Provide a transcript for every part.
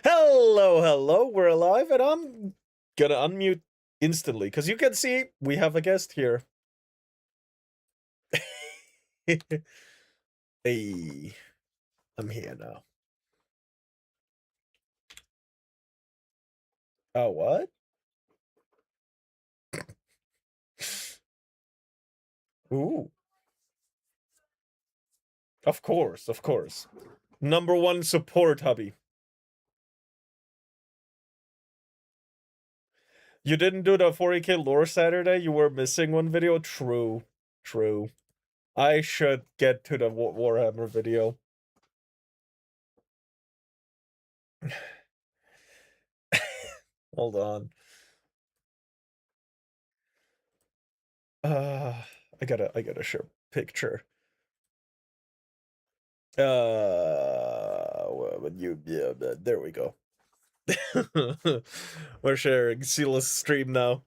Hello, hello, we're alive, and I'm gonna unmute instantly, because you can see we have a guest here. Hey, I'm here now. Oh, what? Ooh. Of course, of course. #1 support, hubby. You didn't do the 40k lore Saturday? You were missing one video? True. True. I should get to the Warhammer video. Hold on. I gotta share picture. There we go. We're sharing Silas' stream now.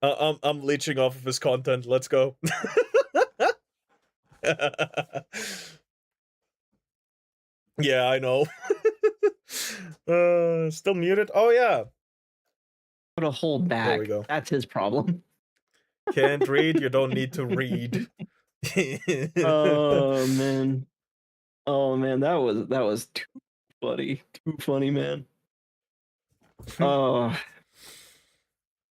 I'm leeching off of his content. Let's go. Yeah, I know. Still muted? Oh yeah. To hold back. There we go. That's his problem. Can't read, you don't need to read. Oh man. Oh man, that was too funny. Too funny, man. Oh.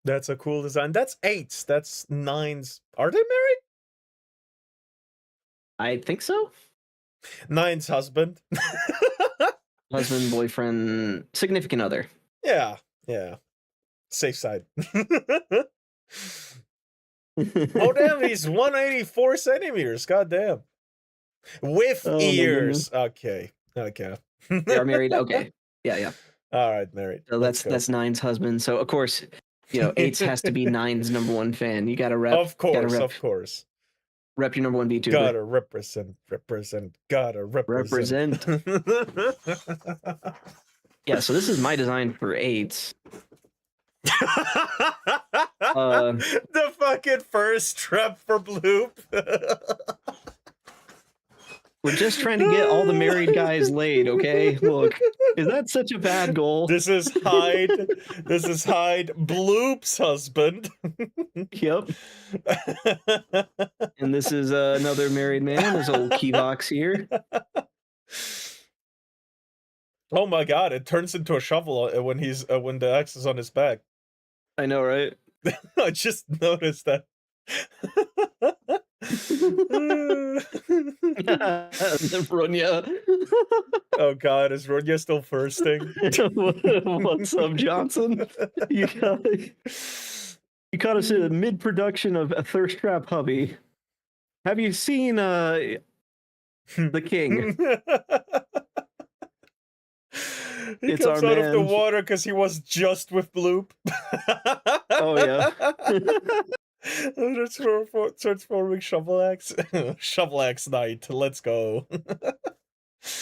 That's a cool design. That's 8s. That's 9s. Are they married? I think so. 9's husband. Husband, boyfriend, significant other. Yeah, yeah. Safe side. Oh damn, he's 184 centimeters. God damn. With ears. Okay. Okay. They are married. Okay. Yeah. All right, married. So that's 9's husband. So of course, 8's has to be 9's #1 fan. You gotta rep. Of course, of course. Rep your #1 VTuber. Gotta represent. Gotta represent. Yeah, so this is my design for 8's. The fucking first strap for Bloop. We're just trying to get all the married guys laid, okay? Look, is that such a bad goal? This is Hyde. Bloop's husband. Yep. And this is another married man. There's old Keyvox here. Oh my god, it turns into a shovel when when the axe is on his back. I know, right? I just noticed that. Runya. Oh god, is Runya still firsting? What's up, Johnson? You caught us in a mid-production of a Thirst Trap Hubby. Have you seen The King? He comes out of the water because he was just with Bloop. Oh yeah. Transforming Shovel Axe. Shovel Axe Knight. Let's go.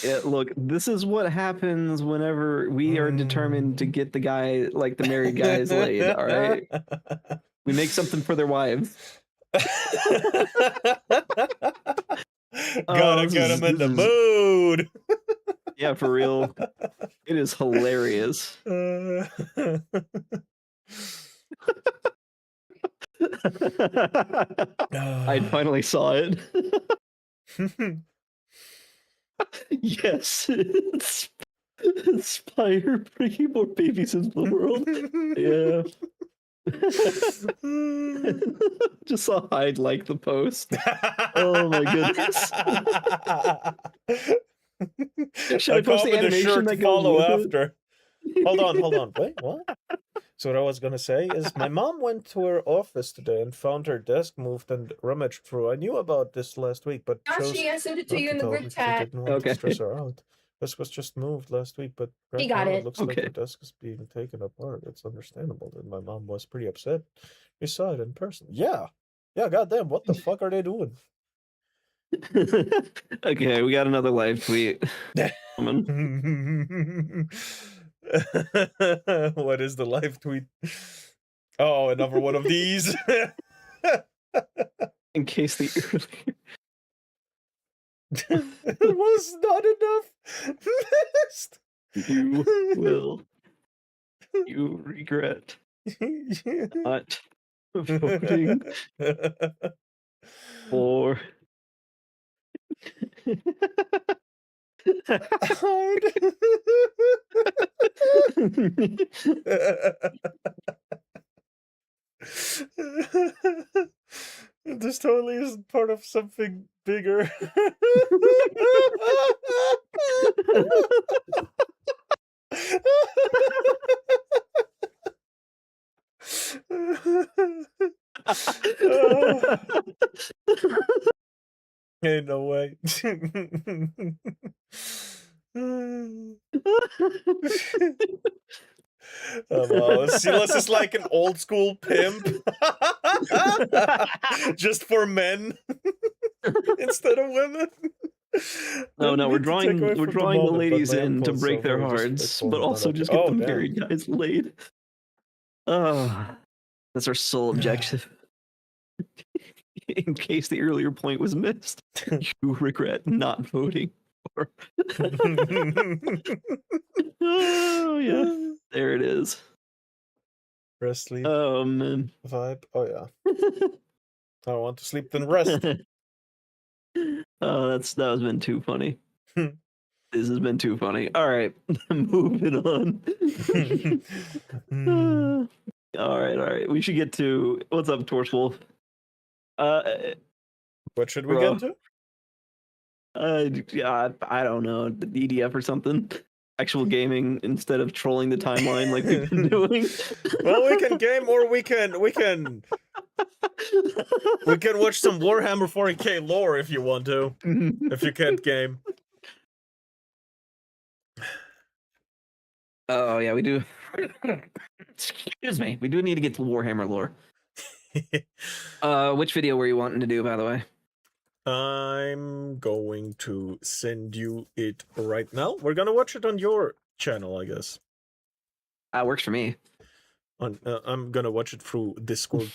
Yeah, look, this is what happens whenever we are determined to get the guy, like the married guys, laid. All right, we make something for their wives. Gotta get him in the mood. Yeah, for real. It is hilarious. I finally saw it. Yes. Spider bringing more babies into the world. Yeah. Just saw Hyde like the post. Oh my goodness. Should I post the animation that follow after? Hold on. Wait, what? So what I was gonna say is my mom went to her office today and found her desk moved and rummaged through. I knew about this last week, but Actually, I sent it to you in the group chat. Didn't want to stress her out. This was just moved last week, but right now it looks like the desk is being taken apart. It's understandable that my mom was pretty upset. You saw it in person. Yeah, goddamn, what the fuck are they doing? Okay, we got another live tweet. What is the live tweet? Oh, another one of these. In case the it was not enough. You will. You regret not voting for. This totally isn't part of something bigger. Ain't no way. Wow, Silas is like an old school pimp. Just for men instead of women. No, we're drawing the ladies in to break their hearts, but also just get the married guys laid. That's our sole objective. In case the earlier point was missed, you regret not voting for. Oh yeah, there it is. Rest, sleep. Oh man. Vibe. Oh yeah. I don't want to sleep, then rest. Oh, that has been too funny. This has been too funny. All right, moving on. All right. We should get to what's up, Torch Wolf. What should we get to? Yeah, I don't know, the EDF or something. Actual gaming instead of trolling the timeline like we've been doing. Well, we can game, or we can watch some Warhammer 40k lore if you want to. If you can't game. Oh yeah, we do. Excuse me. We do need to get to Warhammer lore. Which video were you wanting to do, by the way? I'm going to send you it right now. We're gonna watch it on your channel, I guess. Works for me. I'm gonna watch it through Discord.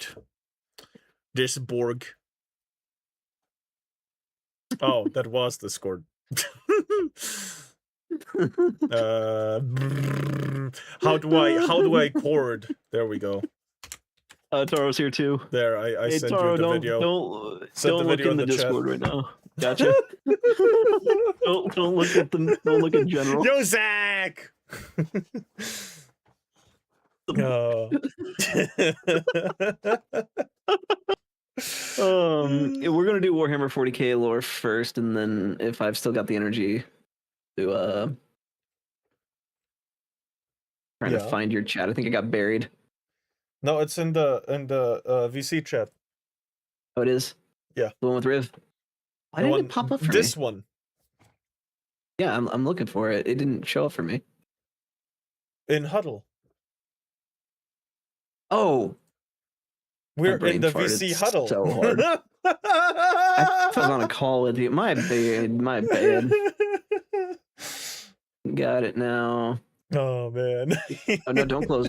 Disborg. Oh, that was Discord. How do I chord? There we go. Taro's here too. There, I hey, sent Taro, you the video. Don't look in the Discord right now. Gotcha. don't look at them. Don't look at general. Yo, Zach. Oh. We're gonna do Warhammer 40k lore first, and then if I've still got the energy to trying to find your chat. I think it got buried. No, it's in the VC chat. Oh, it is? Yeah. The one with Riv? Why didn't it pop up for this me? one. Yeah, I'm looking for it. It didn't show up for me. In Huddle. Oh. We're in the VC Huddle. So hard. I was on a call with you. My bad. Got it now. Oh, man. Oh, no, don't close.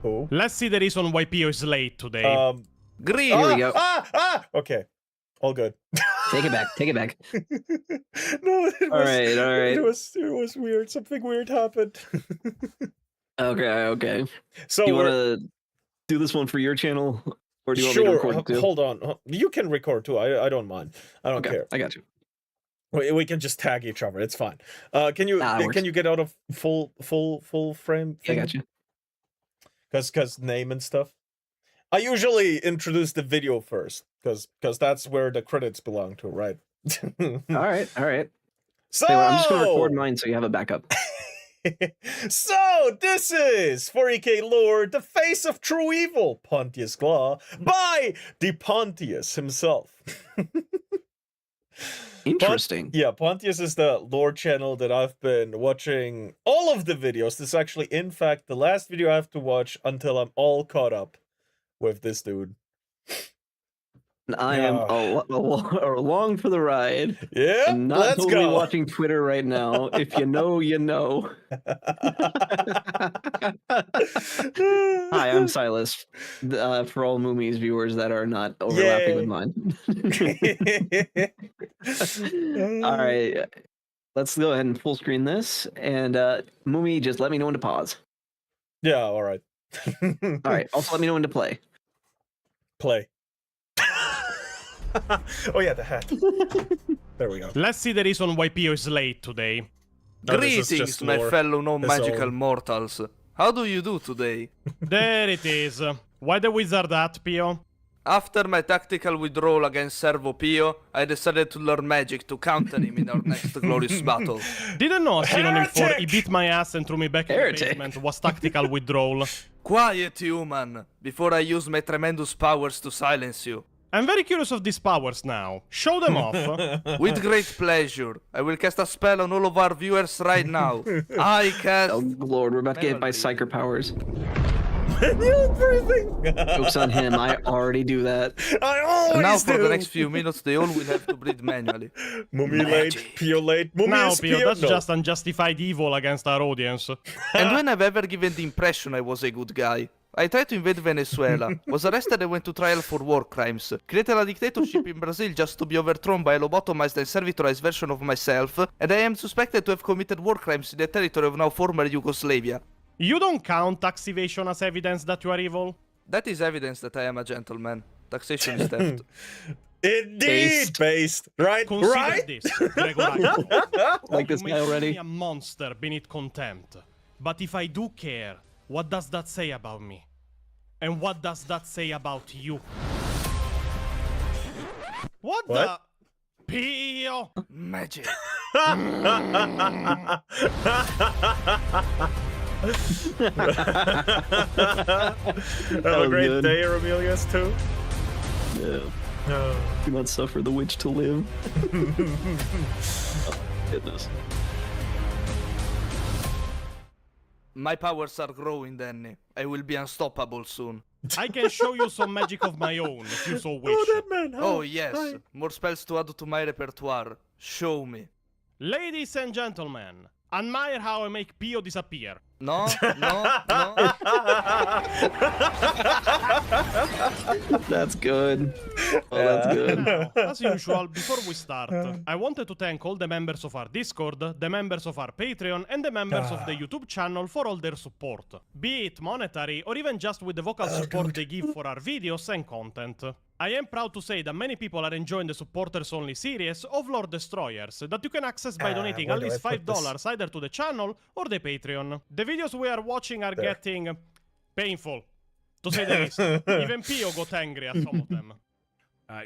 Oh. Let's see the reason why Pio is late today. Green. Here we go. Okay. All good. Take it back. No, all right. It was weird. Something weird happened. Okay. So do you want to do this one for your channel, or do you want me to record too? Hold on. You can record too. I don't mind. I don't care. I got you. We can just tag each other. It's fine. Can you get out of full frame? Yeah, I got you. Because name and stuff. I usually introduce the video first, because that's where the credits belong to, right? All right. So I'm just gonna record mine so you have a backup. So this is 40k lore, the face of true evil, Pontius Claw, by the Pontius himself. Interesting. Pontius is the lore channel that I've been watching all of the videos. This is actually, in fact, the last video I have to watch until I'm all caught up with this dude. I am along for the ride. Yeah, I'm not totally watching Twitter right now. If you know, you know. Hi, I'm Silas. For all Mumi's viewers that are not overlapping with mine. All right. let's go ahead and full screen this. And Mumi, just let me know when to pause. Yeah, all right. All right. Also, let me know when to play. Play. Oh yeah, the hat. There we go. Let's see the reason why Pio is late today. No, this is Greetings, just my lore. fellow non-magical own. mortals. How do you do today? There it is. Why the wizard hat, Pio? After my tactical withdrawal against Servo Pio, I decided to learn magic to counter him in our next glorious battle. Didn't know a synonym for Heretic! he beat my ass and threw me back in the Heretic. basement was tactical withdrawal. Quiet, human, before I use my tremendous powers to silence you. I'm very curious of these powers now. Show them off. With great pleasure, I will cast a spell on all of our viewers right now. I cast... Oh, Lord, we're about to get hit by Melody. psyker powers. Manual breathing. Joke's on him. I already do that. I always Now do. for the next few minutes, they all will have to breathe manually. Mummy late, Pio late. Mummy Now, is Pio, Pio. that's No. just unjustified evil against our audience. And when I've ever given the impression I was a good guy? I tried to invade Venezuela, was arrested and went to trial for war crimes, created a dictatorship in Brazil just to be overthrown by a lobotomized and servitorized version of myself, and I am suspected to have committed war crimes in the territory of now former Yugoslavia. You don't count tax evasion as evidence that you are evil? That is evidence that I am a gentleman. Taxation is theft. Indeed, based. Right? Consider Right? this, Gregorio. Like this You may guy call already. me a monster beneath contempt. But if I do care, what does that say about me? And what does that say about you? What? What? the? Pio! Magic. Have a was great good. day, Romelius, too. Yeah. No. Do not suffer the witch to live. Oh, goodness. My powers are growing, Danny. I will be unstoppable soon. I can show you some magic of my own if you so wish. Oh, that man. Oh yes, more spells to add to my repertoire. Show me. Ladies and gentlemen, admire how I make Pio disappear. No, no, no. That's good. Oh, that's good. Now, as usual, before we start, I wanted to thank all the members of our Discord, the members of our Patreon, and the members of the YouTube channel for all their support, be it monetary or even just with the vocal support they give for our videos and content. I am proud to say that many people are enjoying the supporters-only series of Lord Destroyers that you can access by donating where at do least I put this? $5 either to the channel or the Patreon. The videos we are watching are getting painful, to say the least. Even Pio got angry at some of them.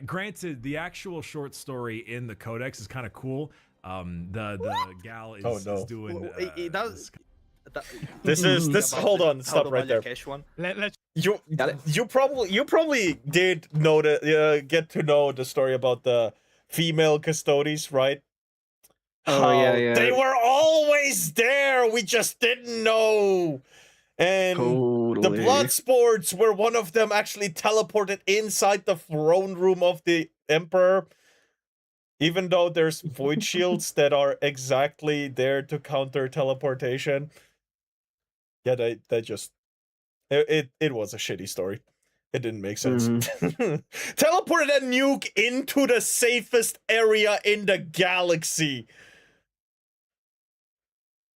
Granted, the actual short story in the codex is kind of cool. The gal is, Oh, no. is doing. It does. This is. Hold on. Stop right there. One. Let's You Got it. you probably did know get to know the story about the female custodies, right? Oh, yeah, How yeah. They were always there. We just didn't know. And the Totally. blood sports where one of them actually teleported inside the throne room of the emperor. Even though there's void shields that are exactly there to counter teleportation. Yeah, they just it was a shitty story. It didn't make sense. Teleported a nuke into the safest area in the galaxy.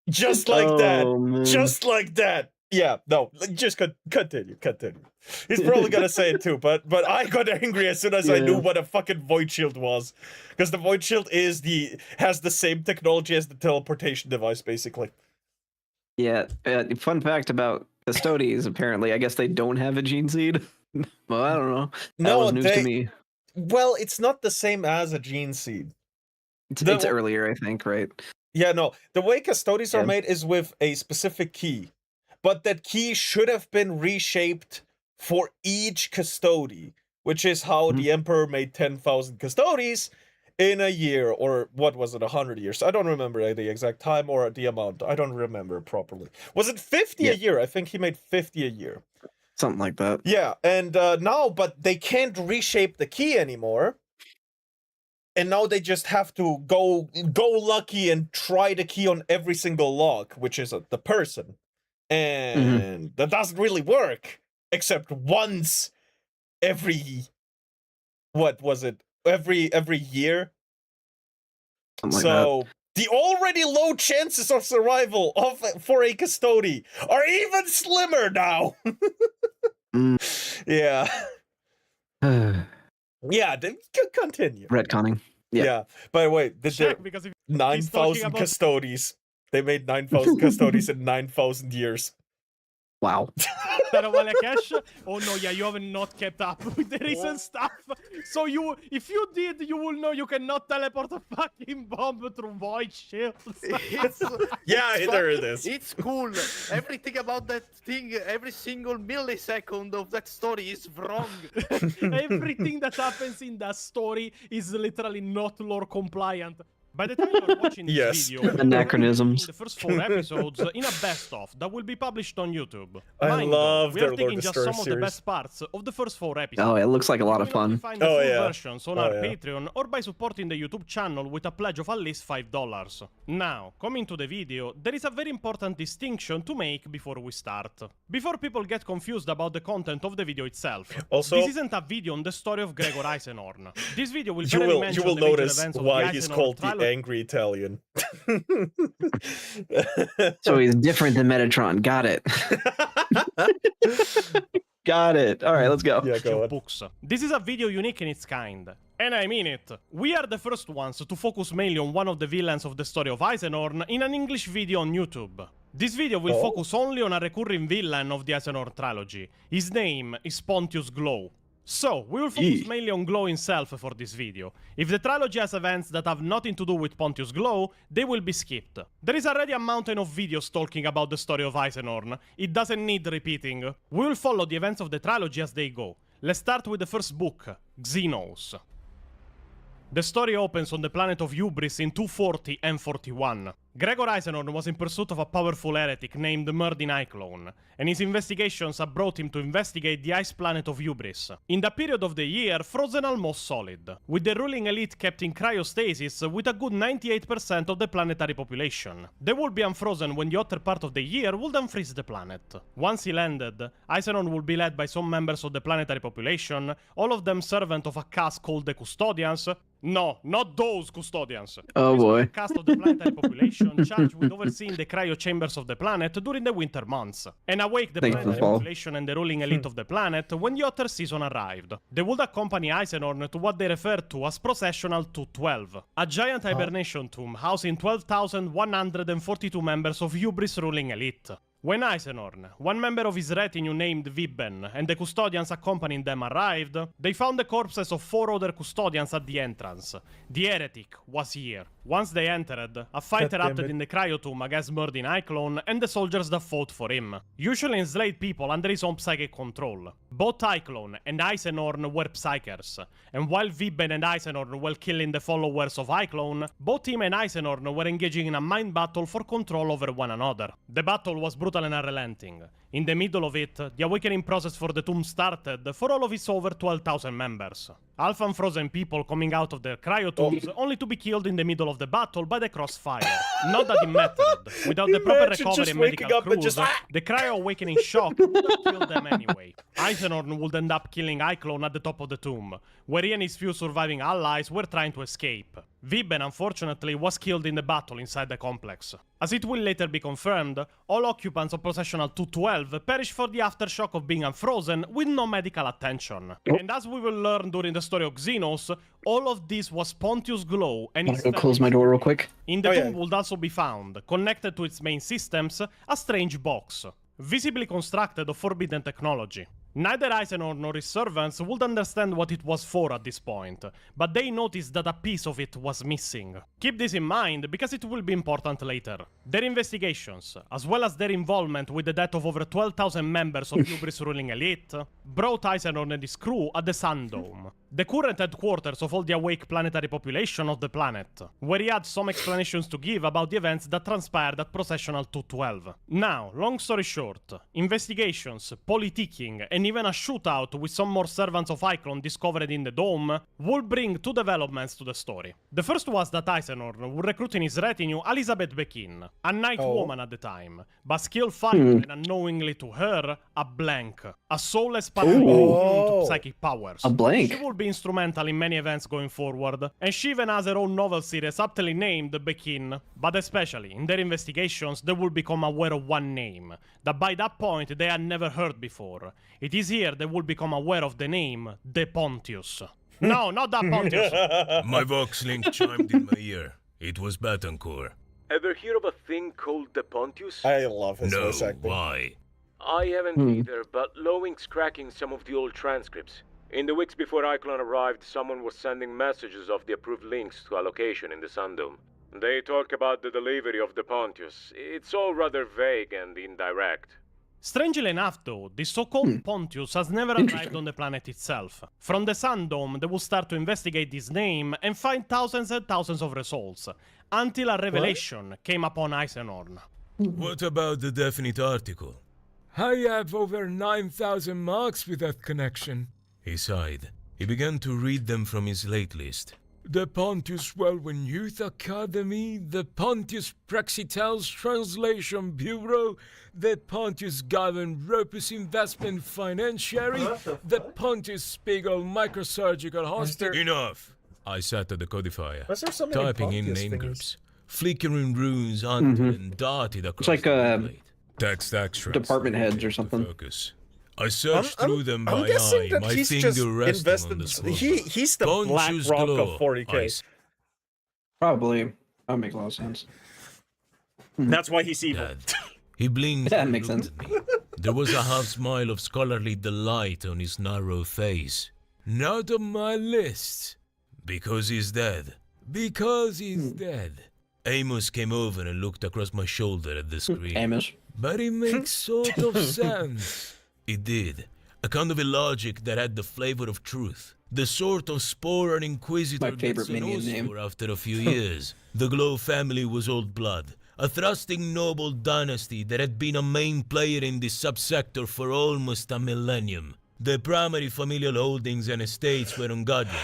Just like that. Man. Just like that. Yeah, no, just continue. He's probably gonna say it too, but I got angry as soon as I knew Yeah. what a fucking void shield was, because the void shield has the same technology as the teleportation device, basically. Yeah. Fun fact about custodies, apparently. I guess they don't have a gene seed. Well, I don't know. That was news to me. Well, it's not the same as a gene seed. It's earlier, I think, right? Yeah, no, the way custodies are Yeah. made is with a specific key, but that key should have been reshaped for each custody, which is how the Emperor made 10,000 custodies in a year, or what was it, 100 years? I don't remember the exact time or the amount. I don't remember properly. Was it 50 a year? I think he made 50 a year. Something like that. Yeah, and now, but they can't reshape the key anymore. And now they just have to go lucky and try the key on every single lock, which is the person. And that doesn't really work, except once every, what was it? Every year. Something like So The already low chances of survival for a custody are even slimmer now. Yeah. Yeah, continue. Retconning. Yeah. By the way, because if 9,000 about... custodies. They made 9,000 custodies in 9,000 years. Wow. Cash? Oh no, yeah, you have not kept up with the recent stuff. So if you did, you will know you cannot teleport a fucking bomb through void shields. Yeah, there it is. It's cool. Everything about that thing, every single millisecond of that story is wrong. Everything that happens in that story is literally not lore compliant. By the time you're watching this video, anachronisms. The first 4 episodes in a best-of that will be published on YouTube. I love we are their taking Lord just Destroyer some of the series. best parts of the first 4 episodes. Oh, it looks like a lot of You can fun. find the full yeah. versions on our Patreon or by supporting the YouTube channel with a pledge of at least $5. Now, coming to the video, there is a very important distinction to make before we start. Before people get confused about the content of the video itself, also, this isn't a video on the story of Gregor Eisenhorn. This video will you will the notice events of why the he's Eisenhorn called trilogy. the Angry Italian. So he's different than Metatron. Got it. Got it. All right, let's go. Yeah, go on. Books. This is a video unique in its kind. And I mean it. We are the first ones to focus mainly on one of the villains of the story of Eisenhorn in an English video on YouTube. This video will focus only on a recurring villain of the Eisenhorn trilogy. His name is Pontius Glow. So, we will focus mainly on Glow himself for this video. If the trilogy has events that have nothing to do with Pontius Glow, they will be skipped. There is already a mountain of videos talking about the story of Eisenhorn. It doesn't need repeating. We will follow the events of the trilogy as they go. Let's start with the first book, Xenos. The story opens on the planet of Hubris in 240 M41. Gregor Eisenhorn was in pursuit of a powerful heretic named Murdin Iclone, and his investigations have brought him to investigate the ice planet of Hubris. In that period of the year, frozen almost solid, with the ruling elite kept in cryostasis with a good 98% of the planetary population. They would be unfrozen when the other part of the year would unfreeze the planet. Once he landed, Eisenhorn would be led by some members of the planetary population, all of them servant of a caste called the Custodians. No, not those Custodians. Oh boy. Cast of the planetary population charged with overseeing the cryo chambers of the planet during the winter months, and awake the planetary population and the ruling elite of the planet when the otter season arrived. They would accompany Eisenhorn to what they referred to as Processional 212, a giant hibernation tomb housing 12,142 members of Hubris ruling elite. When Eisenhorn, one member of his retinue named Vibben, and the custodians accompanying them arrived, they found the corpses of 4 other custodians at the entrance. The heretic was here. Once they entered, a fight erupted in the cryotomb against Murdin Iclone and the soldiers that fought for him, usually enslaved people under his own psychic control. Both Iclone and Eisenhorn were psychers, and while Vibben and Eisenhorn were killing the followers of Iclone, both him and Eisenhorn were engaging in a mind battle for control over one another. The battle was brutal and unrelenting. In the middle of it, the awakening process for the tomb started for all of its over 12,000 members. Half unfrozen people coming out of their cryotombs only to be killed in the middle of the battle by the crossfire. Not that it mattered. Without the proper recovery and medical crews, the cryo-awakening shock would have killed them anyway. Eisenhorn would end up killing Iclone at the top of the tomb, where he and his few surviving allies were trying to escape. Vibben, unfortunately, was killed in the battle inside the complex. As it will later be confirmed, all occupants of Processional 212 perished for the aftershock of being unfrozen with no medical attention. And as we will learn during the story of Xenos, all of this was Pontius Glow and his I'll close my door real quick. In the tomb would also be found, connected to its main systems, a strange box, visibly constructed of forbidden technology. Neither Eisenhorn nor his servants would understand what it was for at this point, but they noticed that a piece of it was missing. Keep this in mind because it will be important later. Their investigations, as well as their involvement with the death of over 12,000 members of Hubris ruling elite, brought Eisenhorn and his crew at the Sun Dome, the current headquarters of all the awake planetary population of the planet, where he had some explanations to give about the events that transpired at Processional 212. Now, long story short, investigations, politicking, and even a shootout with some more servants of Iclone discovered in the dome would bring 2 developments to the story. The first was that Eisenhorn would recruit in his retinue Elizabeth Bekin, a night woman at the time, but skilled fighter and unknowingly to her, a blank, a soulless paranoid to psychic powers. A blank? She would be instrumental in many events going forward, and she even has her own novel series aptly named Bekin. But especially, in their investigations, they will become aware of one name, that by that point they had never heard before. It is here they will become aware of the name, De Pontius. No, not that Pontius. My Vox link chimed in my ear. It was Betancourt. Ever hear of a thing called De Pontius? I love his No, voice acting. why? I haven't either, but Lowink's cracking some of the old transcripts. In the weeks before Iclon arrived, someone was sending messages of the approved links to a location in the Sundome. They talk about the delivery of De Pontius. It's all rather vague and indirect. Strangely enough, though, the so-called Pontius has never arrived on the planet itself. From the Sundome, they will start to investigate this name and find thousands and thousands of results, until a revelation came upon Eisenhorn. What about the definite article? I have over 9,000 marks with that connection. He sighed. He began to read them from his late list. The Pontius Whirlwind Youth Academy, the Pontius Praxiteles Translation Bureau, the Pontius Gavin Ropus Investment Financiary, the Pontius Spiegel Microsurgical Hospital. Enough! I sat at the codifier, Why is there so many typing in Pontius name thingies? groups, flickering runes onto and darted across like, the template. Text extras. department heads or to something. Focus. I searched through them I'm by guessing eye, that my he's finger just resting invested. on the scroll. He's the Black Pontius Rock Glow, of 40K. Probably. That would make a lot of sense. That's why he's evil. Dad. He blinked That and makes looked sense. at me. There was a half smile of scholarly delight on his narrow face. Not on my list. Because he's dead. Because he's dead. Amos came over and looked across my shoulder at the screen. Amos. But it makes sort of sense. It did. A kind of illogic that had the flavor of truth. The sort of spore an inquisitor My favorite gets a minion nose name. for after a few years. The Glow family was old blood. A thrusting noble dynasty that had been a main player in the subsector for almost a millennium. Their primary familial holdings and estates were on Godwin,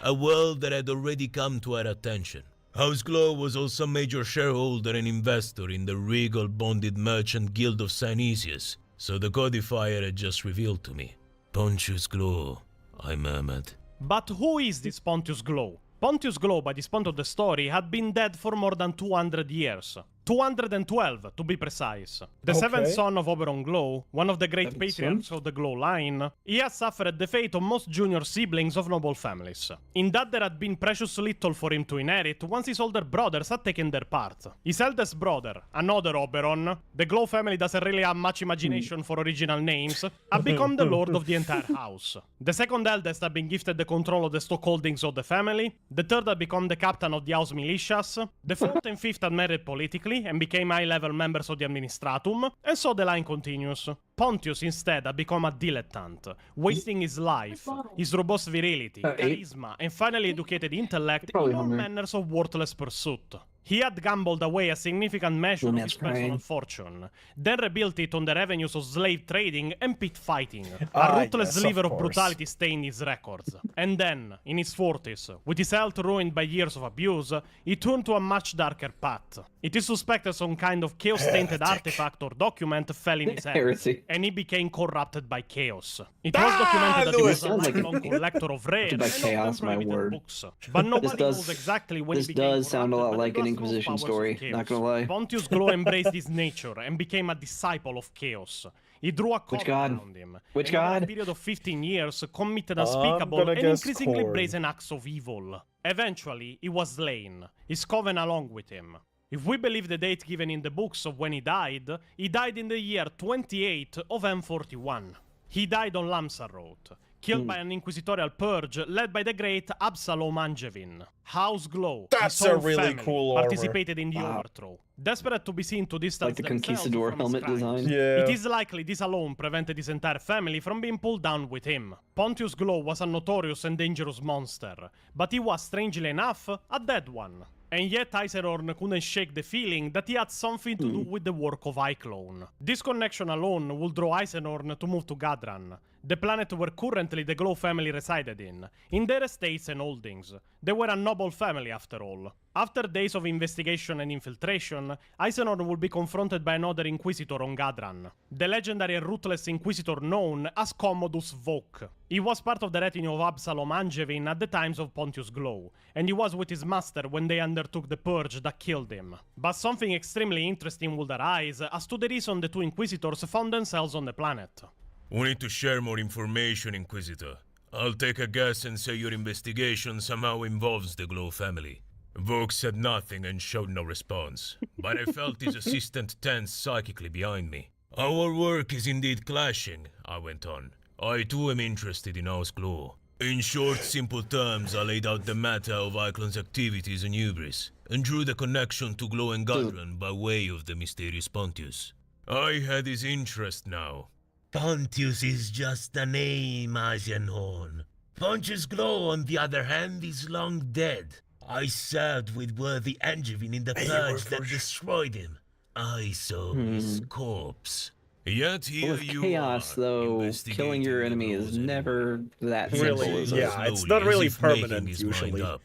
a world that had already come to our attention. House Glow was also a major shareholder and investor in the Regal Bonded Merchant Guild of Synesius, so the codifier had just revealed to me. Pontius Glow, I murmured. But who is this Pontius Glow? Pontius Glow, by this point of the story, had been dead for more than 200 years. 212, to be precise. The seventh son of Oberon Glow, one of the great patriarchs of the Glow line, he has suffered the fate of most junior siblings of noble families, in that there had been precious little for him to inherit once his older brothers had taken their part. His eldest brother, another Oberon, the Glow family doesn't really have much imagination for original names, had become the lord of the entire house. The second eldest had been gifted the control of the stock holdings of the family, the third had become the captain of the house militias, the fourth and fifth had married politically and became high-level members of the administratum, and so the line continues. Pontius instead had become a dilettante, wasting his life, his robust virility, charisma, and finally educated intellect in all manners of worthless pursuit. He had gambled away a significant measure of his personal fortune, then rebuilt it on the revenues of slave trading and pit fighting. A ruthless sliver of brutality stained his records. And then, in his 40s, with his health ruined by years of abuse, he turned to a much darker path. It is suspected some kind of chaos-tainted artifact or document fell in his hands, and he became corrupted by chaos. It was documented that he was a lifelong collector of rare and chaos, my word. books, but nobody knows exactly when he became does sound a lot corrupted by like the an blasphemous Inquisition powers of story, chaos. not gonna lie. Pontius Glow embraced his nature and became a disciple of chaos. He drew a Which cover god? around him. Which and over god? a period of 15 years, committed unspeakable gonna and guess increasingly Korn. brazen acts of evil. Eventually, he was slain, his coven along with him. If we believe the date given in the books of when he died in the year 28 of M41. He died on Lamsaroth, killed by an inquisitorial purge led by the great Absalom Angevin. House Glow, That's his a whole really family, cool armor. participated in the overthrow. Desperate to be seen to distance Like the themselves Conquistador from his helmet crimes, design. Yeah. it is likely this alone prevented his entire family from being pulled down with him. Pontius Glow was a notorious and dangerous monster, but he was, strangely enough, a dead one. And yet Eisenhorn couldn't shake the feeling that he had something to do with the work of Iclone. This connection alone would draw Eisenhorn to move to Gadran, the planet where currently the Glow family resided in their estates and holdings. They were a noble family after all. After days of investigation and infiltration, Eisenhorn would be confronted by another Inquisitor on Gadran, the legendary and ruthless Inquisitor known as Commodus Vok. He was part of the retinue of Absalom Angevin at the times of Pontius Glow, and he was with his master when they undertook the purge that killed him. But something extremely interesting would arise as to the reason the two Inquisitors found themselves on the planet. We need to share more information, Inquisitor. I'll take a guess and say your investigation somehow involves the Glow family. Vok said nothing and showed no response, but I felt his assistant tense psychically behind me. Our work is indeed clashing, I went on. I too am interested in House Glow. In short, simple terms, I laid out the matter of Eichlon's activities in Hubris, and drew the connection to Glow and Gadran by way of the mysterious Pontius. I had his interest now. Pontius is just a name, Eisenhorn. Pontius Glow, on the other hand, is long dead. I served with worthy Angevin in the purge that destroyed him. I saw his corpse. Yet here With you chaos, are, though, killing your enemy is never that simple. Really, Is yeah, it? it's not really as if making permanent his usually. mind up.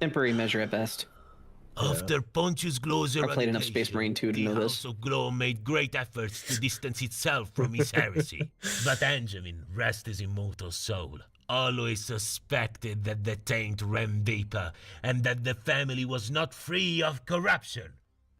Temporary measure at best. After Pontius Glow's I played enough Space Marine 2 to the know House this. of Glow made great efforts to distance itself from his heresy. But Angevin, rest his immortal soul, always suspected that the taint ran deeper, and that the family was not free of corruption.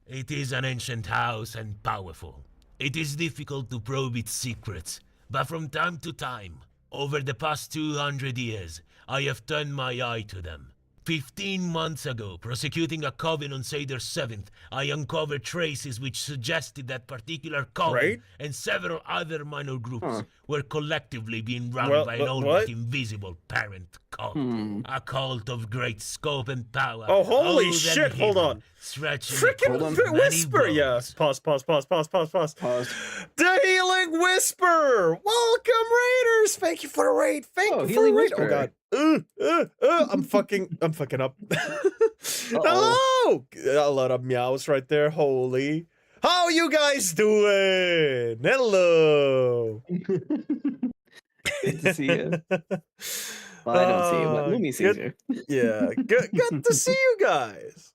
It is an ancient house and powerful. It is difficult to probe its secrets, but from time to time, over the past 200 years, I have turned my eye to them. 15 months ago, prosecuting a coven on Seder 7th, I uncovered traces which suggested that particular coven and several other minor groups were collectively being run by an almost invisible parent cult. A cult of great scope and power. Oh, holy old shit, and hold hidden, on. Stretching Freaking across many Whisper, yes. worlds. Pause. The Healing Whisper! Welcome, Raiders! Thank you for the raid. Thank you for the Healing raid. Whisper. Oh, God. I'm fucking up. Hello! A lot of meows right there. Holy. How you guys doing? Hello. Good to see you. Well, I don't see you, but Mumi sees you. Yeah, good to see you guys.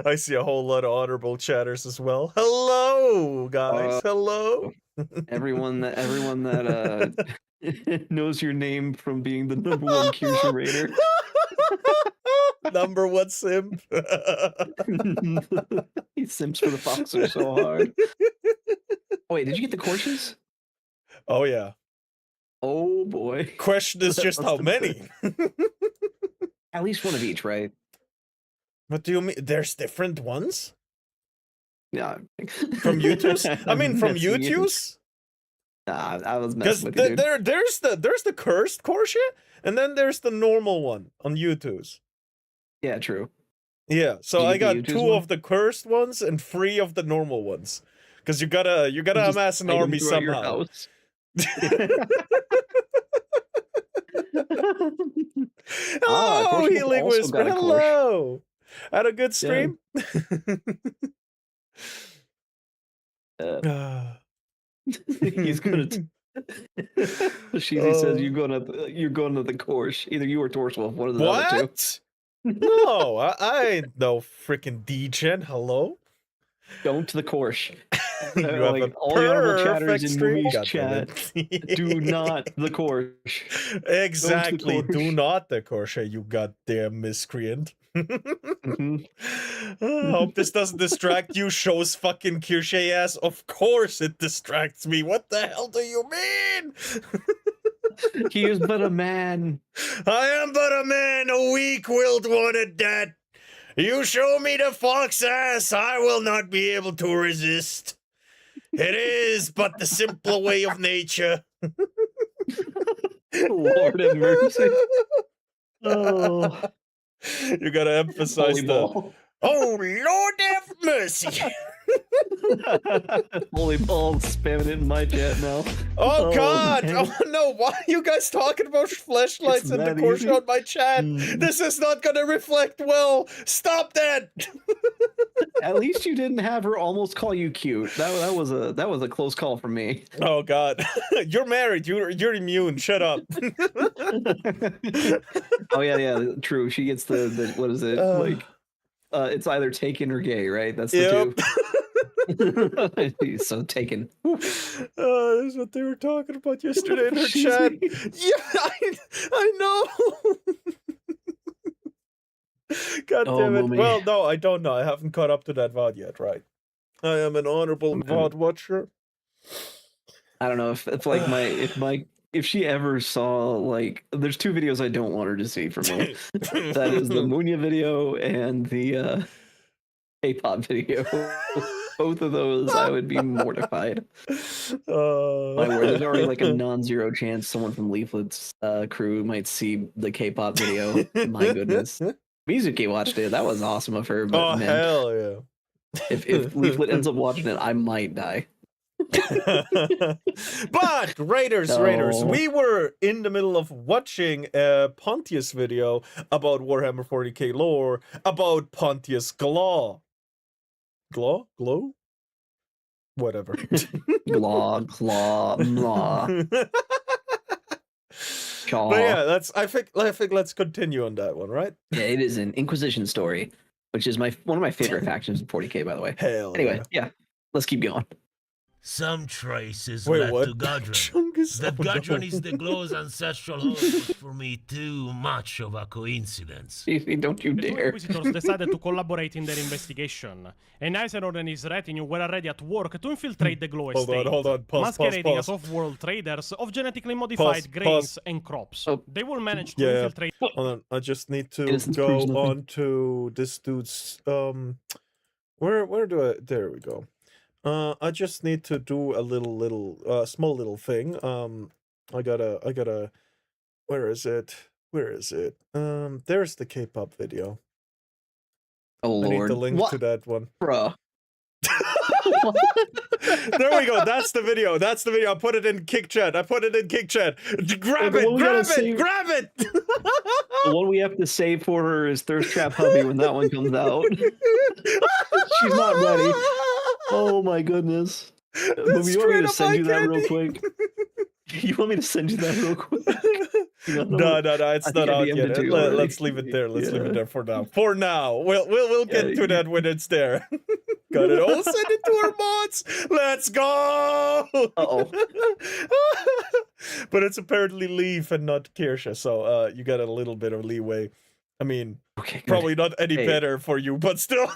I see a whole lot of honorable chatters as well. Hello, guys. Hello. Everyone that knows your name from being the #1 Kyushu Raider. #1 simp. He simps for the Foxer so hard. Oh, wait, did you get the courses? Oh, yeah. Oh, boy. Question is just how many? At least one of each, right? What do you mean? There's different ones? Yeah. From YouTube's? I mean, from YouTube's? Nah, I was messing with you, Because there's the cursed course, and then there's the normal one on YouTube's. Yeah, true. Yeah, so I got 2 one? of the cursed ones and 3 of the normal ones. Because you gotta amass an army somehow. Oh, Healing Whisper, hello! Had a good stream? He's gonna. Sheezy says you're going to the course. Either you or Torswolf, one of the other two. No, I ain't no freaking degen. Hello. Going to the course. You have Like a all the honorable chatters in stream. Mumi's God damn chat. it. Do not the course. Exactly. Course. Do not the course, you goddamn miscreant. Mhm. I hope this doesn't distract you, shows fucking Kirsche ass. Of course it distracts me. What the hell do you mean? He is but a man. I am but a man, a weak-willed one at that. You show me the fox ass, I will not be able to resist. It is but the simple way of nature. Lord have mercy. Oh. You gotta emphasize the... Oh, Lord have mercy. Holy balls, spamming it in my chat now. Oh, God. man. Oh, no. Why are you guys talking about flashlights It's in the that course easy. on my chat? This is not gonna reflect well. Stop that. At least you didn't have her almost call you cute. That was a close call from me. Oh God, you're married. You're immune. Shut up. Oh yeah, true. She gets the what is it like? It's either taken or gay, right? That's the two. So taken. Oh, that's what they were talking about yesterday in her chat. Yeah, I know. God damn it. Mummy. Well, no, I don't know. I haven't caught up to that VOD yet, right? I am an honorable VOD watcher. I don't know if she ever saw, like, there's two videos I don't want her to see from me. That is the Munya video and the K-pop video. Both of those, I would be mortified. My word, there's already like a non-zero chance someone from Leaflet's crew might see the K-pop video. My goodness. Mizuki watched it. That was awesome of her. But man, hell yeah. If Leaflet ends up watching it, I might die. But Raiders, we were in the middle of watching a Pontius video about Warhammer 40k lore, about Pontius Glaw. Glow? Whatever. Glaw, blah. But yeah, I think let's continue on that one, right? Yeah, it is an Inquisition story, which is one of my favorite factions in 40k, by the way. Hell anyway, yeah, let's keep going. Some traces Wait, led what? to Godron. That Godron is the Glow's ancestral home was for me too much of a coincidence. Don't you The two dare. Inquisitors decided to collaborate in their investigation, and Eisenhorn and his retinue were already at work to infiltrate the Glow estate, Hold on, pause, masquerading pause. as off-world traders of genetically modified grains and crops. They will manage to infiltrate... Hold on, I just need to Innocence go proves nothing. on to this dude's where do I, there we go. I just need to do a small little thing. I gotta where is it? There's the K-pop video. Oh I need Lord. the link to that one. Bruh. There we go. That's the video. I put it in Kick Chat. Grab The one we gotta it! save- Grab it! The one we have to save for her is Thirst Trap Hubby when that one comes out. She's not ready. Oh my goodness. But you want me to send you that real quick? You want me to send you that real quick? No, it's not out yet. Let's leave it there. Leave it there for now. We'll get to that when it's there. Got it. Oh, send it to our mods. Let's go. Uh-oh. But it's apparently Leaf and not Kirsha, so you got a little bit of leeway. I mean, probably not any better for you, but still.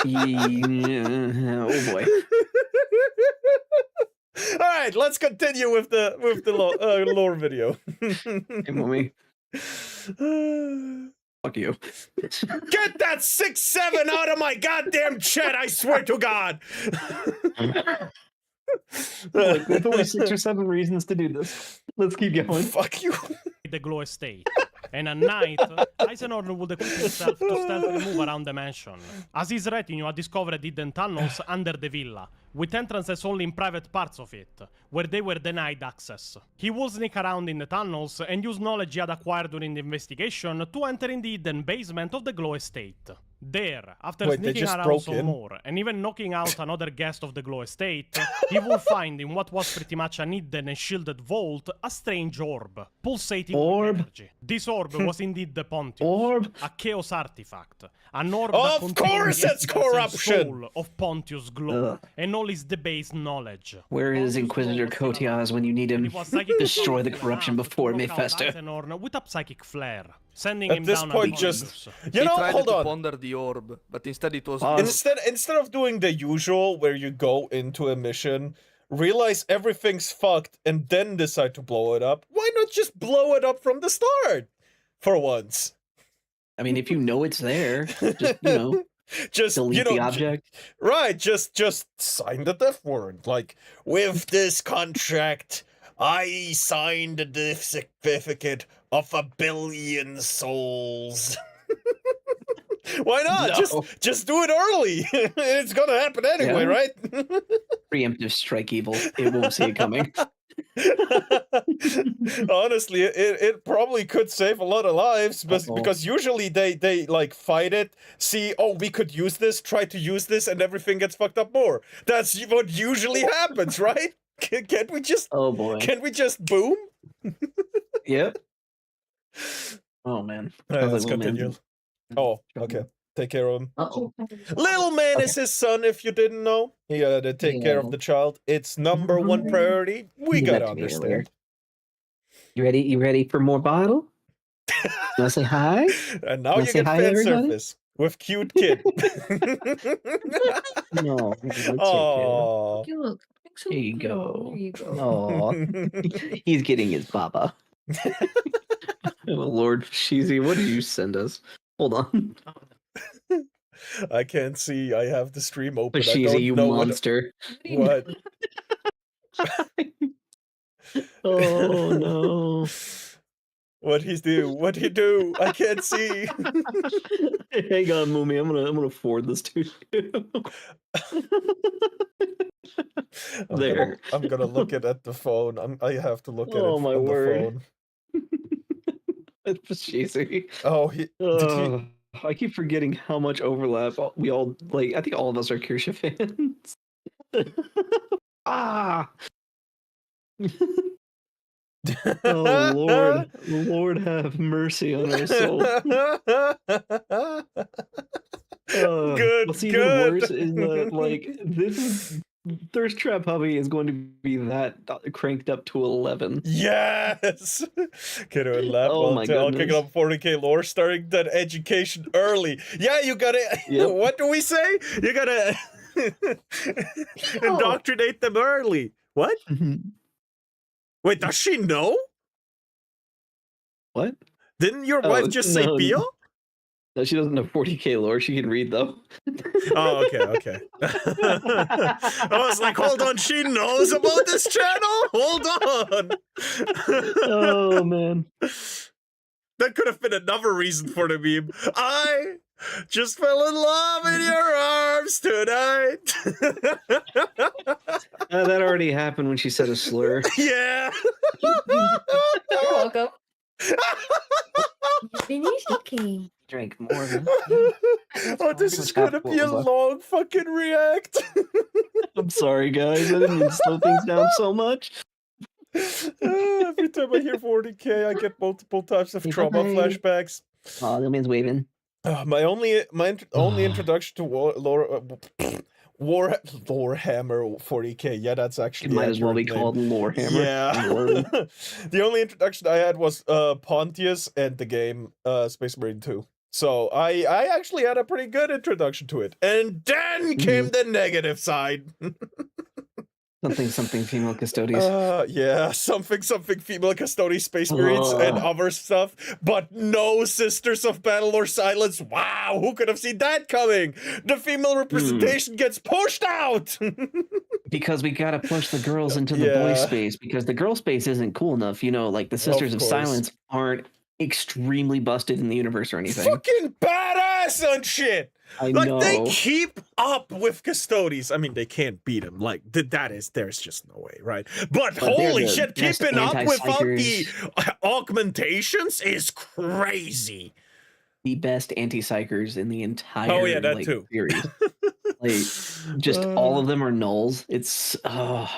Yeah. Oh boy. All right, let's continue with the lore video. Hey, Mummy. Fuck you. Get that 6-7 out of my goddamn chat, I swear to God. Look, there's only 6 or 7 reasons to do this. Let's keep going. Fuck you. the Glow estate. And at night, Eisenhorn would equip himself to stealthily move around the mansion, as his retinue had discovered hidden tunnels under the villa, with entrances only in private parts of it, where they were denied access. He would sneak around in the tunnels and use knowledge he had acquired during the investigation to enter in the hidden basement of the Glow estate. There, after sneaking around some more, and even knocking out another guest of the Glow estate, he will find in what was pretty much an hidden and shielded vault a strange orb, pulsating with energy. This orb was indeed the Pontius, a chaos artifact, an orb that contained the essence and soul of Pontius Glow, and all his debased knowledge. Where is Inquisitor Kotias when you need him? Destroy the corruption before it may fester. With a psychic flare, sending him At this down point, a just He tried hold to on. ponder the orb, but instead it was Instead of doing the usual where you go into a mission, realize everything's fucked, and then decide to blow it up, why not just blow it up from the start? For once. I mean, if you know it's there, just delete the object. Right, just sign the death warrant. Like, with this contract, I signed a death certificate of 1 billion souls. Why not? No. Just do it early. It's gonna happen anyway, right? Preemptive strike evil. It won't see it coming. Honestly, it probably could save a lot of lives, but because usually they like fight it, see, oh, we could use this, try to use this, and everything gets fucked up more. That's what usually happens, right? Can't we just? Oh boy. Can we just boom? Yep. Oh man. Let's continue. Oh, okay. Take care of him. Little man is his son, if you didn't know. He gotta take care of the child. It's #1 priority. We gotta understand. You ready? You ready for more bottle? You wanna say hi? And now you get fan service with cute kid. No. Oh. Here you go. Oh, he's getting his baba. Oh, Lord Cheesy, what did you send us? Hold on. I can't see. I have the stream open. Cheesy, I don't you know monster. What? Oh no. What'd he do? What'd he do? I can't see. Hang on, Mumi. I'm gonna forward this to you. I'm gonna look at the phone. I have to look at it Oh my on word. the phone. It's cheesy. Oh, did he? I keep forgetting how much overlap we all like. I think all of us are Kirsha fans. Ah. Oh Lord, Lord have mercy on our soul. Good, what's even worse is that like this is Thirst Trap Hubby is going to be that cranked up to 11. Yes. Kiddo and lap. Oh my I'll kick it goodness. up 40k lore, starting that education early. Yeah, you gotta. Yep. What do we say? You gotta indoctrinate them early. What? Wait, does she know? What? Didn't your wife just say Pio? No, she doesn't know 40k lore. She can read though. Oh, okay. I was like, hold on, she knows about this channel? Hold on. Oh man. That could have been another reason for the meme. I just fell in love in your arms tonight. That already happened when she said a slur. Yeah. You're welcome. Drink more. Oh, this is gonna be a long fucking react. I'm sorry, guys. I didn't mean to slow things down so much. Every time I hear 40k, I get multiple types of trauma flashbacks. Oh, that man's waving. My only introduction to Warhammer 40k. Yeah, that's actually It might as well be called Lorehammer. Yeah. The only introduction I had was Pontius and the game Space Marine 2. So I actually had a pretty good introduction to it. And then came the negative side. Something female custodies. Yeah, something female custodies, Space Marines, and other stuff, but no Sisters of Battle or Silence. Wow, who could have seen that coming? The female representation gets pushed out. Because we gotta push the girls into the boy space, because the girl space isn't cool enough. You know, like the Sisters of Silence aren't extremely busted in the universe or anything. Fucking badass and shit. I know. They know. keep up with Custodies. I mean, they can't beat them. Like, there's just no way, right? But holy shit, keeping up without the augmentations is crazy. The best anti-psychers in the entire that too. series. Like, just all of them are nulls. It's yeah.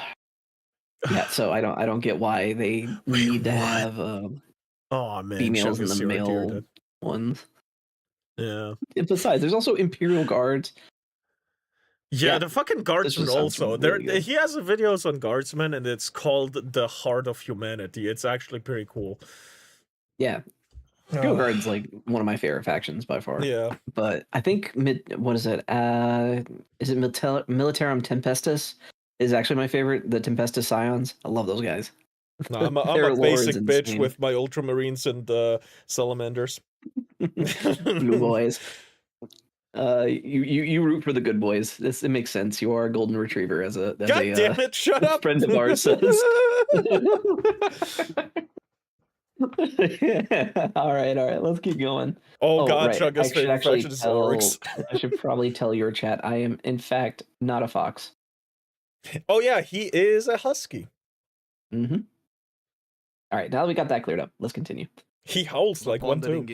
So I don't get why they need to have females in the male ones. Yeah. And besides, there's also Imperial Guards. Yeah, the fucking Guardsman also. He has videos on Guardsmen, and it's called The Heart of Humanity. It's actually pretty cool. Yeah. Imperial Guard's like one of my favorite factions by far. Yeah. But I think what is it? Is it Militarum Tempestus is actually my favorite. The Tempestus Scions. I love those guys. No, I'm a basic bitch with my Ultramarines and Salamanders. Blue boys. You root for the good boys. It makes sense. You are a golden retriever as a God damn it, shut up. Friend of ours says. All right, let's keep going. Oh god, right. Chugga's favorite faction is orcs. I should probably tell your chat I am in fact not a fox. Oh yeah, he is a husky. Mm-hmm. All right, now that we got that cleared up, let's continue. He howls like one too.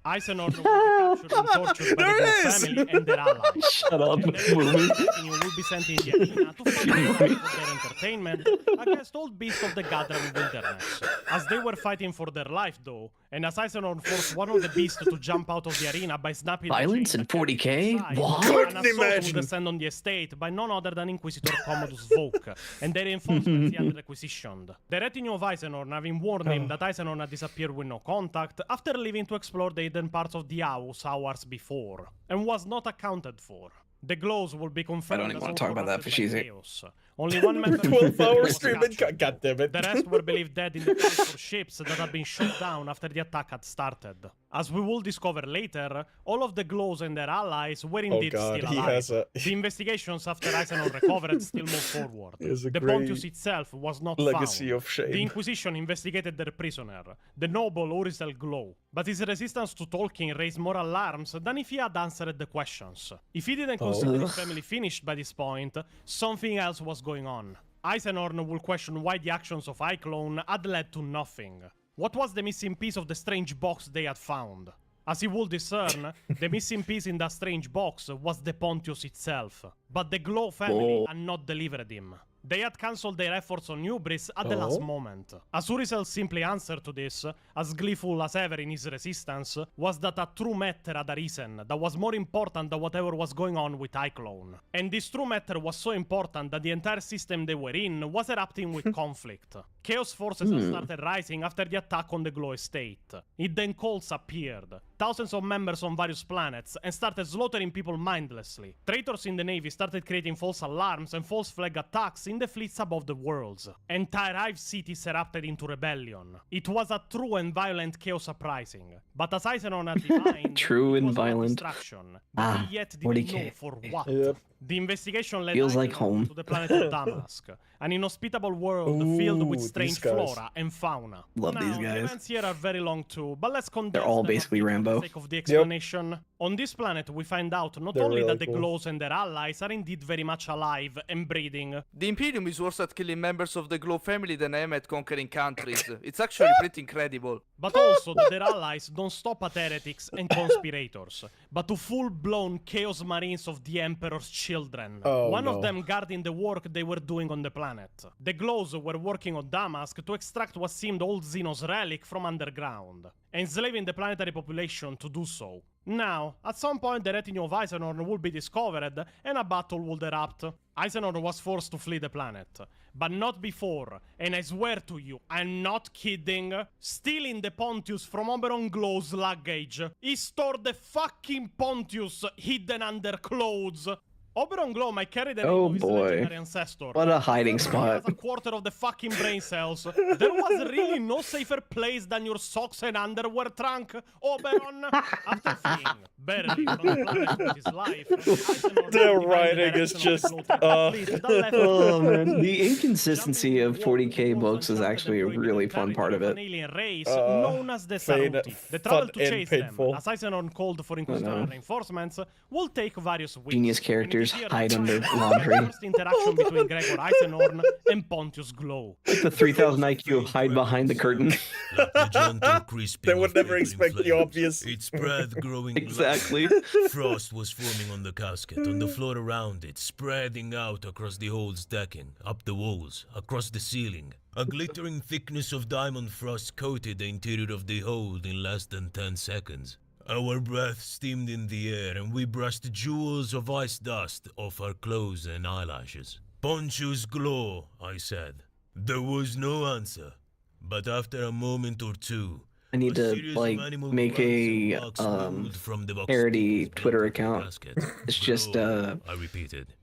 Eisenhorn will be captured and tortured by the Glow family and their allies. Shut up, And then movie. you will be sent in the arena to fight for their entertainment against old beasts of the Gadran wilderness. As they were fighting for their life, though, and as Eisenhorn forced one of the beasts to jump out of the arena by snapping Violence in 40K? What? Couldn't imagine. Will descend on the estate by none other than Inquisitor Commodus Volk, and their reinforcements he had requisitioned. The retinue of Eisenhorn having warned him that Eisenhorn had disappeared with no contact after leaving to explore the hidden parts of the house hours before, and was not accounted for. The Glows will be confirmed. I don't even want to talk about that, but she's chaos. Only one member 12-hour streaming. God damn it. The rest were believed dead in the for ships that had been shot down after the attack had started. As we will discover later, all of the Glows and their allies were indeed still alive. The investigations after Eisenhorn recovered still moved forward. The Pontius itself was not legacy found. Of shame. The Inquisition investigated their prisoner, the noble Urizel Glow, but his resistance to talking raised more alarms than if he had answered the questions. If he didn't consider his family finished by this point, something else was going on. Eisenhorn will question why the actions of iClone had led to nothing. What was the missing piece of the strange box they had found? As he will discern, the missing piece in that strange box was the Pontius itself. But the Glow family had not delivered him. They had cancelled their efforts on Hubris at the last moment. As Urizel simply answered to this, as gleeful as ever in his resistance, was that a true matter had arisen that was more important than whatever was going on with iClone. And this true matter was so important that the entire system they were in was erupting with conflict. Chaos forces had started rising after the attack on the Glow estate. Hidden cults appeared, thousands of members on various planets, and started slaughtering people mindlessly. Traitors in the Navy started creating false alarms and false flag attacks in the fleets above the worlds. Entire hive cities erupted into rebellion. It was a true and violent chaos uprising. But as Eisenhorn had divined, true it and was a violent. Distraction. But he yet didn't 40K. know for what. Yep. The investigation led Feels like Eisenhorn home. to the planet of Damask, an inhospitable world filled with strange flora and fauna. Love now, these the guys. events here are very long too, but let's condense They're all them basically a bit Rambo. for the sake of the explanation. On this planet, we find out not They're only really that the cool. Glows and their allies are indeed very much alive and breeding, The Imperium is worse at killing members of the Glow family than I am at conquering countries. It's actually pretty incredible. but also that their allies don't stop at heretics and conspirators, but to full-blown Chaos Marines of the Emperor's children. One of them guarding the work they were doing on the planet. The Glows were working on Damask to extract what seemed old Xenos relic from underground, enslaving the planetary population to do so. Now, at some point the retinue of Eisenhorn would be discovered and a battle would erupt. Eisenhorn was forced to flee the planet, but not before, and I swear to you, I'm not kidding, stealing the Pontius from Oberon Glow's luggage. He stored the fucking Pontius hidden under clothes. Oberon Glow might carry the name Oh of his boy. legendary ancestor. What a hiding He spot. has a quarter of the fucking brain cells. There was really no safer place than your socks and underwear trunk, Oberon. After fleeing, barely from the planet with his life, Eisenhorn Their divided the writing is direction of just, the floating fleet that left Oh the man, the inconsistency of 40K books is actually a really fun part of it. An alien race known as the Saruti. The travel to and chase painful. them, as Eisenhorn called for Inquisitorial reinforcements, will take various weeks. Genius characters And it hide appeared under that laundry. the first interaction between Gregor Eisenhorn and Pontius Glow. Like the 3000 IQ of hide behind the curtain. Like the gentle crisping They would of never paper in expect the flames. obvious. It spread, growing Exactly. large. Frost was forming on the casket, on the floor around it, spreading out across the hole's decking, up the walls, across the ceiling. A glittering thickness of diamond frost coated the interior of the hold in less than 10 seconds. Our breath steamed in the air, and we brushed jewels of ice dust off our clothes and eyelashes. Pontius Glow, I said. There was no answer, but after a moment or two, I need a to series like of animal make grunts a and barks rolled from the box parody space Twitter into the account. casket. It's just Glow, I repeated.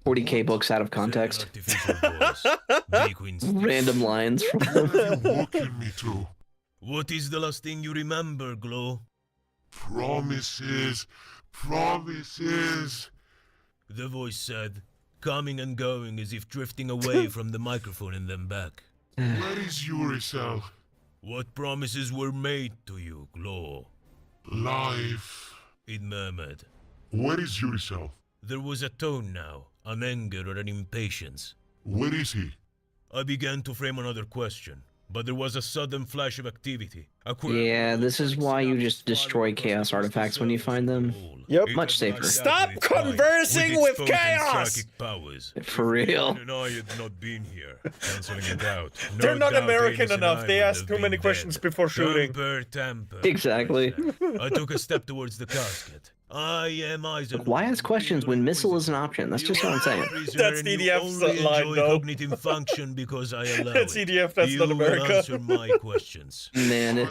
40K books out of Said an context. artificial voice. Bequins. Random lines from Walking me to What is the last thing you remember, Glow? promises, promises. The voice said, coming and going as if drifting away from the microphone and then back. Where is Urizel? What promises were made to you, Glow? Life. It murmured. Where is Urizel? There was a tone now, an anger or an impatience. Where is he? I began to frame another question, but there was a sudden flash of activity. Yeah, this is why you just destroy chaos artifacts when you find them. Yep. Much safer. Stop conversing with chaos! For real. And I had not been here, canceling it out. They're No not doubt American Amos and enough. I They would asked have too many been questions dead. before shooting. Temper. Exactly. I took a step towards the casket. I am Eisenhower. Why ask questions when missile is an option? That's just what I'm saying. That's EDF's line, though. Cognitive function because I allow That's it. EDF, that's You not will America. answer my questions. Man,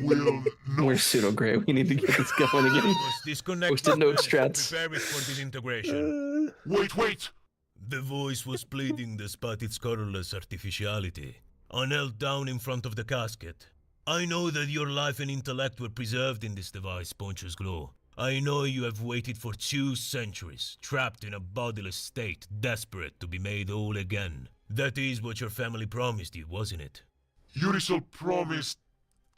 Will not. we're pseudo-gray. We need to get this going again. Was disconnected. Post-it note strats. Prepare it for disintegration. Wait. The voice was pleading despite its colorless artificiality. I knelt down in front of the casket. I know that your life and intellect were preserved in this device, Pontius Glow. I know you have waited for 2 centuries, trapped in a bodiless state, desperate to be made whole again. That is what your family promised you, wasn't it? Urisol promised.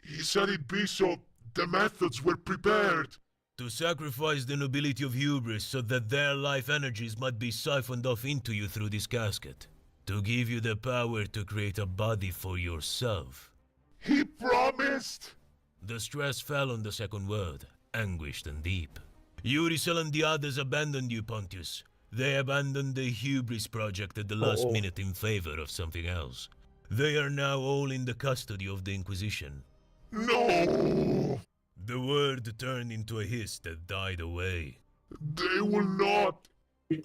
He said it'd be so the methods were prepared. To sacrifice the nobility of hubris so that their life energies might be siphoned off into you through this casket. To give you the power to create a body for yourself. He promised. The stress fell on the second word, anguished and deep. Urisel and the others abandoned you, Pontius. They abandoned the hubris project at the last minute in favor of something else. They are now all in the custody of the Inquisition. No. The word turned into a hiss that died away. They will not.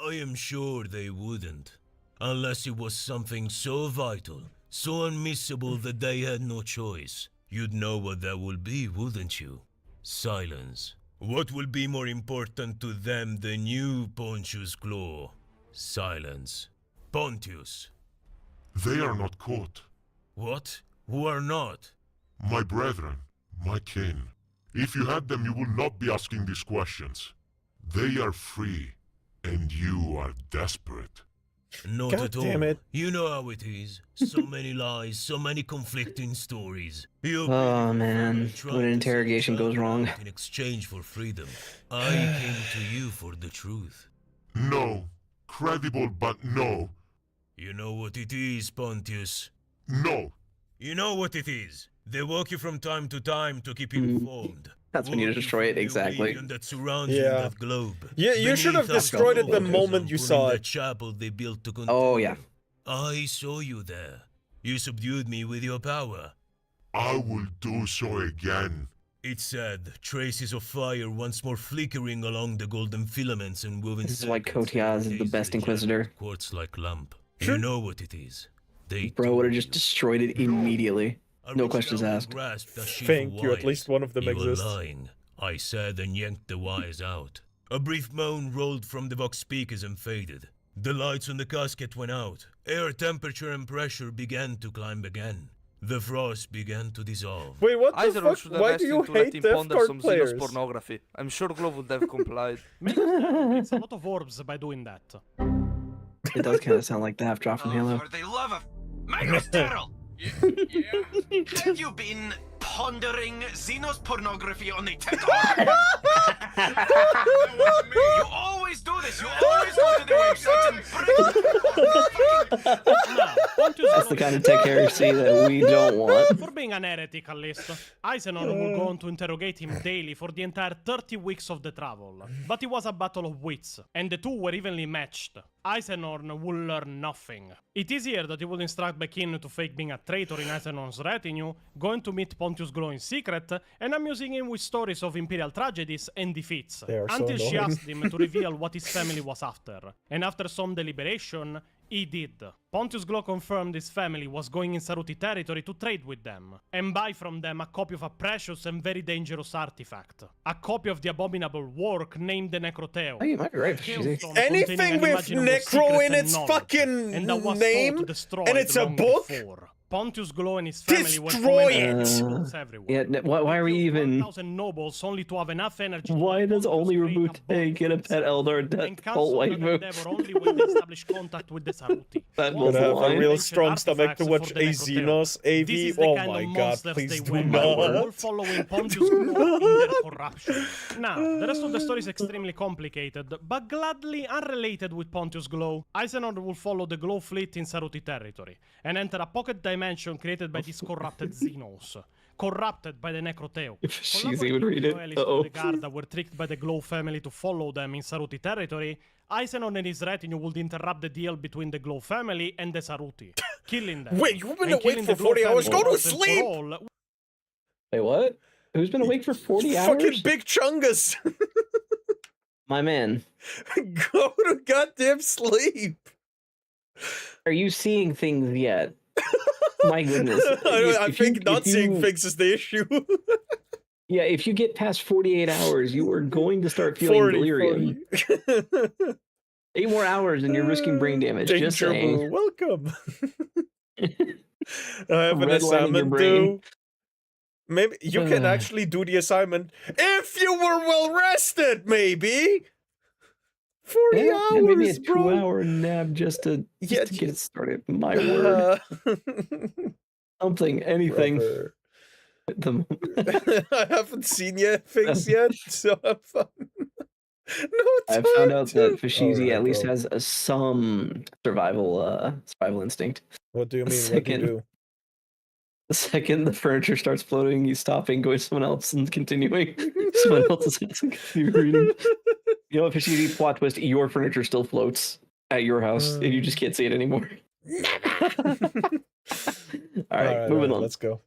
I am sure they wouldn't. Unless it was something so vital, so unmissable that they had no choice. You'd know what that would be, wouldn't you? Silence. What will be more important to them than you, Pontius Glow? Silence. Pontius. They are not caught. What? Who are not? My brethren, my kin. If you had them, you would not be asking these questions. They are free, and you are desperate. Not God at all. damn it. You know how it is. So many lies, so many conflicting stories. Oh man, when an interrogation goes wrong. In exchange for freedom, I came to you for the truth. No. Credible, but no. You know what it is, Pontius. No. You know what it is. They walk you from time to time to keep you informed. That's when you destroy it, exactly. That surrounds you in that globe. Yeah, you should have Beneath us, destroyed it the focus moment on you pulling saw the it. chapel they built to Oh yeah. I saw you there. You subdued me with your power. I will do so again. It said, traces of fire once more flickering along the golden filaments and woven. This is why Kotiaz is the best Inquisitor. Quartz-like lamp. You know what it is. They Bro would have just destroyed it immediately. No questions asked. Thank you, at least one of them You exists. were lying, I said and yanked the wires out. A brief moan rolled from the Vox speakers and faded. The lights on the casket went out. Air temperature and pressure began to climb again. The frost began to dissolve. Wait, what the Aizeron should fuck? have Why asked do you him to let hate him Death ponder Guard some players? Xenos pornography. I'm sure Glove would have complied. It's a lot of orbs by doing that. It does kind of sound like the half drop from Halo. For the love of Michael Sterl! Yeah. Have you been pondering Xenos pornography on the tech? You always do this. You always go to the website and That's the kind of tech heresy that we don't want. For being an heretic, at least, Eisenhower will go on to interrogate him daily for the entire 30 weeks of the travel. But it was a battle of wits, and the two were evenly matched. Eisenhower will learn nothing. It is here that he will instruct Bekin to fake being a traitor in Eisenhower's retinue, going to meet Pontius Glow in secret, and amusing him with stories of imperial tragedies and defeats, They are so until she annoying. asked him to reveal what his family was after. And after some deliberation, he did. Pontius Glow confirmed his family was going in Saruti territory to trade with them, and buy from them a copy of a precious and very dangerous artifact. A copy of the abominable work named the Necroteo. Oh, you might be right. She's Anything with Necro in its fucking name, and it's a book? Pontius Glow and his family were Destroy fomenting it! everywhere. Yeah, why are we even... 1,000 nobles only to have enough energy. Why does only Rabute get a pet Eldar cult waifu? Only when they establish contact with the Saruti. That Gonna have a line. real strong stomach to watch a Xenos AV. Oh my god, please do not. All following Pontius Glow in their corruption. Now, the rest of the story is extremely complicated, but gladly unrelated with Pontius Glow. Eisenhorn will follow the Glow fleet in Saruti territory and enter a pocket dimension created by these corrupted Xenos. Corrupted by the Necroteo. If she's even read it. The Garda were tricked by the Glow family to follow them in Saruti territory. Eisenhorn and his retinue would interrupt the deal between the Glow family and the Saruti, killing them. Wait, you've been awake for 40 hours? Go to sleep! Wait, what? Who's been awake for 40 hours? Fucking Big Chungus! My man. Go to goddamn sleep! Are you seeing things yet? My goodness. I think not seeing things is the issue. Yeah, if you get past 48 hours, you are going to start feeling delirium. 8 more hours and you're risking brain damage. Danger just saying. Boo, welcome. I have an Redlining assignment your due. Maybe you can actually do the assignment if you were well rested, maybe. 40 hours, and maybe a bro. 2-hour nap just to get it started. My word. Something, anything. I haven't seen things yet, so I'm fine. No time I found out that Fashizi Alright, at least bro. has some survival instinct. What do you mean? What do you do? The second the furniture starts floating, he's stopping, going to someone else, and continuing. Someone else is continue reading. You know, if Fashizi plot twist, your furniture still floats at your house, and you just can't see it anymore. All right, moving on. Let's go.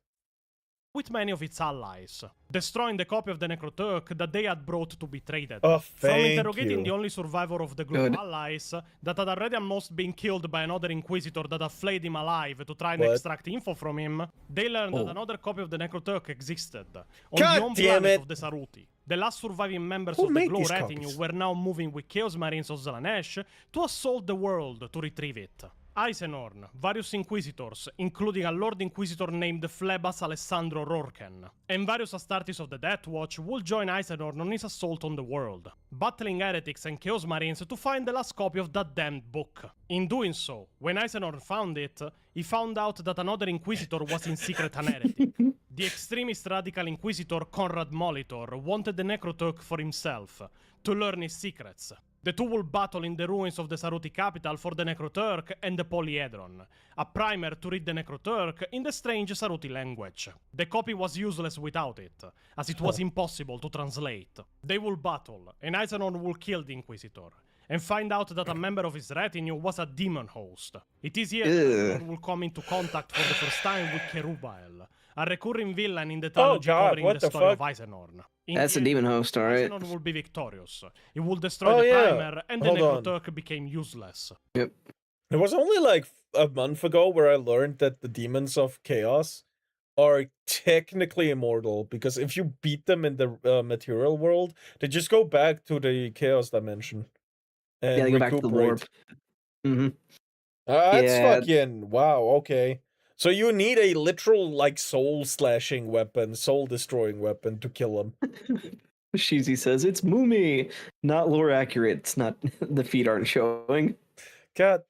With many of its allies, destroying the copy of the Necroturk that they had brought to be traded. Oh, From thank interrogating you. the only survivor of the group allies that had already almost been killed by another Inquisitor that had flayed him alive to try and extract info from him, they learned that another copy of the Necroturk existed on the home planet of the Saruti. The last surviving members of the Glow retinue were now moving with Chaos Marines of Zalanesh to assault the world to retrieve it. Eisenhorn, various Inquisitors, including a Lord Inquisitor named Phlebas Alessandro Rorken, and various Astartes of the Death Watch will join Eisenhorn on his assault on the world, battling heretics and Chaos Marines to find the last copy of that damned book. In doing so, when Eisenhorn found it, he found out that another Inquisitor was in secret an heretic. The extremist radical Inquisitor Conrad Molitor wanted the Necroturk for himself, to learn his secrets. The two will battle in the ruins of the Saruti capital for the Necroturk and the Polyhedron, a primer to read the Necroturk in the strange Saruti language. The copy was useless without it, as it was impossible to translate. They will battle, and Eisenhorn will kill the Inquisitor, and find out that a member of his retinue was a demon host. It is here that Eisenhorn will come into contact for the first time with Kerubael, a recurring villain in the trilogy covering the story of Eisenhorn. That's a demon host, alright. Eisenhorn will be victorious. He will destroy the primer, and the Necroturk became useless. Yep. It was only like a month ago where I learned that the demons of chaos are technically immortal, because if you beat them in the material world, they just go back to the chaos dimension and they go back to the warp. That's fucking wow. Okay, so you need a literal like soul slashing weapon, soul destroying weapon to kill him. Shizi says it's Mumi, not lore accurate. It's not. The feet aren't showing. God.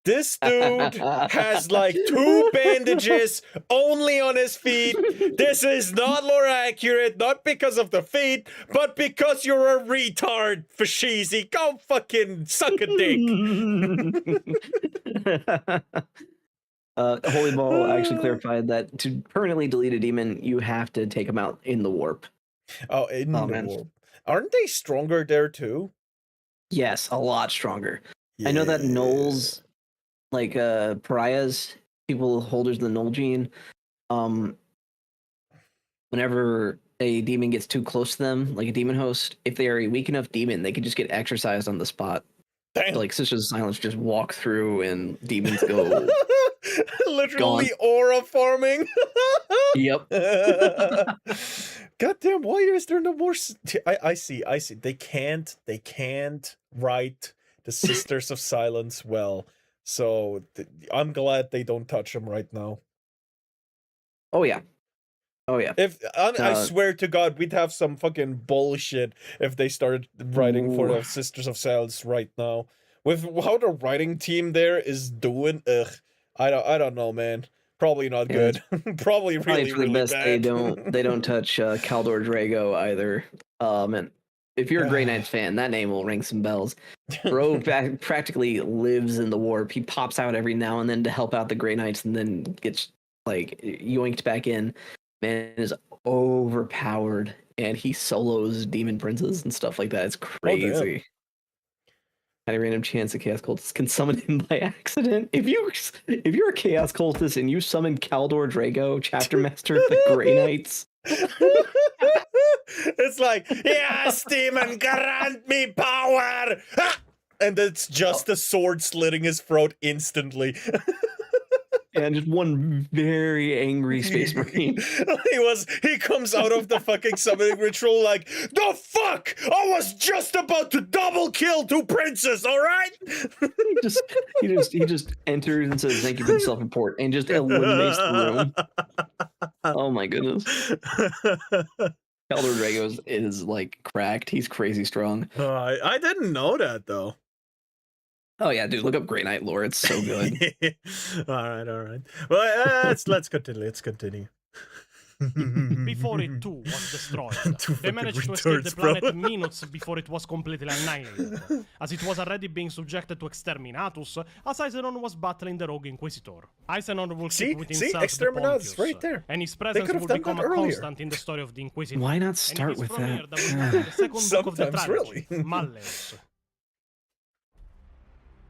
This dude has like 2 bandages only on his feet. This is not lore accurate, not because of the feet, but because you're a retard, Fashizi. Go fucking suck a dick. Holy Ball actually clarified that to permanently delete a demon, you have to take him out in the warp. Oh, in the warp. Aren't they stronger there too? Yes, a lot stronger. Yeah. I know that gnolls, like pariahs, people holders of the gnoll gene, whenever a demon gets too close to them, like a demon host, if they are a weak enough demon, they can just get exercised on the spot. Damn. So, like Sisters of Silence just walk through and demons go. Literally aura farming. Yep. Goddamn, why is there no more? I see. They can't write the Sisters of Silence well. So I'm glad they don't touch him right now. Oh yeah. Oh yeah. If I swear to God, we'd have some fucking bullshit if they started writing for the Sisters of Cells right now. With how the writing team there is doing, I don't know, man. Probably not good. Probably really, for the best bad. they don't touch Caldor Drago either. And if you're a Grey Knights fan, that name will ring some bells. Bro practically lives in the warp. He pops out every now and then to help out the Grey Knights, and then gets like yoinked back in. Man is overpowered, and he solos demon princes and stuff like that. It's crazy. Any random chance a chaos cultist can summon him by accident. If you're a chaos cultist and you summon Caldor Drago, chapter master of the Grey Knights, it's like, yes, demon, grant me power, and it's just a sword slitting his throat instantly. and just one very angry space marine. He comes out of the fucking summoning ritual like, the fuck! I was just about to double kill 2 princes, alright? he just enters and says, thank you for the self-report, and just eliminates the room. Oh my goodness. Caldor Drago is like cracked. He's crazy strong. I didn't know that though. Oh yeah, dude, look up Grey Knight lore. It's so good. all right. Well, let's continue. Before it too was destroyed, they managed to escape the planet minutes before it was completely annihilated, as it was already being subjected to exterminatus, as Isenon was battling the Rogue Inquisitor. Isenon will keep with himself the Pontius, right there. And his presence will become a constant in the story of the Inquisitor. Why not start with that? The second book of the trilogy, Malleus.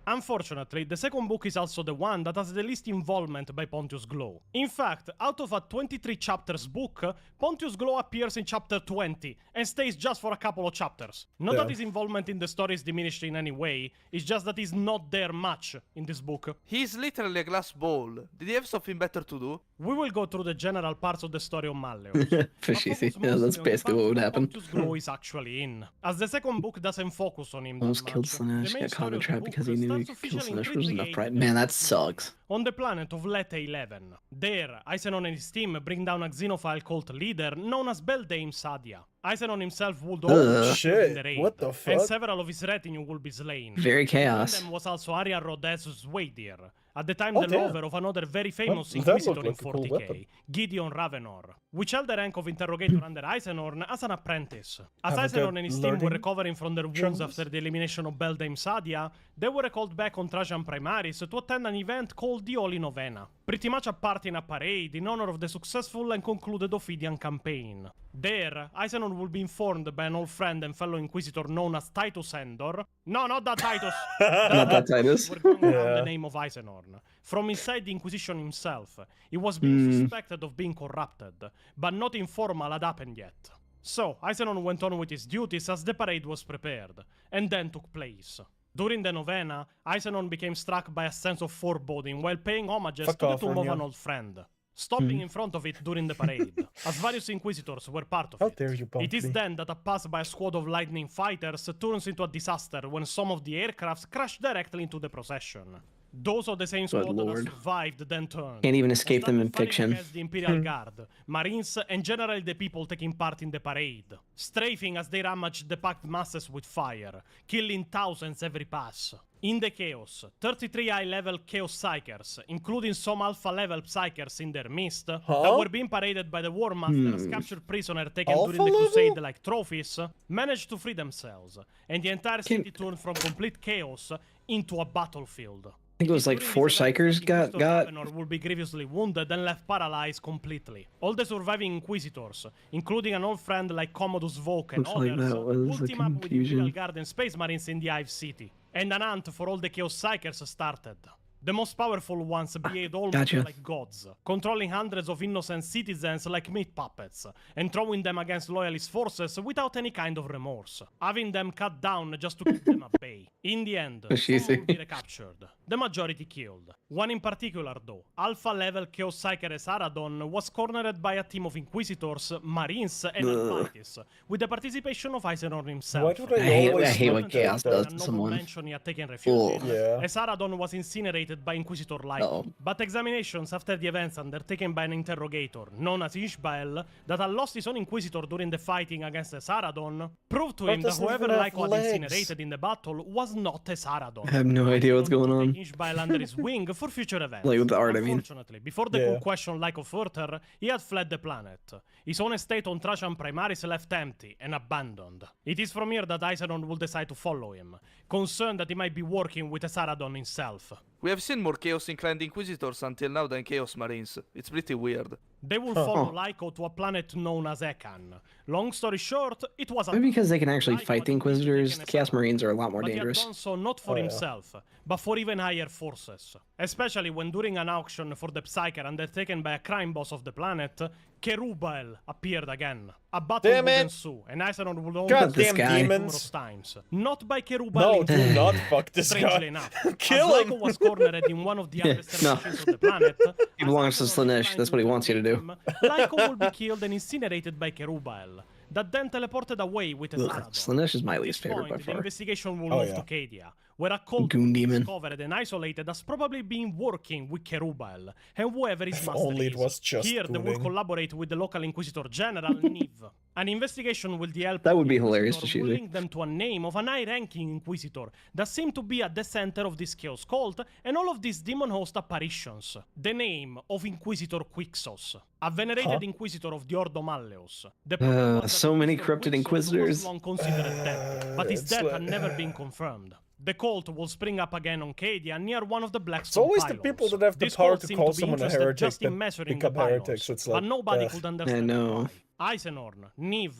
Unfortunately, the second book is also the one that has the least involvement by Pontius Glow. In fact, out of a 23 chapters book, Pontius Glow appears in chapter 20 and stays just for a couple of chapters. Not that his involvement in the story is diminished in any way, it's just that he's not there much in this book. He's literally a glass bowl. Did he have something better to do? We will go through the general parts of the story of Malleus. Yeah, that's basically what would happen. Pontius Glow is actually in. As the second book doesn't focus on him almost killed Slanesh, got caught in a trap because he knew kill Slanesh was enough pride. Man, that sucks. On the planet of Lete 11. There, Isenon and his team bring down a xenophile cult leader known as Beldame Sadia. Isenon himself would also in the raid, what the fuck? and several of his retinue will be slain. Very chaos. One of them was also Arya Rodez Zweidir, at the time the lover of another very famous Inquisitor in 40k, Gideon Ravenor, which held the rank of interrogator under Isenorn as an apprentice. As Isenorn and his team were recovering from their wounds after the elimination of Beldame Sadia, they were called back on Trajan Primaris to attend an event called the Holy Novena, pretty much a party in a parade in honor of the successful and concluded Ophidian campaign. There, Isenon will be informed by an old friend and fellow Inquisitor known as Titus Endor. No, not that Titus! Not that Titus. We're going around the name of Isenorn. From inside the Inquisition himself, he was being suspected of being corrupted, but nothing formal had happened yet. So, Isenon went on with his duties as the parade was prepared, and then took place. During the novena, Isenon became struck by a sense of foreboding while paying homages to the tomb of an old friend, stopping in front of it during the parade, as various Inquisitors were part of it. It is then that a pass by a squad of lightning fighters turns into a disaster when some of the aircrafts crash directly into the procession. Those of the same squad that survived then turned. Can't even escape them in fiction. Against the Imperial Guard, Marines, and generally the people taking part in the parade, strafing as they ravaged the packed masses with fire, killing thousands every pass. In the chaos, 33 high-level Chaos Psykers, including some alpha-level Psykers in their midst, that were being paraded by the War Master as captured prisoner taken during the Crusade like trophies, managed to free themselves, and the entire city turned from complete chaos into a battlefield. I think it was like 4 Psykers got. Or will be grievously wounded and left paralyzed completely. All the surviving Inquisitors, including an old friend like Commodus Voke and others, will team up with the Imperial Guard and Space Marines in the Hive City. And an hunt for all the Chaos Psykers started. The most powerful ones behaved almost like gods, controlling hundreds of innocent citizens like meat puppets, and throwing them against loyalist forces without any kind of remorse, having them cut down just to keep them at bay. In the end, some will be recaptured, the majority killed. One in particular, though, alpha-level Chaos Psyker Esaradon, was cornered by a team of Inquisitors, Marines, and Almighties, with the participation of Eisenhorn himself. Why do they I hate what Chaos does to someone. He had taken refuge in, Yeah. Esaradon was incinerated by Inquisitor Lyko. But examinations after the events undertaken by an interrogator known as Ishbael, that had lost his own Inquisitor during the fighting against Esaradon, proved to him that whoever Lyko had incinerated in the battle was not Esaradon. I have no idea what's going on. Ishbael under his wing for future events. Like with the art, I mean. Unfortunately, before the could question Lyko further, he had fled the planet. His own estate on Trajan Primaris left empty and abandoned. It is from here that Eisenhorn will decide to follow him, concerned that he might be working with Esaradon himself. We have seen more Chaos-inclined Inquisitors until now than Chaos Marines. It's pretty weird. They will follow Lyko to a planet known as Ekan. Long story short, it was a... Maybe because they can actually fight the Inquisitors, Chaos Marines are a lot more dangerous. But he had done so not for himself, but for even higher forces. Especially when during an auction for the Psyker undertaken by a crime boss of the planet, Kerubael appeared again. A battle would ensue, and Eisenhorn would only numerous times. Not by Kerubael. No, do not fuck this guy. Strangely enough, Kill as him. Lyko was cornered in one of the harvest machines of the planet. He belongs to Slaanesh, that's what he wants you to do. Lyko will be killed and incinerated by Kerubael, that then teleported away with Esaradon. Slaanesh is my least At this favorite by point, the far. investigation will move to Cadia, where a cult Goon was demon. discovered and isolated as probably being working with Kerubael, and whoever his master only is. it was just Here, they will gooning. collaborate with the local Inquisitor General, Niv. An investigation with the help That of would the be hilarious to Inquisitor see. will link them to a name of an high-ranking Inquisitor that seemed to be at the center of this Chaos cult and all of these demon host apparitions. The name of Inquisitor Quixos, a venerated Inquisitor of the Ordo Malleus. The problem was that So many Inquisitor corrupted Quixos Inquisitors. was long considered dead, but his It's death like- had never been confirmed. The cult will spring up again on Cadia near one of the Blackstone It's always the pylons. people that have the This power cult to seemed call be someone a interested heretic just in that measuring the become pylons, heretics. It's but like, nobody could understand I know. why. Eisenhorn, Niv,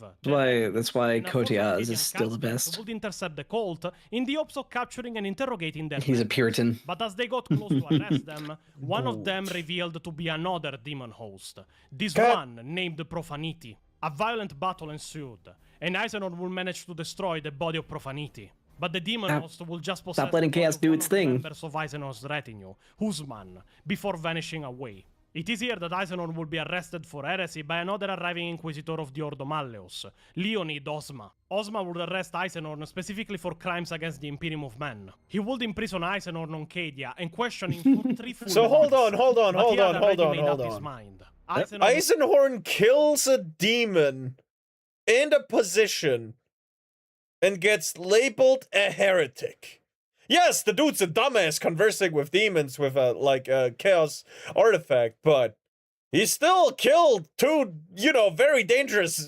That's why and a force of Kotias Gideon is still the Casper best. would intercept the cult in the hopes of capturing and interrogating them. He's a Puritan. But as they got close to arrest them, one of them revealed to be another demon host. This one named Profaniti. A violent battle ensued, and Eisenhorn will manage to destroy the body of Profaniti. But the demon host will just possess Stop letting the body chaos of do one its of the thing. members of Eisenhorn's retinue, Husman, before vanishing away. It is here that Eisenhorn will be arrested for heresy by another arriving Inquisitor of the Ordo Malleus, Leonid Ozma. Ozma would arrest Eisenhorn specifically for crimes against the Imperium of Men. He would imprison Eisenhorn on Cadia and question him for 3 full So hold months. on, hold on, But he hold had on, already hold on, made hold up his on. mind. Eisenhorn kills a demon in a position and gets labeled a heretic. Yes, the dude's a dumbass conversing with demons with a chaos artifact, but he still killed 2, very dangerous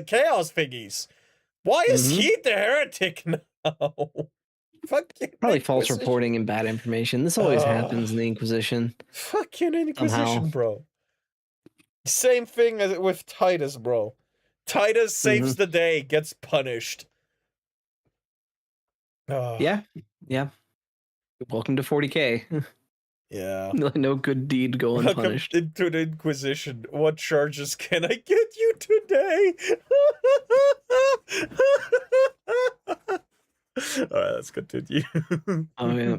chaos thingies. Why is he the heretic now? Fucking Probably false Inquisition. reporting and bad information. This always happens in the Inquisition. Fucking Inquisition, Somehow. bro. Same thing as with Titus, bro. Titus saves the day, gets punished. Yeah. Welcome to 40K. Yeah. No good deed go Welcome unpunished. into the Inquisition. What charges can I get you today? Alright, let's continue. Oh yeah.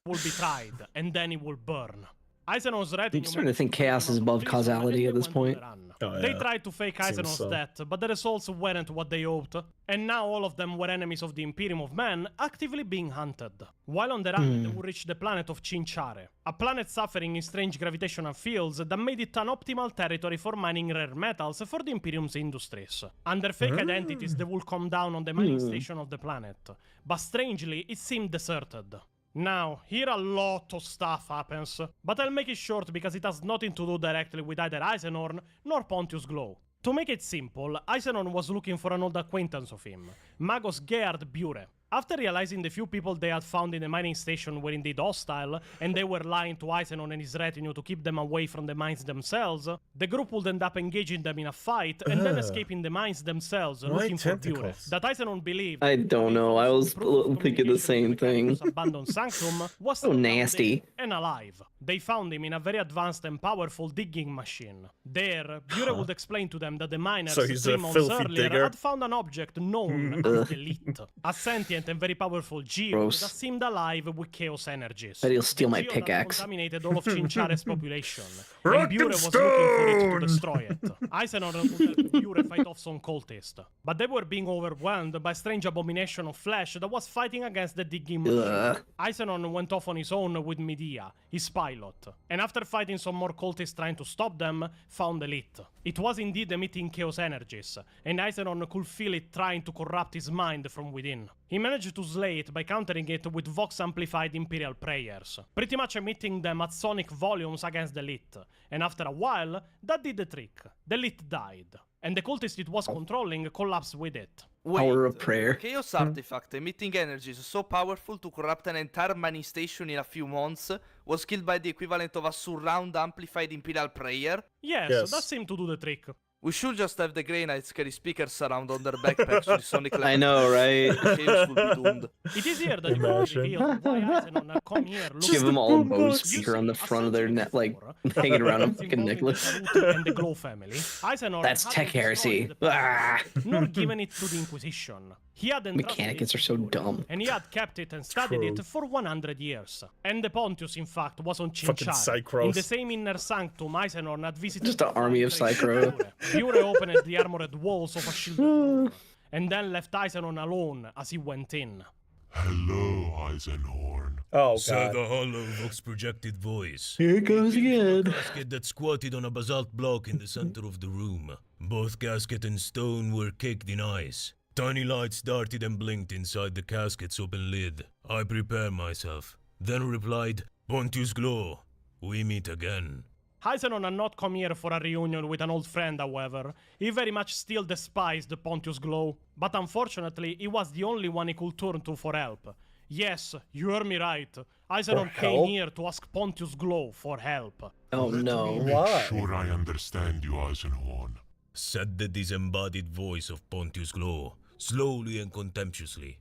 will be tried, and then he will burn. Eisenhorn's I'm retinue starting to think chaos is above causality at this point. They tried to fake Seems Eisenhorn's so. death, but the results weren't what they hoped. And now all of them were enemies of the Imperium of Man, actively being hunted. While on the run, they would reach the planet of Cinchare, a planet suffering in strange gravitational fields that made it an optimal territory for mining rare metals for the Imperium's industries. Under fake identities, they would come down on the mining station of the planet. But strangely, it seemed deserted. Now, here a lot of stuff happens, but I'll make it short because it has nothing to do directly with either Eisenhorn nor Pontius Glow. To make it simple, Eisenhorn was looking for an old acquaintance of him, Magos Geard Bure. After realizing the few people they had found in the mining station were indeed hostile, and they were lying to Eisenhorn and his retinue to keep them away from the mines themselves, the group would end up engaging them in a fight and then escaping the mines themselves looking for Bure. tentacles? That Eisenhorn believed... I don't know. I was thinking the same thing. Abandoned Sanctum was So still nasty. down there and alive. They found him in a very advanced and powerful digging machine. There, Bure would explain to them that the miners So he's a 3 months filthy earlier digger. had found an object known as the Lit, a sentient giant and very powerful geode Gross. that seemed alive with chaos energies. Bet he'll steal The my geode had pickaxe. contaminated all of Chinchare's population, and Rotten Bure was looking for it to stone! destroy it. Eisenor would help Bure fight off some cultists, but they were being overwhelmed by a strange abomination of flesh that was fighting against the digging machine. Eisenor went off on his own with Medea, his pilot, and after fighting some more cultists trying to stop them, found Elite. It was indeed emitting chaos energies, and Eisenor could feel it trying to corrupt his mind from within. He managed to slay it by countering it with Vox-amplified Imperial prayers, pretty much emitting them at sonic volumes against the Elite, and after a while, that did the trick. The Elite died, and the cultist it was controlling collapsed with it. Power of prayer. A chaos artifact emitting energies so powerful to corrupt an entire mining station in a few months was killed by the equivalent of a surround amplified Imperial prayer? Yes, that seemed to do the trick. We should just have the Grey Knights carry speakers around on their backpacks with sonic I know, right? Chaos will be doomed. It is here that you can reveal why Eisenor come here looking Give them all a bow You speaker see, on the a front of their century neck, like before, hanging around a events fucking involving necklace. the Taruti and the Glow family, Eisenor That's hadn't tech heresy. destroyed the palace, Ah. nor given it to the Inquisition. He had entrusted Mechanicus it are so to Bure, dumb. and he had kept it and studied True. it for 100 years. And the Pontius, in fact, was on Fucking Chinchar. Psychros. In the same inner sanctum, Eisenor had visited Just an the army of factory Psychro. Bure opened the armored walls of a shielded door, and then left Eisenor alone as he went in. Hello, Eisenhorn. Oh, Said God. a hollow vox-projected voice. Here it goes again. Casket that squatted on a basalt block in the center of the room. Both casket and stone were caked in ice. Tiny lights darted and blinked inside the casket's open lid. I prepared myself, then replied, Pontius Glow, we meet again. Eisenor had not come here for a reunion with an old friend, however. He very much still despised Pontius Glow, but unfortunately, he was the only one he could turn to for help. Yes, you heard me right. Eisenor came help? here to ask Pontius Glow for help. Oh Let no. me make Why? sure I understand you, Eisenhorn. Said the disembodied voice of Pontius Glow, slowly and contemptuously.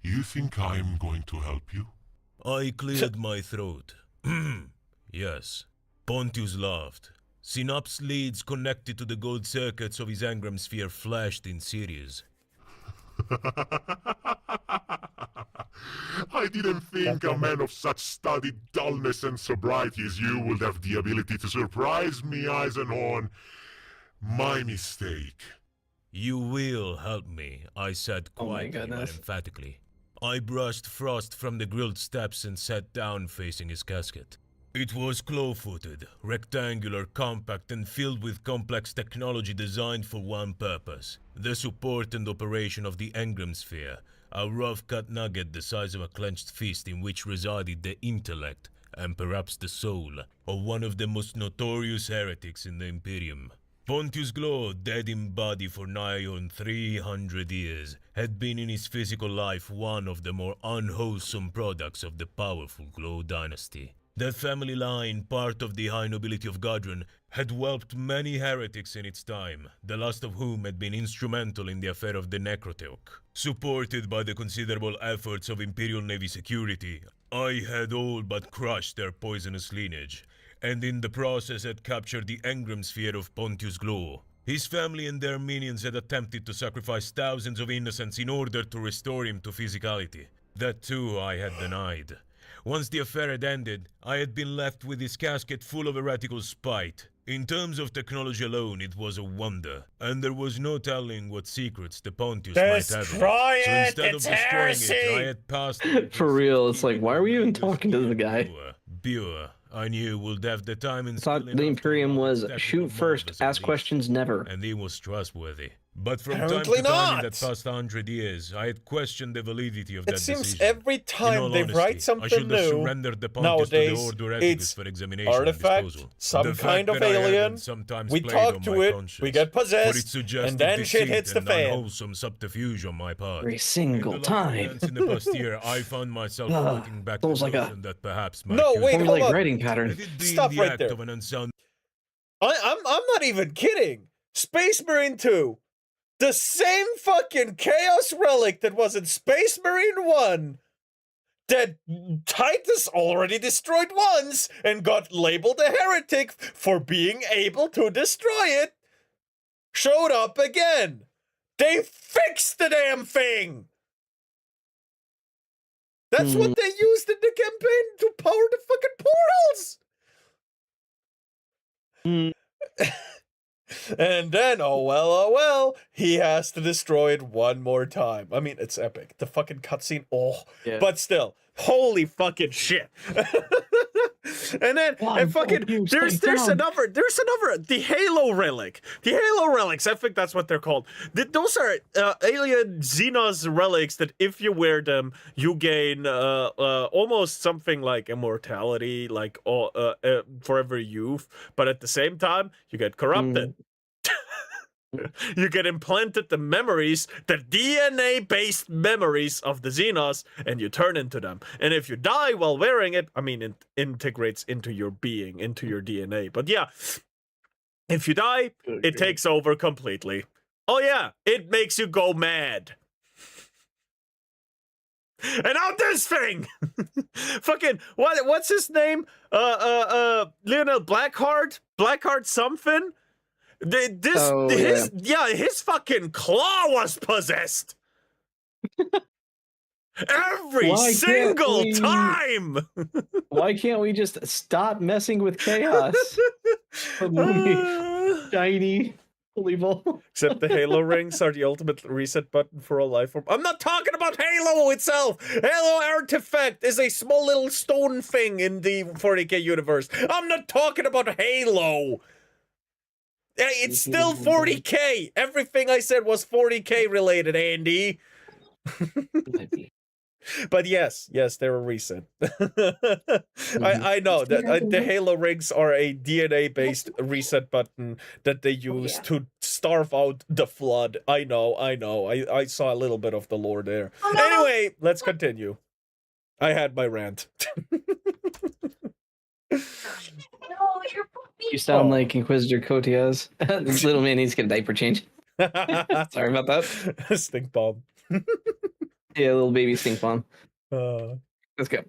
You think I am going to help you? I cleared my throat. Yes. Pontius laughed. Synapse leads connected to the gold circuits of his engram sphere flashed in series. I didn't think a man of such studied dullness and sobriety as you would have the ability to surprise me, Eisenhorn. My mistake. You will help me, I said Oh my quietly but goodness. emphatically. I brushed frost from the grilled steps and sat down facing his casket. It was claw-footed, rectangular, compact, and filled with complex technology designed for one purpose: the support and operation of the engram sphere, a rough-cut nugget the size of a clenched fist in which resided the intellect, and perhaps the soul, of one of the most notorious heretics in the Imperium. Pontius Glow, dead in body for nigh on 300 years, had been in his physical life one of the more unwholesome products of the powerful Glow dynasty. That family line, part of the high nobility of Godrun, had whelped many heretics in its time, the last of whom had been instrumental in the affair of the Necrotheok. Supported by the considerable efforts of Imperial Navy security, I had all but crushed their poisonous lineage, and in the process had captured the engram sphere of Pontius Glow. His family and their minions had attempted to sacrifice thousands of innocents in order to restore him to physicality. That too I had denied. Once the affair had ended, I had been left with his casket full of heretical spite. In terms of technology alone, it was a wonder, and there was no telling what secrets the Pontius might have. Destroy So it! instead of It's destroying heresy! it, I had passed it For real, it's like, why are we even talking to the guy? Bure, I knew would have the time and I thought skill the enough to Imperium unlock was his technical shoot first, marvels ask of questions never. and he was trustworthy. But from Apparently time to time in not. that past 100 years, I had questioned the validity of It that seems decision. every In time all they honesty, write I something should have new, surrendered the Pontius to nowadays the Order Ethicus it's for examination and artifact, disposal. some The fact kind of that I had alien, and sometimes we played talk on to my it, we conscience, get for possessed, its suggested and then shit deceit hits the and fan. unwholesome subterfuge on my part. Every single In the long time. events in the past year, I found myself floating back to Almost the like a notion that perhaps my No, accuser wait, hold Formulaic on. writing pattern. had it been Stop the right act there. of an unsound I'm not even kidding. Space Marine 2. The same fucking Chaos Relic that was in Space Marine 1 that Titus already destroyed once and got labeled a heretic for being able to destroy it showed up again. They fixed the damn thing. That's what they used in the campaign to power the fucking portals! And then, oh well, he has to destroy it one more time. I mean, it's epic. The fucking cutscene, but still, holy fucking shit. And then, there's another, the Halo Relic. The Halo Relics, I think that's what they're called. Those are alien Xenos relics that if you wear them, you gain almost something like immortality, like forever youth, but at the same time, you get corrupted. You get implanted the memories, the DNA-based memories of the Xenos, and you turn into them. And if you die while wearing it, I mean, it integrates into your being, into your DNA. But yeah, if you die, it takes over completely. Oh yeah, it makes you go mad. And now this thing! Fucking, what's his name? Lionel Blackheart? Blackheart something? His fucking claw was possessed. Every single time. Why can't we just stop messing with chaos? Shiny, unbelievable. Except the Halo rings are the ultimate reset button for a life form. I'm not talking about Halo itself. Halo Artifact is a small little stone thing in the 40k universe. I'm not talking about Halo. It's still 40k. Everything I said was 40k related, Andy. But yes, they're a reset. I know that the Halo rings are a DNA-based reset button that they use to starve out the Flood. I know. I saw a little bit of the lore there. Anyway, let's continue. I had my rant. You sound like Inquisitor Kotias. This little man needs to get a diaper change. Sorry about that. Stink bomb. Yeah, little baby stink bomb. Let's go.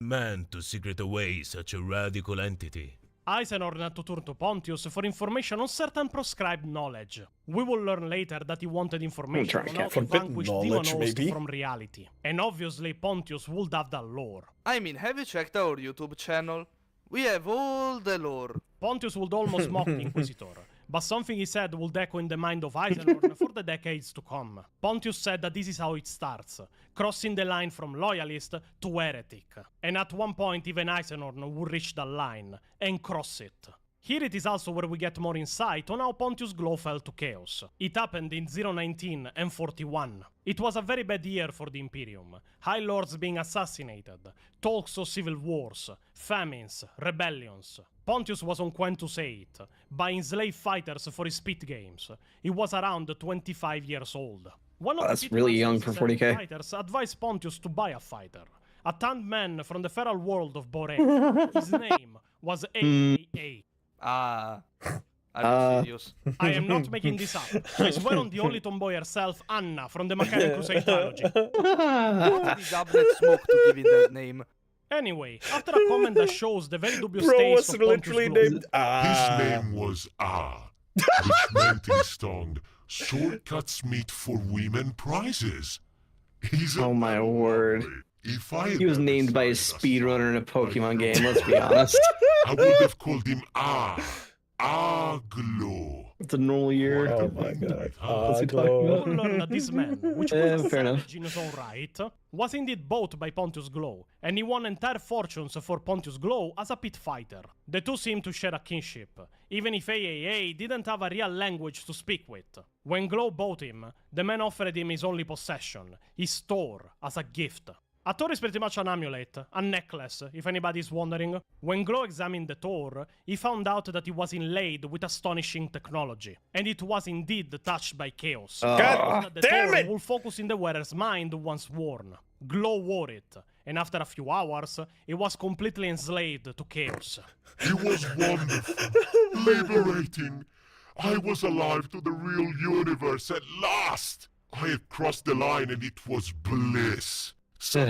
Man to secret away such a radical entity. Eisenhorn had to turn to Pontius for information on certain proscribed knowledge. We will learn later that he wanted information on how to vanquish Demon Host from reality. And obviously Pontius would have the lore. I mean, have you checked our YouTube channel? We have all the lore. Pontius would almost mock the Inquisitor, but something he said would echo in the mind of Eisenhorn for the decades to come. Pontius said that this is how it starts, crossing the line from loyalist to heretic. And at one point even Eisenhorn would reach the line and cross it. Here it is also where we get more insight on how Pontius Glow fell to chaos. It happened in 019 and 41. It was a very bad year for the Imperium. High Lords being assassinated, talks of civil wars, famines, rebellions. Pontius was on Quintus 8, buying slave fighters for his pit games. He was around 25 years old. One of That's really young for 40k. Fighters advised Pontius to buy a fighter. A tanned man from the feral world of Boré. His name was AAA. Are you serious? I am not making this up. I swear on the holy tomboy herself, Anna, from the Mechanic Crusade trilogy. What did Abnet smoke to give him that name? Anyway, after a comment that shows the very dubious Bro taste was of literally Pontius named His name was which meant in song, shortcuts meet for women prizes. He's Oh my word. If I He was named by a speedrunner in a Pokemon game, let's be honest. I would have called him Glow. It's a normal year. Oh my god. What's he talking about? Glow learned that this man, which was a fair enough. savage in his own right, was indeed bought by Pontius Glow, and he won entire fortunes for Pontius Glow as a pit fighter. The two seemed to share a kinship, even if AAA didn't have a real language to speak with. When Glow bought him, the man offered him his only possession, his Tor, as a gift. A Tor is pretty much an amulet, a necklace, if anybody's wondering. When Glow examined the Tor, he found out that it was inlaid with astonishing technology. And it was indeed touched by chaos. God the damn Tor it! will focus in the wearer's mind once worn. Glow wore it, and after a few hours, it was completely enslaved to chaos. It was wonderful, liberating. I was alive to the real universe at last. I had crossed the line and it was bliss. So,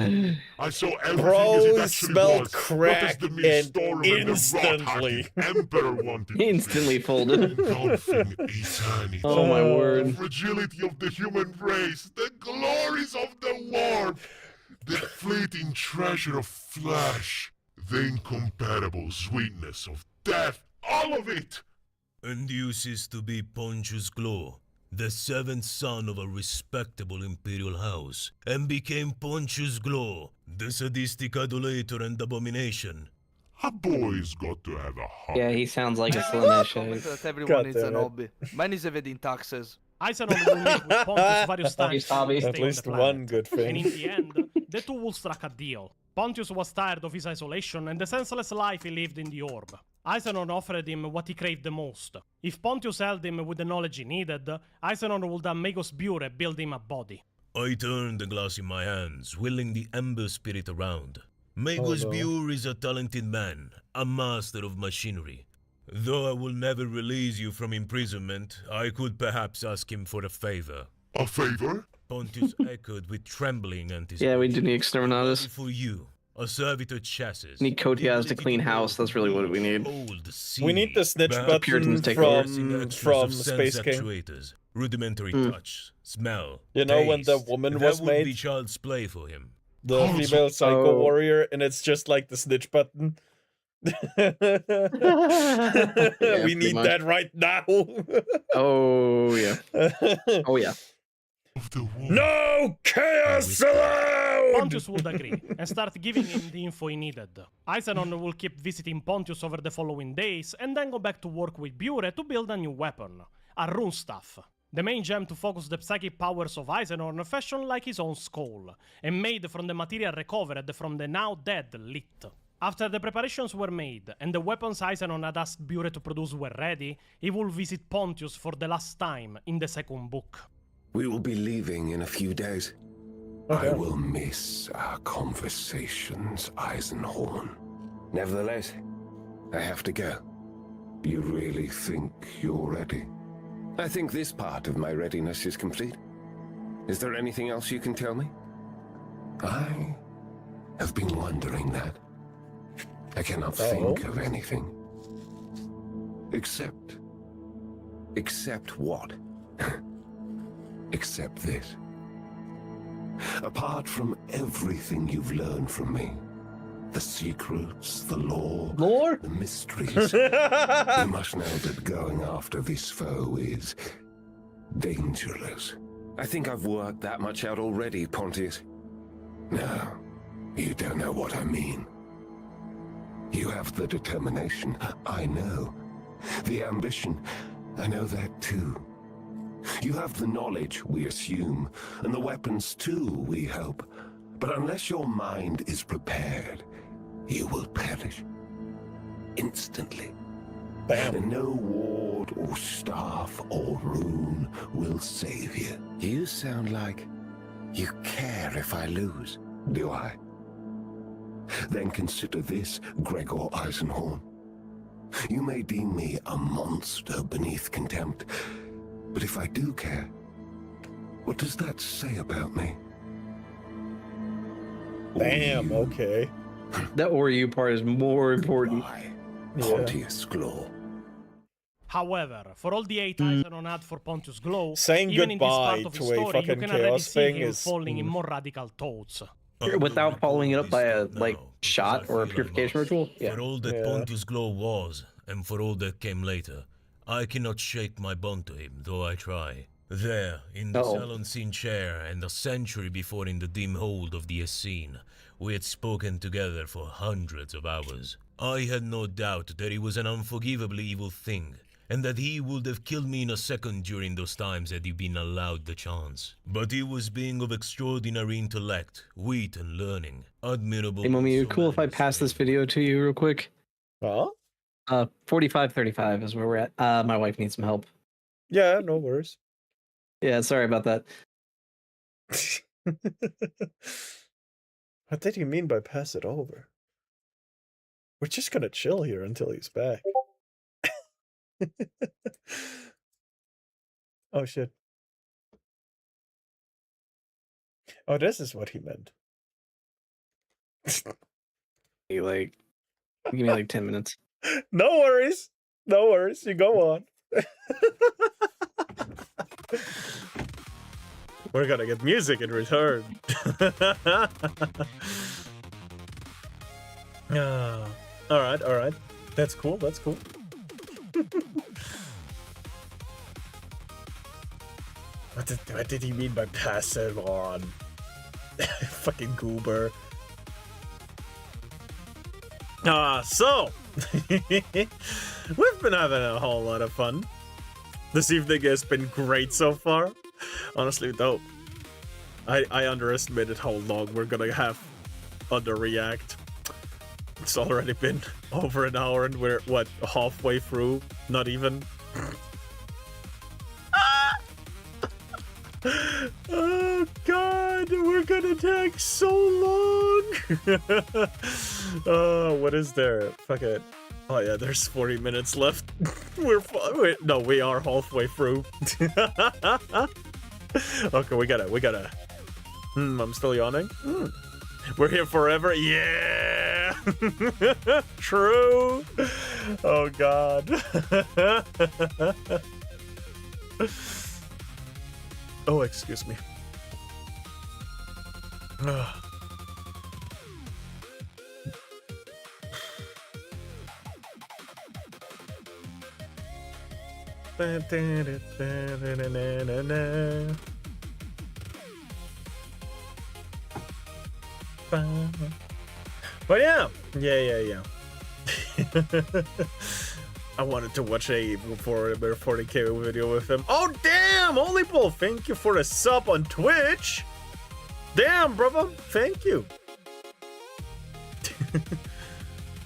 I saw everything Bro as it actually smelled was, crack not as the mere and storeroom instantly. and the rat-hacking emperor wanted. Instantly folded. Engulfing eternity. Oh my word. The fragility of the human race, the glories of the warp, the fleeting treasure of flesh, the incomparable sweetness of death, all of it! And you cease to be Pontius Glow, the seventh son of a respectable imperial house, and became Pontius Glow, the sadistic adulator and abomination. A boy's got to have a hobby. Yeah, he sounds like a Slanesh. Comment that everyone needs an hobby. Mine is evading taxes. Eisenhower will meet with Pontius various times to hobby. stay At on least the one planet. good And thing. in the end, the two will strike a deal. Pontius was tired of his isolation and the senseless life he lived in the orb. Eisenhower offered him what he craved the most. If Pontius held him with the knowledge he needed, Eisenhower would have Magos Bure build him a body. I turned the glass in my hands, willing the ember spirit around. Magos no. Bure is a talented man, a master of machinery. Though I will never release you from imprisonment, I could perhaps ask him for a favor. A favor? Pontius echoed with trembling anticipation. Yeah, we do need Exterminatus. For you, a servitor chassis. Need Kotias to clean house. That's really what we need. We need the snitch button Puritans take over. from Space King. Actuators, rudimentary touch, smell. You know when the taste. woman That was would be made? child's play for him. The female psycho warrior, and it's just like the snitch button. Yeah, we pretty need much. that right now. Oh yeah. Oh yeah. No chaos allowed! Pontius would agree and start giving him the info he needed. Eisenhower will keep visiting Pontius over the following days and then go back to work with Bure to build a new weapon, a rune staff. The main gem to focus the psychic powers of Eisenhower fashioned like his own skull, and made from the material recovered from the now dead Lit. After the preparations were made, and the weapons Eisenhower had asked Bure to produce were ready, he will visit Pontius for the last time in the second book. We will be leaving in a few days. I will miss our conversations, Eisenhorn. Nevertheless, I have to go. You really think you're ready? I think this part of my readiness is complete. Is there anything else you can tell me? I have been wondering that. I cannot think of anything. Except what? Except this. Apart from everything you've learned from me, the secrets, the lore, the mysteries, you must know that going after this foe is dangerous. I think I've worked that much out already, Pontius. No, you don't know what I mean. You have the determination, I know. The ambition, I know that too. You have the knowledge, we assume, and the weapons too, we hope. But unless your mind is prepared, you will perish. Instantly. And no ward or staff or rune will save you. You sound like you care if I lose. Do I? Then consider this, Gregor Eisenhorn. You may deem me a monster beneath contempt, but if I do care, what does that say about me? Damn, okay. The or you part is more important. Pontius Glow. However, for all the hate Eisenhower had for Pontius Glow, Saying even in this goodbye part of to his a story, you fucking can already chaos see thing him is- falling in more radical thoughts. Without following it up by a shot or a purification ritual. Yeah. For all that Pontius Glow was, and for all that came later, I cannot shake my bond to him, though I try. There, in the cell unseen chair, and a century before in the dim hold of the Essene, we had spoken together for hundreds of hours. I had no doubt that he was an unforgivably evil thing, and that he would have killed me in a second during those times had he been allowed the chance. But he was being of extraordinary intellect, wit and learning, admirable. Hey, Mummy, you cool if I pass this video to you real quick? Huh? 45:35 is where we're at. My wife needs some help. Yeah, no worries. Yeah, sorry about that. What did he mean by pass it over? We're just gonna chill here until he's back. Oh shit. Oh, this is what he meant. Hey, like, give me like 10 minutes. No worries. No worries. You go on. We're gonna get music in return. Alright. That's cool, that's cool. What did he mean by pass it on? Fucking goober. So we've been having a whole lot of fun. This evening has been great so far. Honestly, though, I underestimated how long we're gonna have under React. It's already been over an hour and we're, what, halfway through? Not even. Oh god, we're gonna take so long. What is there? Fuck it. Oh yeah, there's 40 minutes left. No, we are halfway through. Okay, we gotta. I'm still yawning. We're here forever. Yeah. True. Oh god. Oh, excuse me. But yeah. I wanted to watch a 40k video with him. Oh damn, Holy Bull, thank you for the sub on Twitch. Damn, brother, thank you.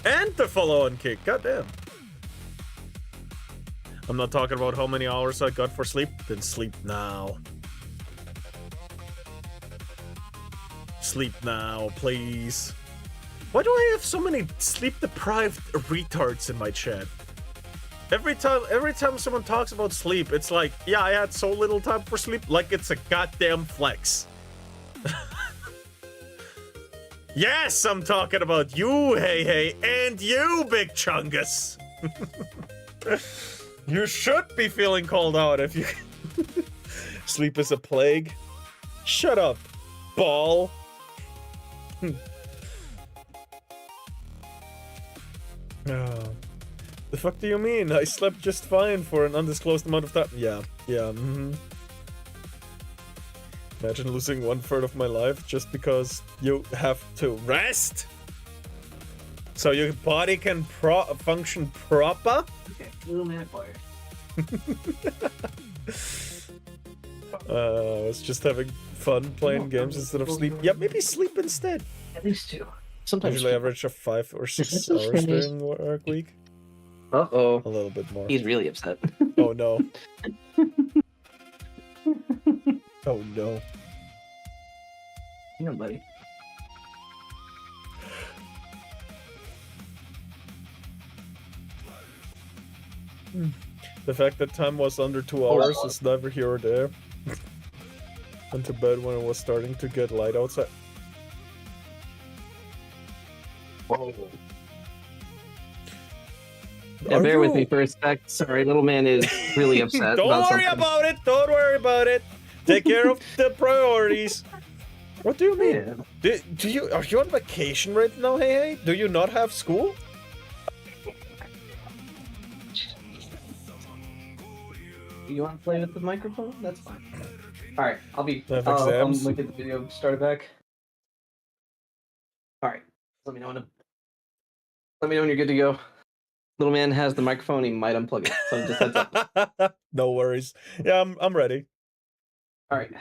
And the follow on Kick, goddamn. I'm not talking about how many hours I got for sleep. Then sleep now. Sleep now, please. Why do I have so many sleep-deprived retards in my chat? Every time someone talks about sleep, it's like, yeah, I had so little time for sleep, like it's a goddamn flex. Yes, I'm talking about you, hey, and you, Big Chungus. You should be feeling called out if you... Sleep is a plague. Shut up, ball. Oh. The fuck do you mean? I slept just fine for an undisclosed amount of time. Yeah. Imagine losing 1/3 of my life just because you have to rest? So your body can function proper? Okay, little minute fire. I was just having fun playing games instead of sleep. Yeah, maybe sleep instead. At least 2. Sometimes usually average of 5 or 6 hours during work week. Uh-oh. A little bit more. He's really upset. Oh no. Oh no. Hang on, buddy. The fact that time was under 2 hours is neither here or there. Went to bed when it was starting to get light outside. Whoa. Yeah, bear with me for a sec. Sorry, little man is really upset. Don't worry about it. Don't worry about it. Take care of the priorities. What do you mean? Yeah. Are you on vacation right now? Hey, do you not have school? You want to play with the microphone? That's fine. All right, I'll look at the video. Start it back. All right, let me know when you're good to go. Little man has the microphone. He might unplug it. So just heads up. No worries. Yeah, I'm ready. All right.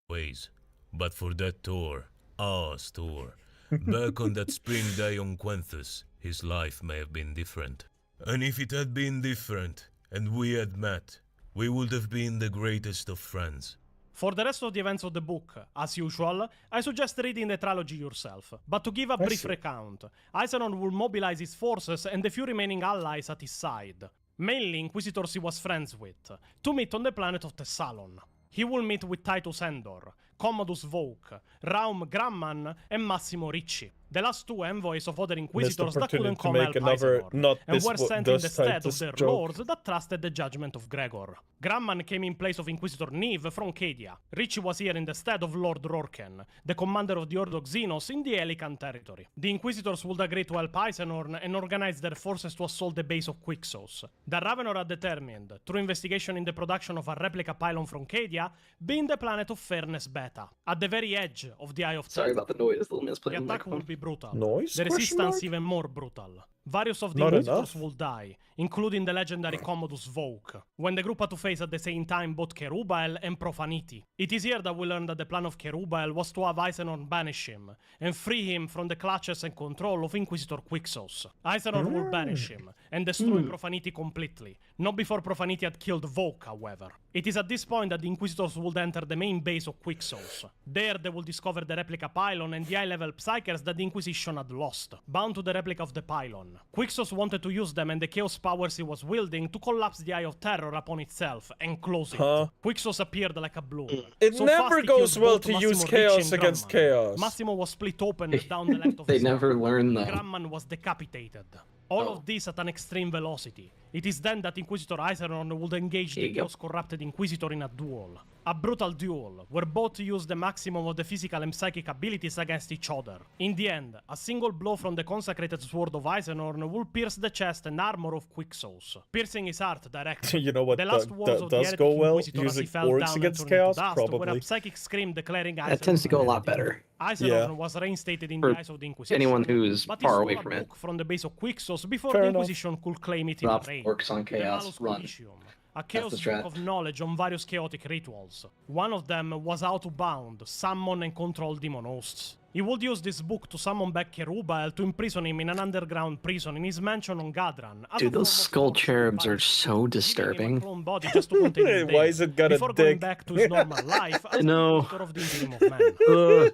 Ways, but for that tour, our tour, back on that spring day on Quenthus, his life may have been different. And if it had been different, and we had met, we would have been the greatest of friends. For the rest of the events of the book, as usual, I suggest reading the trilogy yourself. But to give a brief recount, Iseron will mobilize his forces and the few remaining allies at his side, mainly Inquisitors he was friends with, to meet on the planet of Thessalon. He will meet with Titus Endor, Commodus Voke, Raum Gramman, and Massimo Ricci. the last two envoys of other inquisitors that couldn't to come make help another Eisenor, not and this were sent in the this type stead of this their joke. lords that trusted the judgment of Gregor. Gramman came in place of Inquisitor Neve from Cadia. Richie was here in the stead of Lord Rorken, the commander of the Ordo Xenos in the Helican territory. The Inquisitors would agree to help Eisenhorn and organize their forces to assault the base of Quixos. The Ravenor had determined, through investigation in the production of a replica pylon from Cadia, being the planet of Fairness Beta, at the very edge of the Eye of Sorry about the noise, little miss the playing attack microphone. will be brutal. Noise? The Question resistance mark? even more brutal. Various of the Not Inquisitors enough. will die, including the legendary Commodus Vogue, when the group had to face at the same time both Kerubael and Profaniti. It is here that we learn that the plan of Kerubael was to have Eisenhorn banish him, and free him from the clutches and control of Inquisitor Quixos. Eisenhorn will banish him, and destroy Profaniti completely, not before Profaniti had killed Vogue, however. It is at this point that the Inquisitors would enter the main base of Quixos. There they will discover the replica pylon and the high-level psychers that the Inquisition had lost, bound to the replica of the pylon. Quixos wanted to use them and the chaos powers he was wielding to collapse the Eye of Terror upon itself and close it. Quixos appeared like a blur. It So never fast he goes killed well both to Massimo use Ricci chaos and against Gramman. chaos. Massimo was split open down the left of They his never arm. learn that. Gramman was decapitated. All of this at an extreme velocity. It is then that Inquisitor Eisenhorn would engage the chaos-corrupted Inquisitor in a duel. A brutal duel, where both use the maximum of the physical and psychic abilities against each other. In the end, a single blow from the consecrated sword of Eisenhorn will pierce the chest and armor of Quixos, piercing his heart directly. You know what the last words of the does heretic go well? Inquisitor as he Using fell orcs down and against turned into chaos? dust, were Probably. a psychic scream declaring That tends to go a lot better. Eisenhorn was reinstated in For the eyes of the Inquisition. anyone who's but far he away stole from a it. book from the base of Quixos before Fair the enough. Inquisition could claim it in Drop reign. orcs on The chaos, Malus run. Codicium, a chaos the strat. book of knowledge on various chaotic rituals. One of them was how to bound, summon, and control demon hosts. He would use this book to summon back Kerubael to imprison him in an underground prison in his mansion on Gadran. as a Dude, those form of skull torture cherubs and are so disturbing. clone body just to contain him Why there, is it got a before going dick? back to his normal life as know. the of the Imperium of Man. Ugh.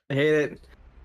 I hate it.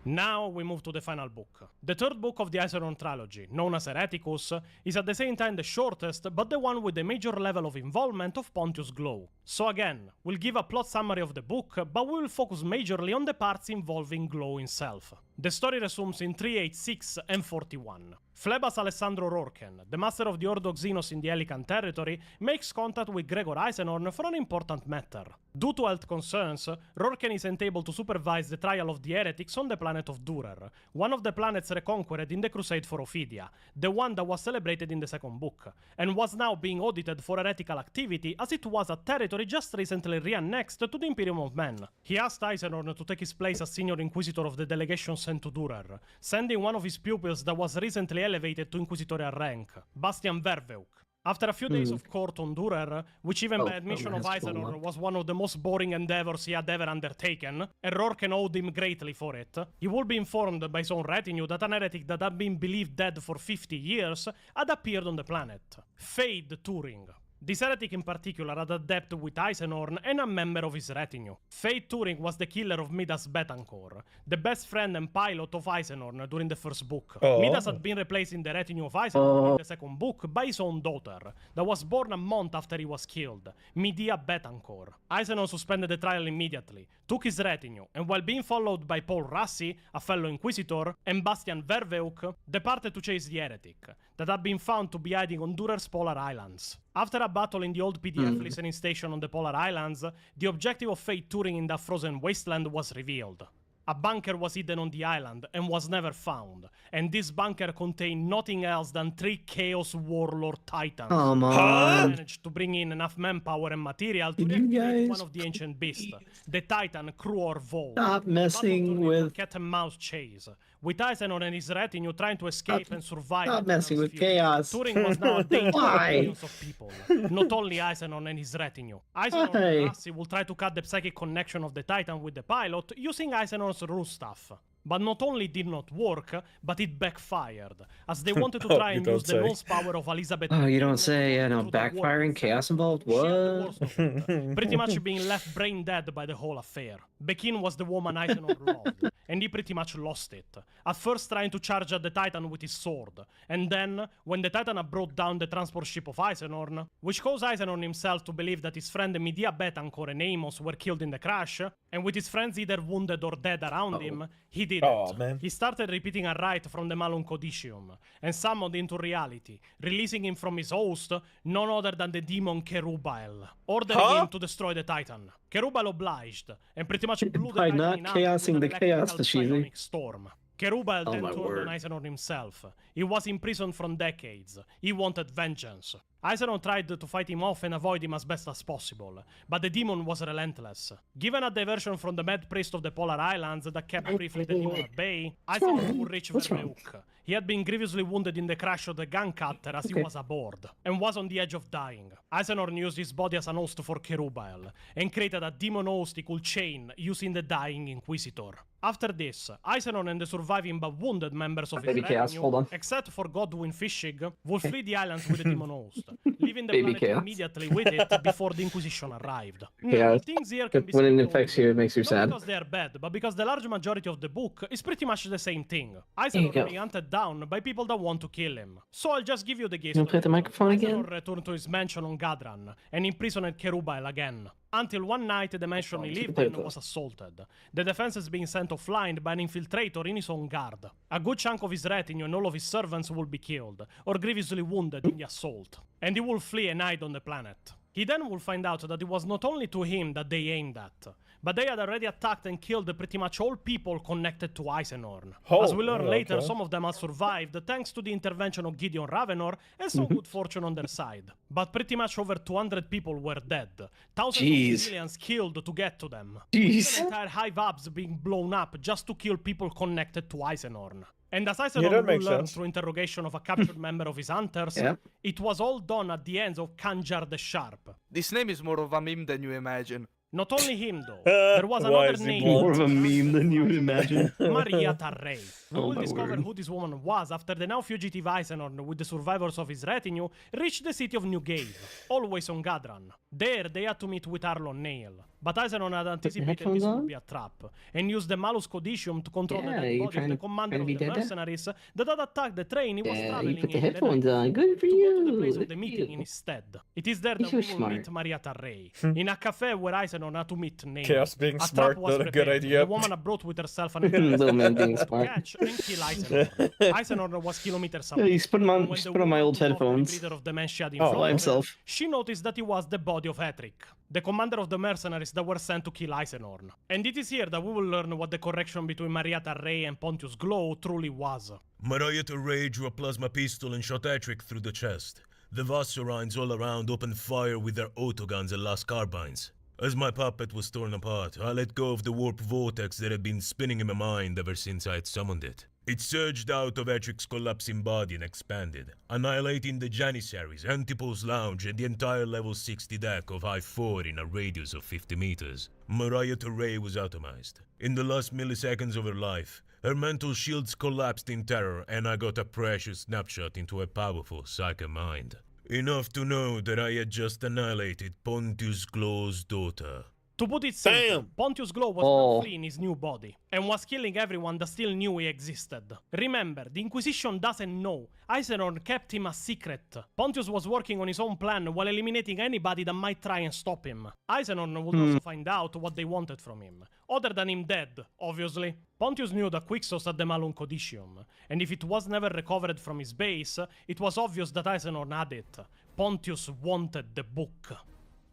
Now we move to the final book. The third book of the Eisenhorn trilogy, known as Hereticus, is at the same time the shortest, but the one with the major level of involvement of Pontius Glow. So again, we'll give a plot summary of the book, but we will focus majorly on the parts involving Glow himself. The story resumes in 386 and 41. Phlebas Alessandro Rorken, the master of the Ordo Xenos in the Helican territory, makes contact with Gregor Eisenhorn for an important matter. Due to health concerns, Rorken isn't able to supervise the trial of the heretics on the planet of Durer, one of the planets reconquered in the Crusade for Ophidia, the one that was celebrated in the second book, and was now being audited for heretical activity as it was a territory just recently re-annexed to the Imperium of Men. He asked Eisenhorn to take his place as senior inquisitor of the delegation sent to Durer, sending one of his pupils that was recently elevated to inquisitorial rank, Bastian Verveuk. After a few days of court on Durer, which even by admission of Eisenhorn was one of the most boring endeavors he had ever undertaken, and Rorken owed him greatly for it, he would be informed by his own retinue that an heretic that had been believed dead for 50 years had appeared on the planet. Fade Turing. This heretic in particular had a debt with Eisenhorn and a member of his retinue. Fade Turing was the killer of Midas Betancor, the best friend and pilot of Eisenhorn during the first book. Midas had been replaced in the retinue of Eisenhorn in the second book by his own daughter, that was born a month after he was killed, Medea Betancor. Eisenhorn suspended the trial immediately, took his retinue, and while being followed by Paul Rassi, a fellow inquisitor, and Bastian Verveuk, departed to chase the heretic, that had been found to be hiding on Durer's Polar Islands. After a battle in the old PDF listening station on the Polar Islands, the objective of Fate Turing in that frozen wasteland was revealed. A bunker was hidden on the island and was never found, and this bunker contained nothing else than 3 Chaos Warlord Titans. Come on. Managed to bring in enough manpower and material to reactivate one of the ancient beasts, the Titan Cruor Vol. Stop messing with cat and mouse chase, with Eisenhorn and his retinue trying to escape and survive. Stop messing with chaos. Turing was now a danger to Why? millions of people, not only Eisenhorn and his retinue. Eisenhorn and Rassi will try to cut the psychic connection of the Titan with the pilot using Eisenhorn's rule stuff. But not only did not work, but it backfired, as they wanted to try and use the nose power of Elizabeth. Oh, you don't say. Yeah, no, backfiring, chaos involved? What? Pretty much being left brain dead by the whole affair. Bekin was the woman Eisenhorn loved, and he pretty much lost it. At first trying to charge at the Titan with his sword, and then, when the Titan had brought down the transport ship of Eisenorn, which caused Eisenorn himself to believe that his friend Medea Betancor and Amos were killed in the crash, and with his friends either wounded or dead around him, he did it. He started repeating a rite from the Malum Codicium, and summoned into reality, releasing him from his host, none other than the demon Cherubile, ordering him to destroy the Titan. Cherubile obliged, and pretty much blew the Titan in half with an electrical psionic storm. Cherubile then turned on Eisenhorn himself. He was imprisoned from decades. He wanted vengeance. Eisenhorn tried to fight him off and avoid him as best as possible, but the demon was relentless. Given a diversion from the mad priest of the Polar Islands that kept briefly the demon at bay, Eisenhorn would reach Vermeuk. He had been grievously wounded in the crash of the gun cutter as he was aboard, and was on the edge of dying. Eisenhorn used his body as an host for Cherubile, and created a demon host he could chain using the dying Inquisitor. After this, Eisenhorn and the surviving but wounded members of his retinue, except for Godwin Fishig, will flee the islands with the demon host, leaving the planet immediately with it before the Inquisition arrived. Now, things here can be when it infects you, it makes you sad. Not because they are bad, but because the large majority of the book is pretty much the same thing. Eisenhorn being hunted down by people that want to kill him. So I'll just give you the gist. You play the microphone again? Eisenhorn returned to his mansion on Gadran, and imprisoned Cherubile again. Until one night, the mansion he lived in was assaulted, the defenses being sent offline by an infiltrator in his own guard. A good chunk of his retinue and all of his servants will be killed, or grievously wounded in the assault, and he will flee and hide on the planet. He then will find out that it was not only to him that they aimed at, but they had already attacked and killed pretty much all people connected to Eisenhorn. As we learn later, some of them have survived thanks to the intervention of Gideon Ravenor and some good fortune on their side. But pretty much over 200 people were dead, thousands of civilians killed to get to them. Even entire hive hubs being blown up just to kill people connected to Eisenhorn. And as Eisenhorn will learn through interrogation of a captured member of his hunters, it was all done at the hands of Kanjar the Sharp. This name is more of a meme than you imagine. Not only him, though. There was another name. More of a meme than you would imagine. Maria Tarrey. We will discover who this woman was after the now fugitive Eisenhorn, with the survivors of his retinue, reached the city of Newgave, always on Gadran. There, they had to meet with Arlon Nail. But Eisenhorn had anticipated this would be a trap, and used the Malus Codicium to control the dead body of the commander of the mercenaries that had attacked the train he was traveling in. Headphones on. Good for you. To go to the place of the meeting instead. It is there that we will meet Maria Tarrey, in a cafe where Eisenhorn had to meet Nail. Chaos being a smart, trap was not a good prepared. idea. The woman had brought with herself an Little man being smart. catch and kill Eisenhorn. Eisenhorn was kilometers away. He's putting on my old headphones. Of dementia in By himself. She noticed that it was the body of Hetrick, the commander of the mercenaries that were sent to kill Eisenhorn. And it is here that we will learn what the correction between Maria Tarrey and Pontius Glow truly was. Maria Tarrey drew a plasma pistol and shot Hetrick through the chest. The Vossarines all around opened fire with their autoguns and las carbines. As my puppet was torn apart, I let go of the warp vortex that had been spinning in my mind ever since I had summoned it. It surged out of Hetrick's collapsing body and expanded, annihilating the Janissaries, Antipul's Lounge, and the entire level 60 deck of Hive 4 in a radius of 50 meters. Maria Tarrey was atomized. In the last milliseconds of her life, her mental shields collapsed in terror, and I got a precious snapshot into a powerful psychic mind. Enough to know that I had just annihilated Pontius Glow's daughter. To put it simply, Pontius Glow was now free in his new body, and was killing everyone that still knew he existed. Remember, the Inquisition doesn't know. Eisenhorn kept him a secret. Pontius was working on his own plan while eliminating anybody that might try and stop him. Eisenhorn would also find out what they wanted from him. Other than him dead, obviously. Pontius knew that Quixos had the Malum Codicium, and if it was never recovered from his base, it was obvious that Eisenhorn had it. Pontius wanted the book.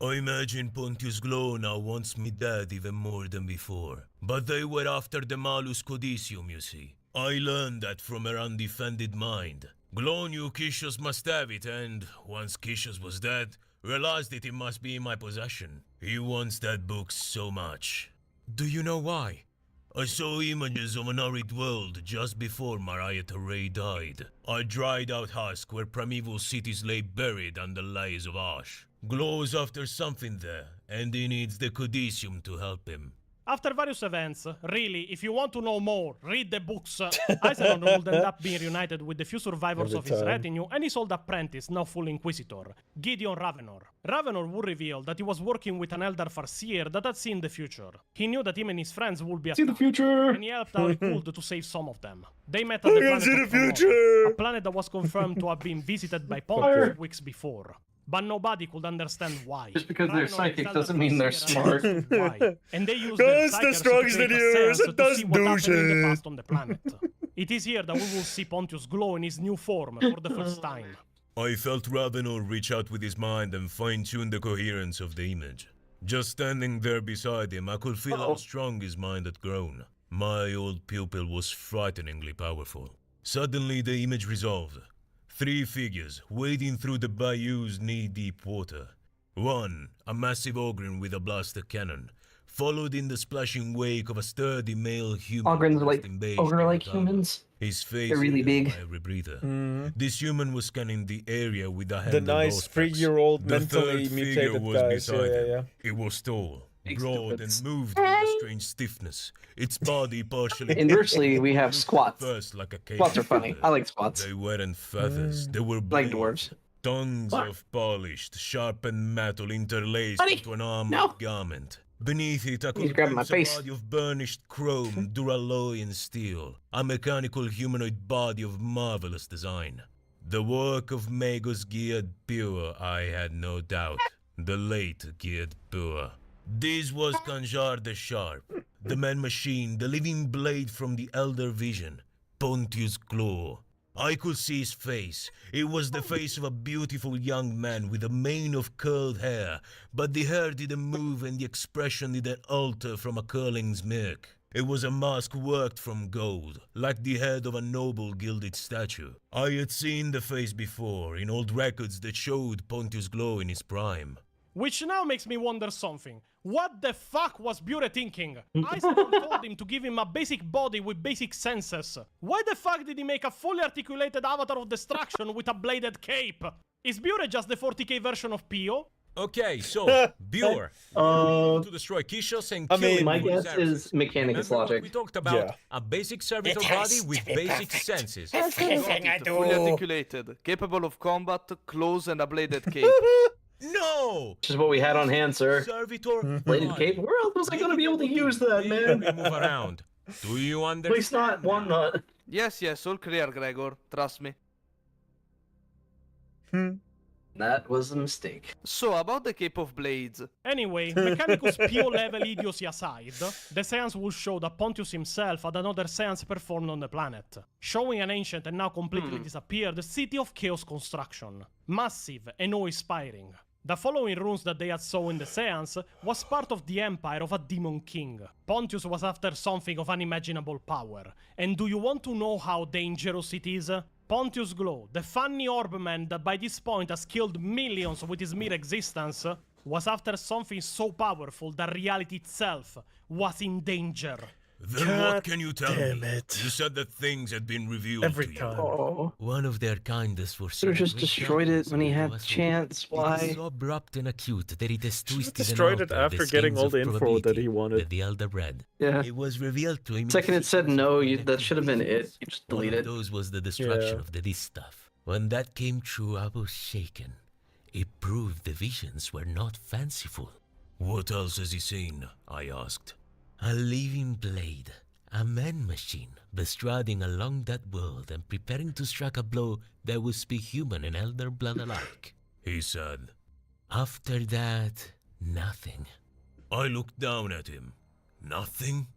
I imagine Pontius Glow now wants me dead even more than before. But they were after the Malus Codicium, you see. I learned that from her undefended mind. Glow knew Kishos must have it, and once Kishos was dead, realized that it must be in my possession. He wants that book so much. Do you know why? I saw images of an arid world just before Maria Tarrey died. A dried out husk where primeval cities lay buried under layers of ash. Glow is after something there, and he needs the Codicium to help him. After various events, really, if you want to know more, read the books. Eisenhorn would end up being reunited with the few survivors of his retinue and his old apprentice, now full Inquisitor, Gideon Ravenor. Ravenor would reveal that he was working with an elder Farseer that had seen the future. He knew that him and his friends would be See the future! and he helped how he could to save some of them. They met at the planet of Pomona, a planet that was confirmed to have been visited by Pontius weeks before. But nobody could understand why. Just because they're psychic doesn't mean they're smart. Why. And they used their psychers to create a seance to see what happened in the past on the planet. It is here that we will see Pontius glow in his new form for the first time. I felt Ravenor reach out with his mind and fine-tune the coherence of the image. Just standing there beside him, I could feel how strong his mind had grown. My old pupil was frighteningly powerful. Suddenly the image resolved. 3 figures wading through the bayou's knee-deep water. One, a massive ogre with a blaster cannon, followed in the splashing wake of a sturdy male human. Ogres like ogre-like humans. His face they're really big. by every breather. This human was scanning the area with a hand. The nice 3-year-old mentally mutated guys. Yeah. It was tall, broad, and moved with a strange stiffness. Its body partially. Inversely, we have squats. First, like a Squats are funny. I like squats. They weren't feathers. They were like dwarves. Tongues of polished, sharpened metal interlaced into an armored garment. Beneath it, I could glimpse a body of burnished chrome, duralloy, and steel. A mechanical humanoid body of marvelous design. The work of Magos Geared Pure, I had no doubt. The late Geared Pure. This was Kanjar the Sharp, the man-machine, the living blade from the Elder Vision, Pontius Glow. I could see his face. It was the face of a beautiful young man with a mane of curled hair, but the hair didn't move and the expression didn't alter from a curling smirk. It was a mask worked from gold, like the head of a noble gilded statue. I had seen the face before in old records that showed Pontius Glow in his prime. Which now makes me wonder something. What the fuck was Bure thinking? Eisenhorn told him to give him a basic body with basic senses. Why the fuck did he make a fully articulated avatar of destruction with a bladed cape? Is Bure just the 40k version of Pio? Okay, so, Bure, to destroy Kishos and kill him. My guess is mechanics logic. We talked about a basic servitor body with basic senses. Fully articulated, capable of combat, clothes, and a bladed cape. No! Which is what we had on hand, sir. Servitor Bladed cape? Where else was I going to be able to use that, man? Move around. Do you understand? Please not, one not. Yes, all clear, Gregor. Trust me. That was a mistake. So, about the Cape of Blades. Anyway, Mechanicus Pio level idiocy aside, the seance will show that Pontius himself had another seance performed on the planet, showing an ancient and now completely disappeared city of chaos construction. Massive and awe-inspiring. The following runes that they had saw in the seance was part of the empire of a demon king. Pontius was after something of unimaginable power. And do you want to know how dangerous it is? Pontius Glow, the funny orb man that by this point has killed millions with his mere existence, was after something so powerful that reality itself was in danger. Then what can you tell me? You said that things had been revealed to you. Oh. One of their kindest for should have just destroyed it when he had the chance. Why? It is so abrupt and acute that it has twisted destroyed it after getting all the info that he wanted. The Elder Bread. Yeah. It was revealed to him. Second it said no, that should have been it. You just delete it. Those was the destruction of this stuff. When that came true, I was shaken. It proved the visions were not fanciful. What else has he seen? I asked. A living blade, a man-machine, bestriding along that world and preparing to strike a blow that would speak human and elder blood alike. He said. After that, nothing. I looked down at him. Nothing?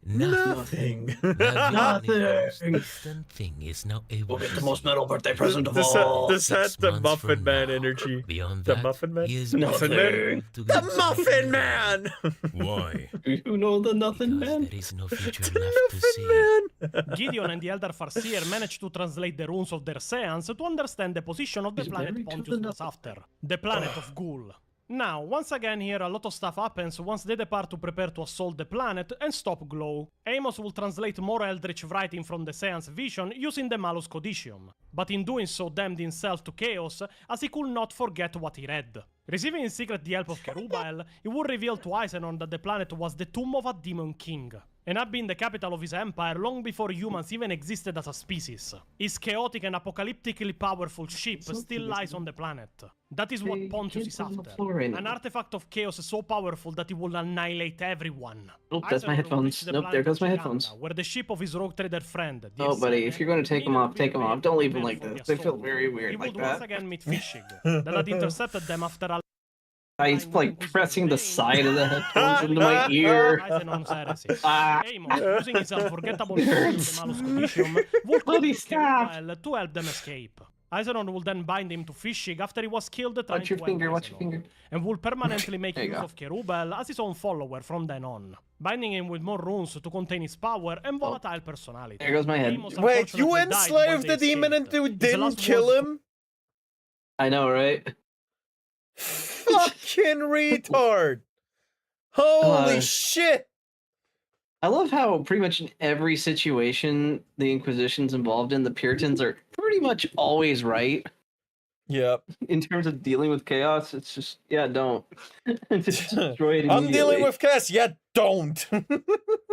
Nothing. Nothing. Distant thing is now able We'll get to the most see. metal birthday present of all. This had the months Muffin from Man now. energy. Beyond The that, Muffin Man? he is Muffin Man? The Muffin Man! Why? You know the nothing Because man? there is no future left to see. Gideon and the Elder Farseer managed to translate the runes of their seance to understand the position of the He's planet married to Pontius the was after. The planet of Ghoul. Now, once again here a lot of stuff happens once they depart to prepare to assault the planet and stop Glow. Amos will translate more Eldritch writing from the Seance vision using the Malus Codicium, but in doing so damned himself to chaos as he could not forget what he read. Receiving in secret the help of Kerubael, he would reveal to Eisenon that the planet was the tomb of a demon king, and had been the capital of his empire long before humans even existed as a species. His chaotic and apocalyptically powerful ship still lies on the planet. That is what Pontius is after. An artifact of chaos so powerful that it will annihilate everyone. Oh, that's my headphones. Nope, there goes my headphones. Where the ship of his rogue trader friend, oh, buddy, if you're going to take them off, take them off. Don't leave them like this. They feel very weird like that. Once again meet Fishig, that had intercepted them after a he's like pressing the side of the headphones into my ear. Amos, using his unforgettable Malus Codicium, would contact to help them escape. Eisenon will then bind him to Fishig after he was killed Watch your finger, and will permanently make use of Kerubael as his own follower from then on, binding him with more runes to contain his power and volatile personality. There goes my head. Wait, you enslaved the demon and you didn't kill him? I know, right? Fucking retard! Holy shit! I love how pretty much in every situation the Inquisition's involved in, the Puritans are pretty much always right. Yep. In terms of dealing with chaos, it's just, yeah, don't. Just destroy it immediately. I'm dealing with chaos, yeah, don't.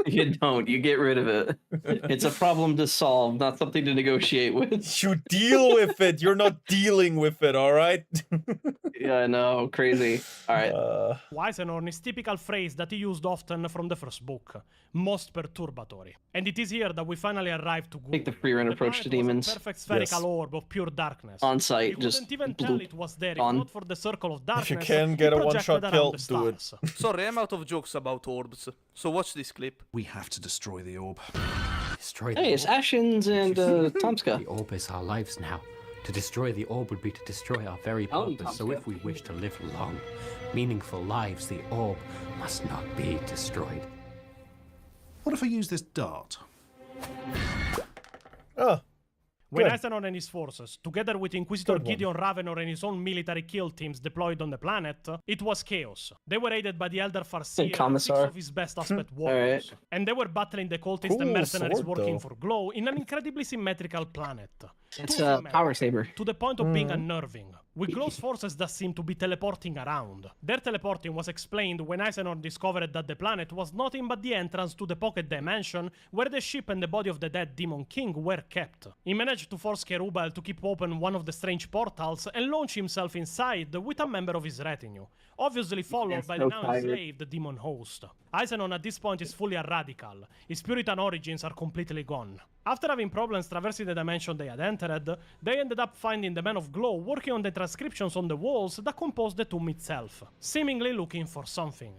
You don't. You get rid of it. It's a problem to solve, not something to negotiate with. You deal with it. You're not dealing with it, all right? Yeah, I know. Crazy. All right. Eisenon is typical phrase that he used often from the first book. Most perturbatory. And it is here that we finally arrive to Gul. Take the free run approach to demons. Perfect spherical orb of pure darkness. On site, you just couldn't even tell it was there if not for the circle of darkness. If you can get a one-shot kill, do it. Sorry, I'm out of jokes about orbs. So watch this clip. We have to destroy the orb. Destroy the orb. It's Ashens and Tomska. The orb is our lives now. To destroy the orb would be to destroy our very purpose. So if we wish to live long, meaningful lives, the orb must not be destroyed. What if I use this dart? Oh. When Eisenon and his forces, together with Inquisitor Gideon Ravenor and his own military kill teams deployed on the planet, it was chaos. They were aided by the Elder Farseer, six of his best aspect warriors. And they were battling the cultists and mercenaries working for Glow in an incredibly symmetrical planet. It's a power saber. To the point of being unnerving, with Glow's forces that seemed to be teleporting around. Their teleporting was explained when Eisenon discovered that the planet was nothing but the entrance to the pocket dimension where the ship and the body of the dead Demon King were kept. He managed to force Kerubael to keep open one of the strange portals and launch himself inside with a member of his retinue, obviously followed by the now enslaved demon host. Eisenon at this point is fully a radical. His Puritan origins are completely gone. After having problems traversing the dimension they had entered, they ended up finding the Man of Glow working on the transcriptions on the walls that compose the tomb itself, seemingly looking for something.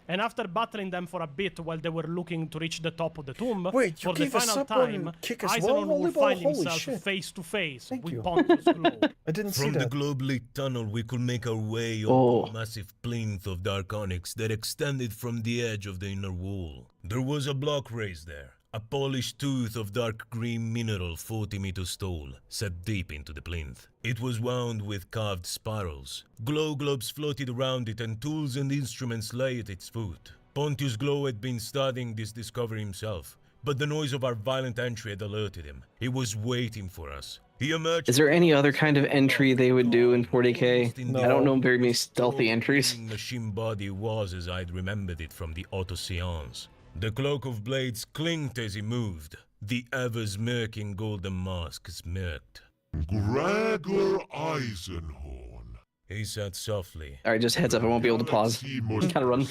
And after battling them for a bit while they were looking to reach the top of the tomb, for the final time, Eisenon will find himself face to face with Pontius Glow. I didn't see that. From the globe-lit tunnel, we could make our way up a massive plinth of dark onyx that extended from the edge of the inner wall. There was a block raised there, a polished tooth of dark green mineral 40 meters tall, set deep into the plinth. It was wound with carved spirals. Glow globes floated around it and tools and instruments lay at its foot. Pontius Glow had been studying this discovery himself, but the noise of our violent entry had alerted him. He was waiting for us. He emerged. Is there any other kind of entry they would do in 40k? No. I don't know very many stealthy entries. The machine body was as I'd remembered it from the auto seance. The cloak of blades clinked as he moved. The ever-smirking golden mask smirked. Gregor Eisenhorn. He said softly. Alright, just heads up, I won't be able to pause. Kind of run.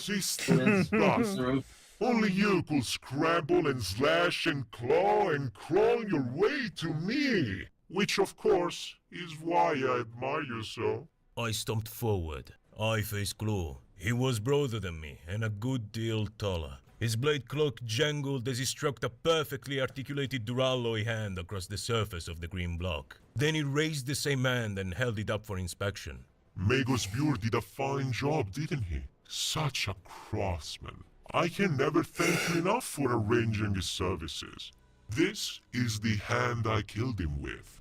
Only you could scramble and slash and claw and crawl your way to me. Which, of course, is why I admire you so. I stumped forward. I faced Glow. He was broader than me and a good deal taller. His blade cloak jangled as he struck the perfectly articulated duralloy hand across the surface of the green block. Then he raised the same hand and held it up for inspection. Magos Bure did a fine job, didn't he? Such a craftsman. I can never thank you enough for arranging his services. This is the hand I killed him with.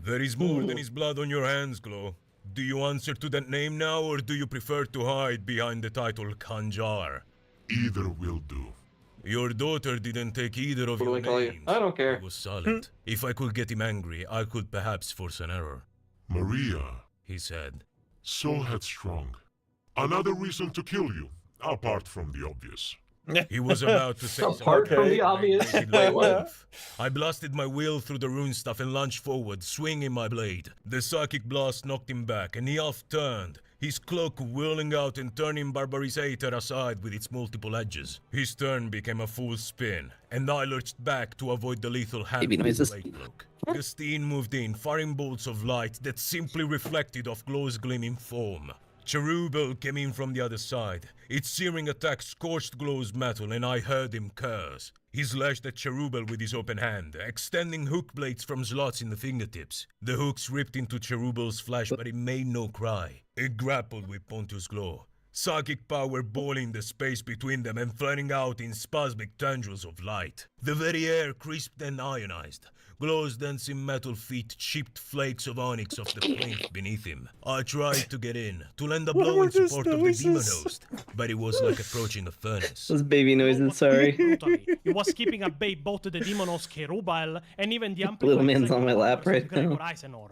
There is more than his blood on your hands, Glow. Do you answer to that name now, or do you prefer to hide behind the title Kanjar? Either will do. Your daughter didn't take either of your names. I don't care. He was silent. If I could get him angry, I could perhaps force an error. Maria, He said. so headstrong. Another reason to kill you, apart from the obvious. He was about to say Apart something. from the obvious. I blasted my wheel through the rune stuff and lunged forward, swinging my blade. The psychic blast knocked him back, and he half-turned, his cloak whirling out and turning Barbarizator aside with its multiple edges. His turn became a full spin, and I lurched back to avoid the lethal hand of his blade cloak. Gustine moved in, firing bolts of light that simply reflected off Glow's gleaming foam. Cherubel came in from the other side. Its searing attack scorched Glow's metal, and I heard him curse. He slashed at Cherubel with his open hand, extending hook blades from slots in the fingertips. The hooks ripped into Cherubel's flesh, but it made no cry. It grappled with Pontius Glow, psychic power boiling the space between them and flaring out in spasmic tendrils of light. The very air crisped and ionized. Glow's dancing metal feet chipped flakes of onyx off the plinth beneath him. I tried to get in, to lend a blow in support of the demon host, but it was like approaching a furnace. Those baby noises, sorry. He was keeping at bay both the demon host Cherubel and even the Little man's on my lap right now.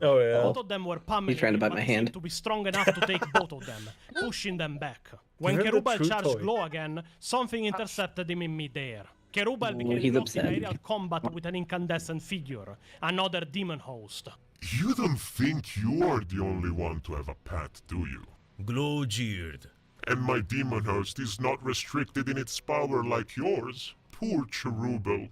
Oh yeah. Both of them were pummeling He's trying to bite my but he seemed hand. to be strong enough to take both of them, pushing them back. When Give him the Cherubel true charged toy. Glow again, something intercepted him in midair. Cherubel began he's locked in upset. aerial combat with an incandescent figure, another demon host. You don't think you're the only one to have a pet, do you? Glow jeered. And my demon host is not restricted in its power like yours. Poor Cherubel.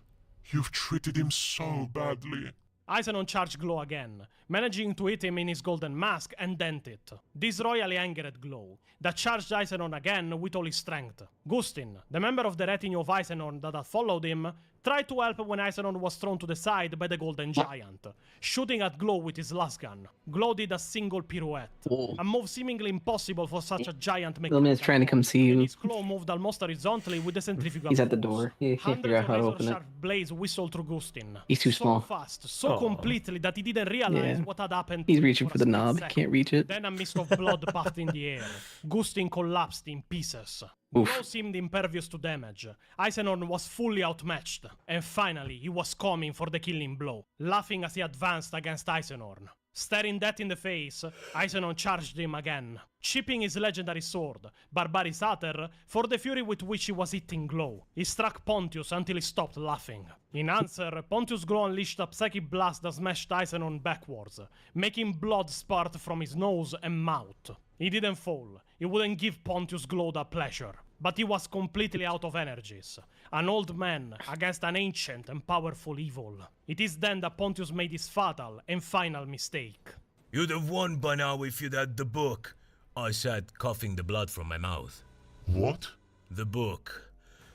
You've treated him so badly. Aizenon charged Glow again, managing to hit him in his golden mask and dent it. This royally angered Glow, that charged Aizenon again with all his strength. Gustin, the member of the retinue of Aizenon that had followed him, tried to help when Aizenon was thrown to the side by the golden giant, shooting at Glow with his last gun. Glow did a single pirouette, a move seemingly impossible for such a giant Little man's trying to come see you. His claw moved almost horizontally with the centrifugal He's at the force. door. He can't figure out Hundreds how to of open it. razor-sharp blades whistled through Gustin. He's too so small. fast, so completely that he didn't realize Yeah. what had happened. He's to him reaching for for a the split knob. second. Can't reach it. Then a mist of blood puffed in the air. Gustin collapsed in pieces. Oof. Glow seemed impervious to damage. Eisenhorn was fully outmatched. And finally, he was coming for the killing blow, laughing as he advanced against Eisenhorn. Staring death in the face, Eisenhorn charged him again, chipping his legendary sword, Barbarizator, for the fury with which he was hitting Glow. He struck Pontius until he stopped laughing. In answer, Pontius Glow unleashed a psychic blast that smashed Eisenhorn backwards, making blood spurt from his nose and mouth. He didn't fall. He wouldn't give Pontius Glow that pleasure. But he was completely out of energies. An old man against an ancient and powerful evil. It is then that Pontius made his fatal and final mistake. You'd have won by now if you'd had the book, I said, coughing the blood from my mouth. What? The book.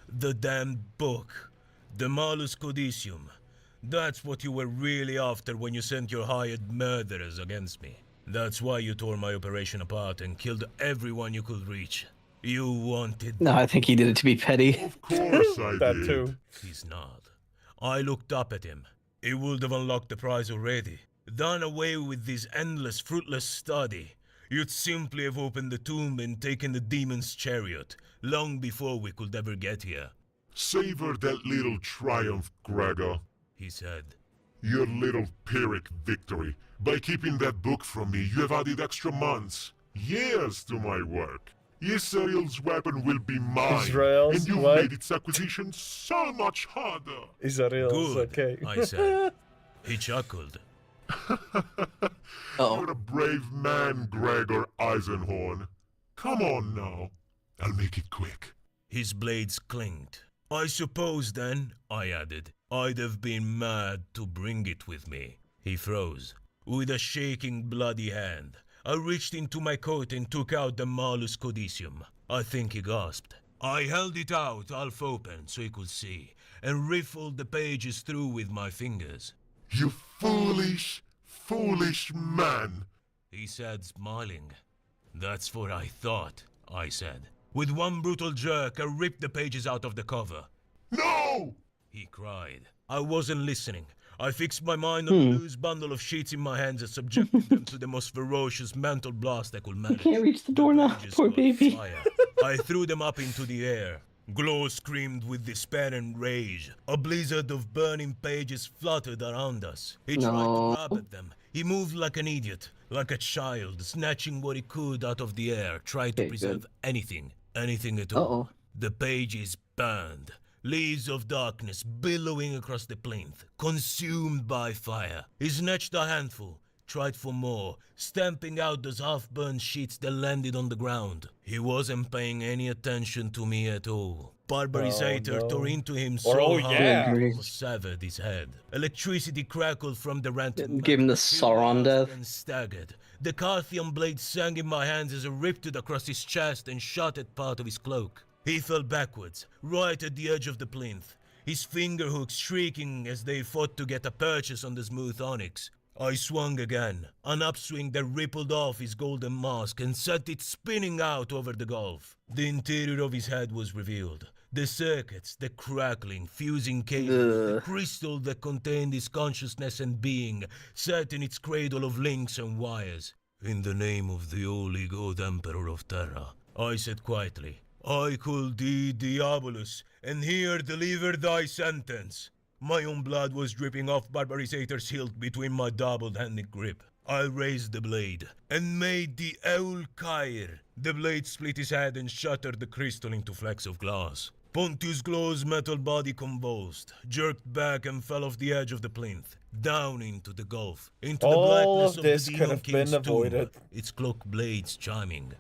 The damned book. The Malus Codicium. That's what you were really after when you sent your hired murderers against me. That's why you tore my operation apart and killed everyone you could reach. You wanted... No, I think he did it to be petty. Of course I That did. too. He's not. I looked up at him. He would have unlocked the prize already. Done away with this endless, fruitless study. You'd simply have opened the tomb and taken the demon's chariot, long before we could ever get here. Savor that little triumph, Gregor. He said. Your little Pyrrhic victory. By keeping that book from me, you have added extra months, years to my work. Israel's weapon will be mine, Israel's and you've what? made its acquisition so much harder. Israel's Good, okay. I said. He chuckled. You're a brave man, Gregor Eisenhorn. Come on now. I'll make it quick. His blades clinked. I suppose then, I added, I'd have been mad to bring it with me. He froze. With a shaking, bloody hand, I reached into my coat and took out the Malus Codicium. I think he gasped. I held it out, half open, so he could see, and riffled the pages through with my fingers. You foolish, foolish man. He said, smiling. That's what I thought, I said. With one brutal jerk, I ripped the pages out of the cover. No! He cried. I wasn't listening. I fixed my mind on a loose bundle of sheets in my hands and subjected them to the most ferocious mental blast I could manage. Can't reach the door now, poor baby. Fire. I threw them up into the air. Glow screamed with despair and rage. A blizzard of burning pages fluttered around us. He tried to grab at them. He moved like an idiot, like a child, snatching what he could out of the air, trying to preserve anything at all. The pages burned. Leaves of darkness billowing across the plinth, consumed by fire. He snatched a handful, tried for more, stamping out those half-burned sheets that landed on the ground. He wasn't paying any attention to me at all. Barbarizator tore into him so hard he severed his head. Electricity crackled from the ranted. Gave him the Sauron death. And staggered. The Carthian blade sang in my hands as I ripped it across his chest and shot at part of his cloak. He fell backwards, right at the edge of the plinth, his finger hooks shrieking as they fought to get a purchase on the smooth onyx. I swung again, an upswing that rippled off his golden mask and sent it spinning out over the gulf. The interior of his head was revealed. The circuits, the crackling, fusing cables, the crystal that contained his consciousness and being, set in its cradle of links and wires. In the name of the holy god Emperor of Terra, I said quietly, I call thee Diabolus, and here deliver thy sentence. My own blood was dripping off Barbarizator's hilt between my double-handed grip. I raised the blade, and made the Eul Kair. The blade split his head and shattered the crystal into flecks of glass. Pontius Glow's metal body convulsed, jerked back and fell off the edge of the plinth, down into the gulf, into the blackness of the Demon King's tomb, its cloak blades chiming.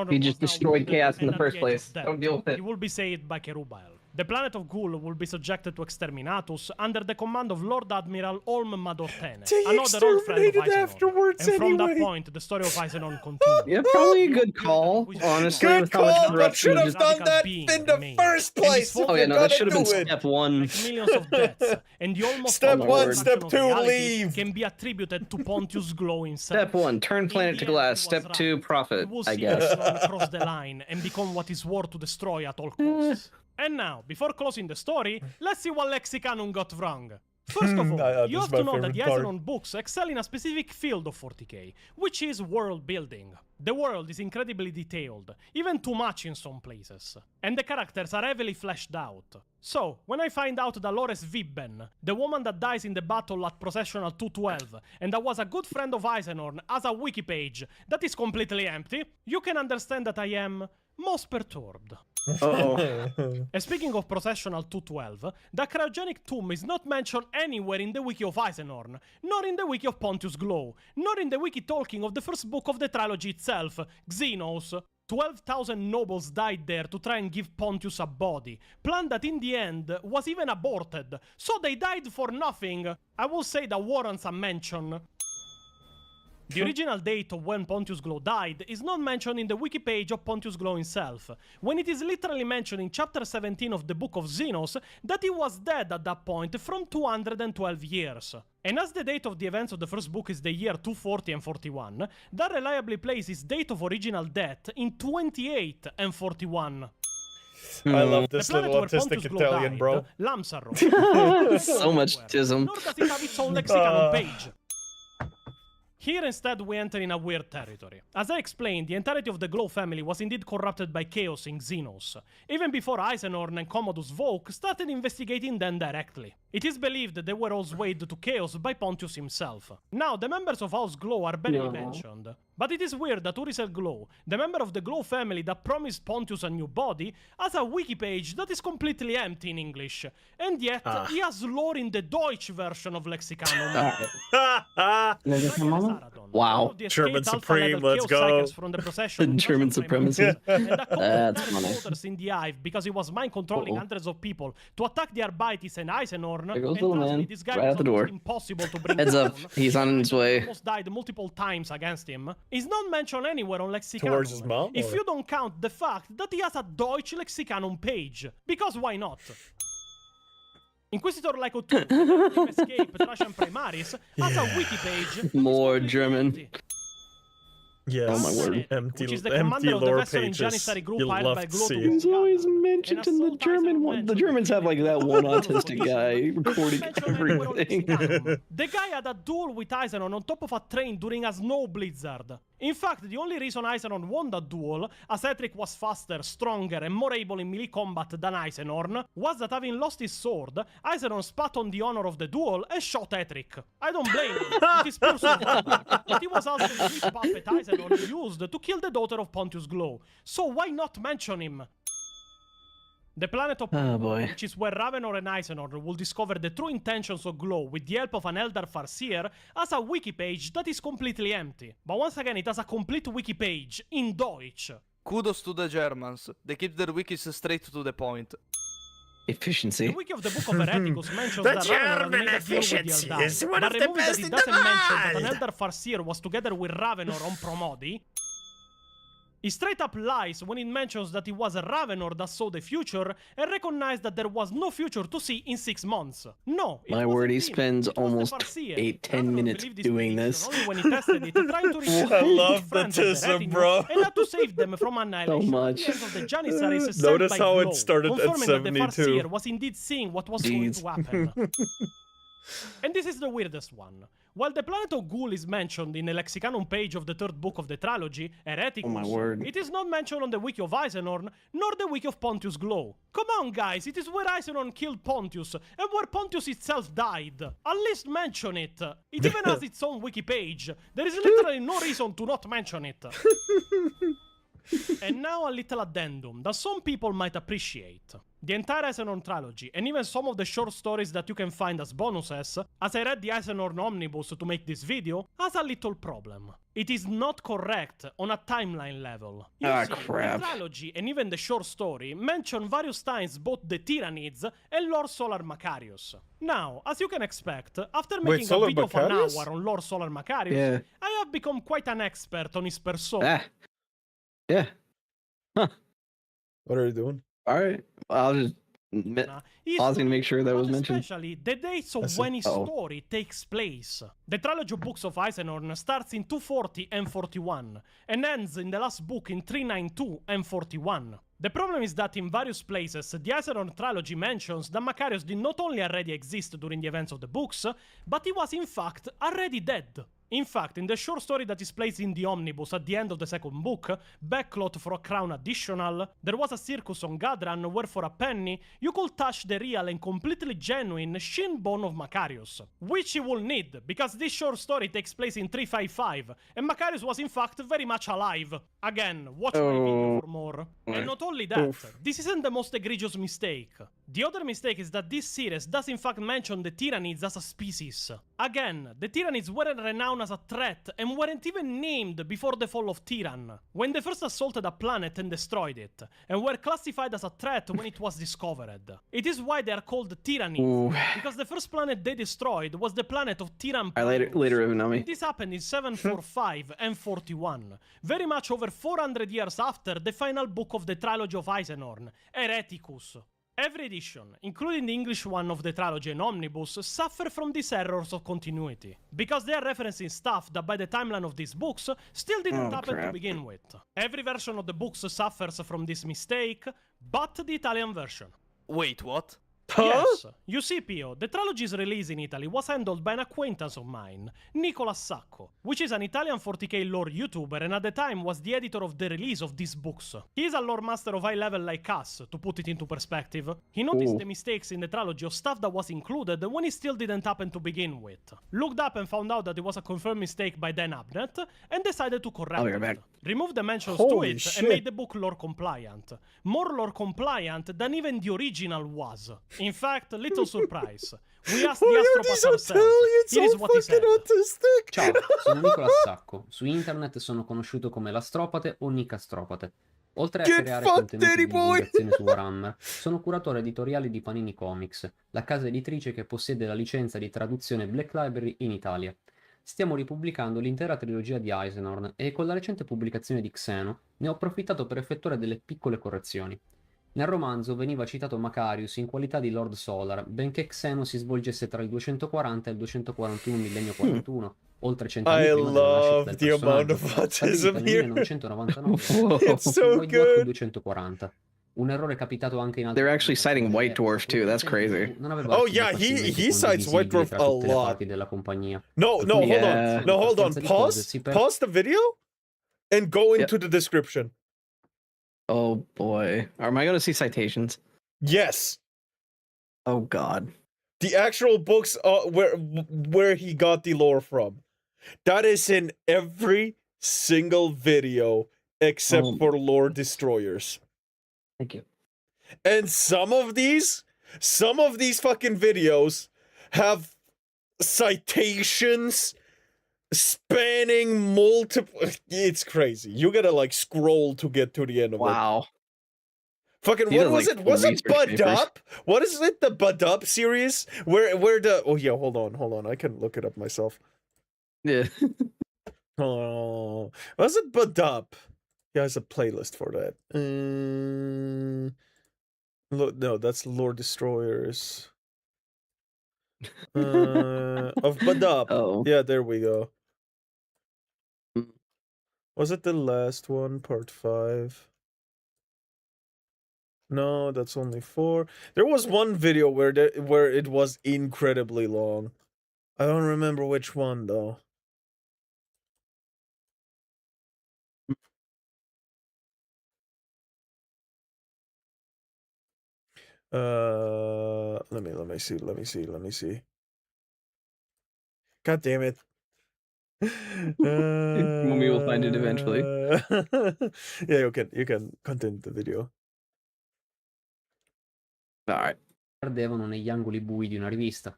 He just destroyed chaos in the first place. Don't deal with it. He will be saved by Kerubael. The planet of Ghoul will be subjected to exterminatus under the command of Lord Admiral Olm Madortene, another old friend of Isenon. And from that point, the story of Isenon continues. Yeah, probably a good call, honestly. Good call, but should have done that in the first place. Oh yeah, no, that should have been step one. Millions of deaths, and the almost step one, step two, leave. Can be attributed to Pontius Glow himself. Step one, turn planet to glass. Step two, profit, I guess. Cross the line and become what is war to destroy at all costs. And now, before closing the story, let's see what Lexicanum got wrong. First of all, you have to know that the Isenon books excel in a specific field of 40k, which is world building. The world is incredibly detailed, even too much in some places, and the characters are heavily fleshed out. So, when I find out that Lores Vibben, the woman that dies in the battle at Processional 212, and that was a good friend of Isenon, has a wiki page that is completely empty, you can understand that I am most perturbed. And speaking of Processional 212, the cryogenic tomb is not mentioned anywhere in the wiki of Isenon, nor in the wiki of Pontius Glow, nor in the wiki talking of the first book of the trilogy itself, Xenos. 12,000 nobles died there to try and give Pontius a body, plan that in the end was even aborted, so they died for nothing. I will say that warrants a mention. The original date of when Pontius Glow died is not mentioned in the wiki page of Pontius Glow himself, when it is literally mentioned in chapter 17 of the Book of Xenos that he was dead at that point from 212 years. And as the date of the events of the first book is the year 240 and 41, that reliably places his date of original death in 28 and 41. I love this little autistic Italian, bro. Lamsarro. So much tism. Nor does it have its own Lexicanum page. Here instead we enter in a weird territory. As I explained, the entirety of the Glow family was indeed corrupted by chaos in Xenos, even before Isenon and Commodus Voke started investigating them directly. It is believed that they were all swayed to chaos by Pontius himself. Now, the members of House Glow are barely mentioned, but it is weird that Uricel Glow, the member of the Glow family that promised Pontius a new body, has a wiki page that is completely empty in English, and yet he has lore in the Deutsch version of Lexicanum. Wow. German Supreme, let's go. From the procession German supremacy. That's funny. In the Hive because he was mind-controlling hundreds of people to attack the Arbites and Isenon. There goes the man, this guy right out the door. Impossible to bring Heads down. up, he's on his way. Almost died multiple times against him. He's not mentioned anywhere on Lexicanum. Towards his mom? If you don't count the fact that he has a Deutsch Lexicanum page. Because why not? Inquisitor Lyco 2, Escape, Trajan Primaris, has a wiki page. More German. Yes. Oh my word. Empty, which is the empty commander of the lore Western pages. Janissary group You'll hired love by to Glow see. to He's always mentioned in the German one. The Germans have like that one autistic guy recording everything. The guy had a duel with Eisenon on top of a train during a snow blizzard. In fact, the only reason Eisenon won that duel, as Etric was faster, stronger, and more able in melee combat than Eisenorn, was that having lost his sword, Eisenon spat on the honor of the duel and shot Etric. I don't blame him, it is pure survival. But he was also the lead puppet Eisenon used to kill the daughter of Pontius Glow, so why not mention him? The planet of Glow, which is where Ravenor and Eisenor will discover the true intentions of Glow with the help of an Eldar Farseer, has a wiki page that is completely empty. But once again, it has a complete wiki page in Deutsch. Kudos to the Germans. They keep their wikis straight to the point. Efficiency. The wiki of the Book of Hereticus mentions that Ravenor had made a deal with the Eldar, is one but of the removing best that it in the doesn't mention that an world. Eldar Farseer was together with Ravenor on Promodi. He straight up lies when it mentions that it was Ravenor that saw the future and recognized that there was no future to see in 6 months. No, My word, he spends almost 8-10 minutes doing this. only when he tested it, trying to reach I love the tism, bro. and had to save them from annihilation. much. The end of the Janissaries sent Notice by how it Glow, started at confirming that the 72. Farseer was indeed seeing what was going Jeez. to happen. And this is the weirdest one. While the planet of Ghoul is mentioned in the Lexicanum page of the 3rd book of the trilogy, Hereticus, Oh my word. it is not mentioned on the wiki of Eisenorn, nor the wiki of Pontius Glow. Come on, guys, it is where Eisenorn killed Pontius, and where Pontius itself died. At least mention it. It even has its own wiki page. There is literally no reason to not mention it. And now a little addendum that some people might appreciate. The entire Eisenorn trilogy, and even some of the short stories that you can find as bonuses, as I read the Eisenorn Omnibus to make this video, has a little problem. It is not correct on a timeline level. You see, crap. The trilogy and even the short story mention various times both the Tyranids and Lord Solar Macarius. Now, as you can expect, after making a Solar video of an Macarius? hour on Lord Solar Macarius, Yeah. I have become quite an expert on his persona. Yeah. Huh. What are you doing? All right. I'll just pausing to make sure that was mentioned. Especially the dates I of see. when his story takes place. The trilogy of books of Eisenorn starts in 240 and 41, and ends in the last book in 392 and 41. The problem is that in various places, the Eisenorn trilogy mentions that Macarius did not only already exist during the events of the books, but he was in fact already dead. In fact, in the short story that is placed in the Omnibus at the end of the 2nd book, Backlot for a Crown Additional, there was a circus on Gadran where for a penny you could touch the real and completely genuine shin bone of Macarius, which you will need, because this short story takes place in 355, and Macarius was in fact very much alive. Again, watch my video for more. And not only that, this isn't the most egregious mistake. The other mistake is that this series does in fact mention the Tyranids as a species. Again, the Tyranids weren't renowned as a threat and weren't even named before the fall of Tyran, when they first assaulted a planet and destroyed it, and were classified as a threat when it was discovered. It is why they are called Tyranids, because the first planet they destroyed was the planet of Tyran. Later, Nami. This happened in 745 and 41, very much over 400 years after the final book of the trilogy of Eisenorn, Hereticus. Every edition, including the English one of the trilogy and Omnibus, suffer from these errors of continuity, because they are referencing stuff that by the timeline of these books still didn't happen to begin with. Every version of the books suffers from this mistake, but the Italian version. Wait, what? Yes, you see, Pio, the trilogy's release in Italy was handled by an acquaintance of mine, Nicola Sacco, which is an Italian 40k lore YouTuber and at the time was the editor of the release of these books. He is a lore master of high level like us, to put it into perspective. He noticed the mistakes in the trilogy of stuff that was included when it still didn't happen to begin with. Looked up and found out that it was a confirmed mistake by Dan Abnett and decided to correct it. Removed the mentions to it and made the book lore compliant. More lore compliant than even the original was. In fact, little surprise. We asked the Astropath ourselves. Here is what he said. Ciao, sono Nicola Sacco. Su internet sono conosciuto come l'Astropate o Nick Astropate. Oltre a creare contenuti di divulgazione su Warhammer, sono curatore editoriale di Panini Comics, la casa editrice che possiede la licenza di traduzione Black Library in Italia. Stiamo ripubblicando l'intera trilogia di Eisenorn e con la recente pubblicazione di Xeno ne ho approfittato per effettuare delle piccole correzioni. Nel romanzo veniva citato Macarius in qualità di Lord Solar, benché Xeno si svolgesse tra il 240 e il 241 millennio 41, oltre 100 anni prima della nascita del personaggio, stabilito nel 1999 It's su White Dwarf 240. Un errore capitato anche in altri. They're actually citing White Dwarf too. That's crazy. Non aveva Oh alcuni yeah, facilmente he cites White condivisibili Dwarf tra a tutte le lot. parti della compagnia. No, no, hold on. No, hold on. Per forza di cose Pause the video and go into the description. Oh boy. Am I going to see citations? Yes. Oh god. The actual books where he got the lore from. That is in every single video except for Lore Destroyers. Thank you. And some of these fucking videos have citations spanning multiple. It's crazy. You gotta like scroll to get to the end of it. Wow. Fucking what was it? Was it Bud Up? What is it? The Bud Up series? Where the oh yeah, hold on. I can look it up myself. Yeah. Oh, was it Bud Up? He has a playlist for that. No, that's Lord Destroyers. Of Bud Up. Oh. Yeah, there we go. Was it the last one, part 5? No, that's only 4. There was one video where it was incredibly long. I don't remember which one though. Let me see. God damn it. We will find it eventually. Yeah, you can continue the video. Alright. Perdevano negli angoli bui di una rivista.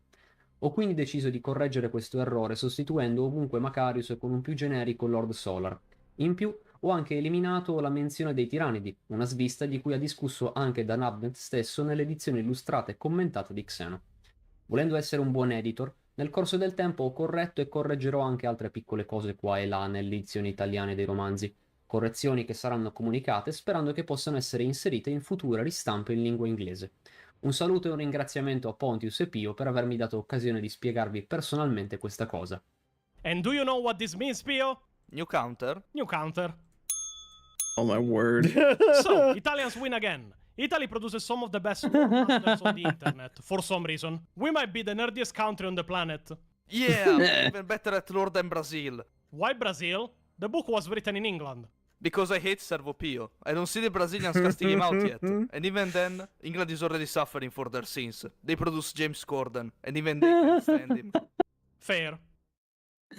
Ho quindi deciso di correggere questo errore sostituendo ovunque Macarius con un più generico Lord Solar. In più, ho anche eliminato la menzione dei tiranidi, una svista di cui ha discusso anche Dan Abnett stesso nell'edizione illustrata e commentata di Xeno. Volendo essere un buon editor, nel corso del tempo ho corretto e correggerò anche altre piccole cose qua e là nelle edizioni italiane dei romanzi, correzioni che saranno comunicate sperando che possano essere inserite in future ristampe in lingua inglese. Un saluto e un ringraziamento a Pontius e Pio per avermi dato occasione di spiegarvi personalmente questa cosa. And do you know what this means, Pio? New counter? New counter. Oh my word. So, Italians win again. Italy produces some of the best masters on the internet, for some reason. We might be the nerdiest country on the planet. Yeah, even better at lore than Brazil. Why Brazil? The book was written in England. Because I hate Servo Pio. I don't see the Brazilians casting him out yet. And even then, England is already suffering for their sins. They produce James Corden, and even they can't stand him. Fair.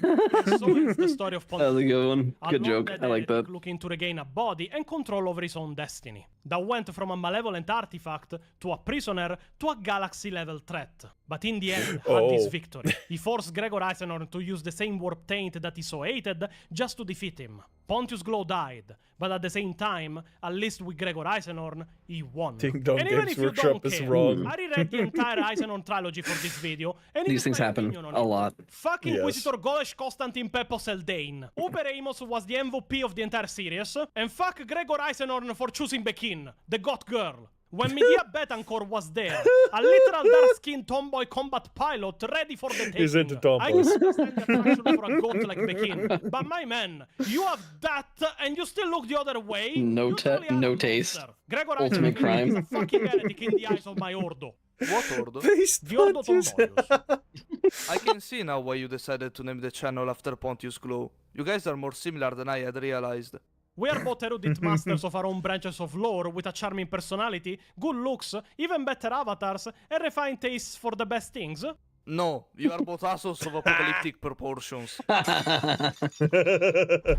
And so ends the story of That was a good one. A Good long joke. dead I like Eric that. looking to regain a body and control over his own destiny. That went from a malevolent artifact to a prisoner to a galaxy-level threat. But in the end, had his victory. He forced Gregor Eisenhorn to use the same warp taint that he so hated just to defeat him. Pontius Glow died, but at the same time, at least with Gregor Eisenhorn, he won. Ding Dong And even Games if you Workshop don't is care, wrong. I reread the entire Eisenhorn trilogy for this video, and These here's things my happen opinion on a it. lot. Fuck Yes. Inquisitor Golesh Constantine Pepos Eldane. Uber Amos was the MVP of the entire series. And fuck Gregor Eisenhorn for choosing Bekin, the goth girl. When Medea Betancourt was there, a literal dark-skinned tomboy combat pilot ready for the taking. He's into I tomboys. can understand the attraction for a goth like Bekin. But my man, you have that and you still look the other way? No You truly are no a taste. monster. Gregor Ultimate Eisenhorn crime. is a fucking heretic in the eyes of my Ordo. What order? The Ordo Tomboyos. I can see now why you decided to name the channel after Pontius Glow. You guys are more similar than I had realized. We are both erudite masters of our own branches of lore with a charming personality, good looks, even better avatars, and refined tastes for the best things. No, you are both assholes of apocalyptic proportions.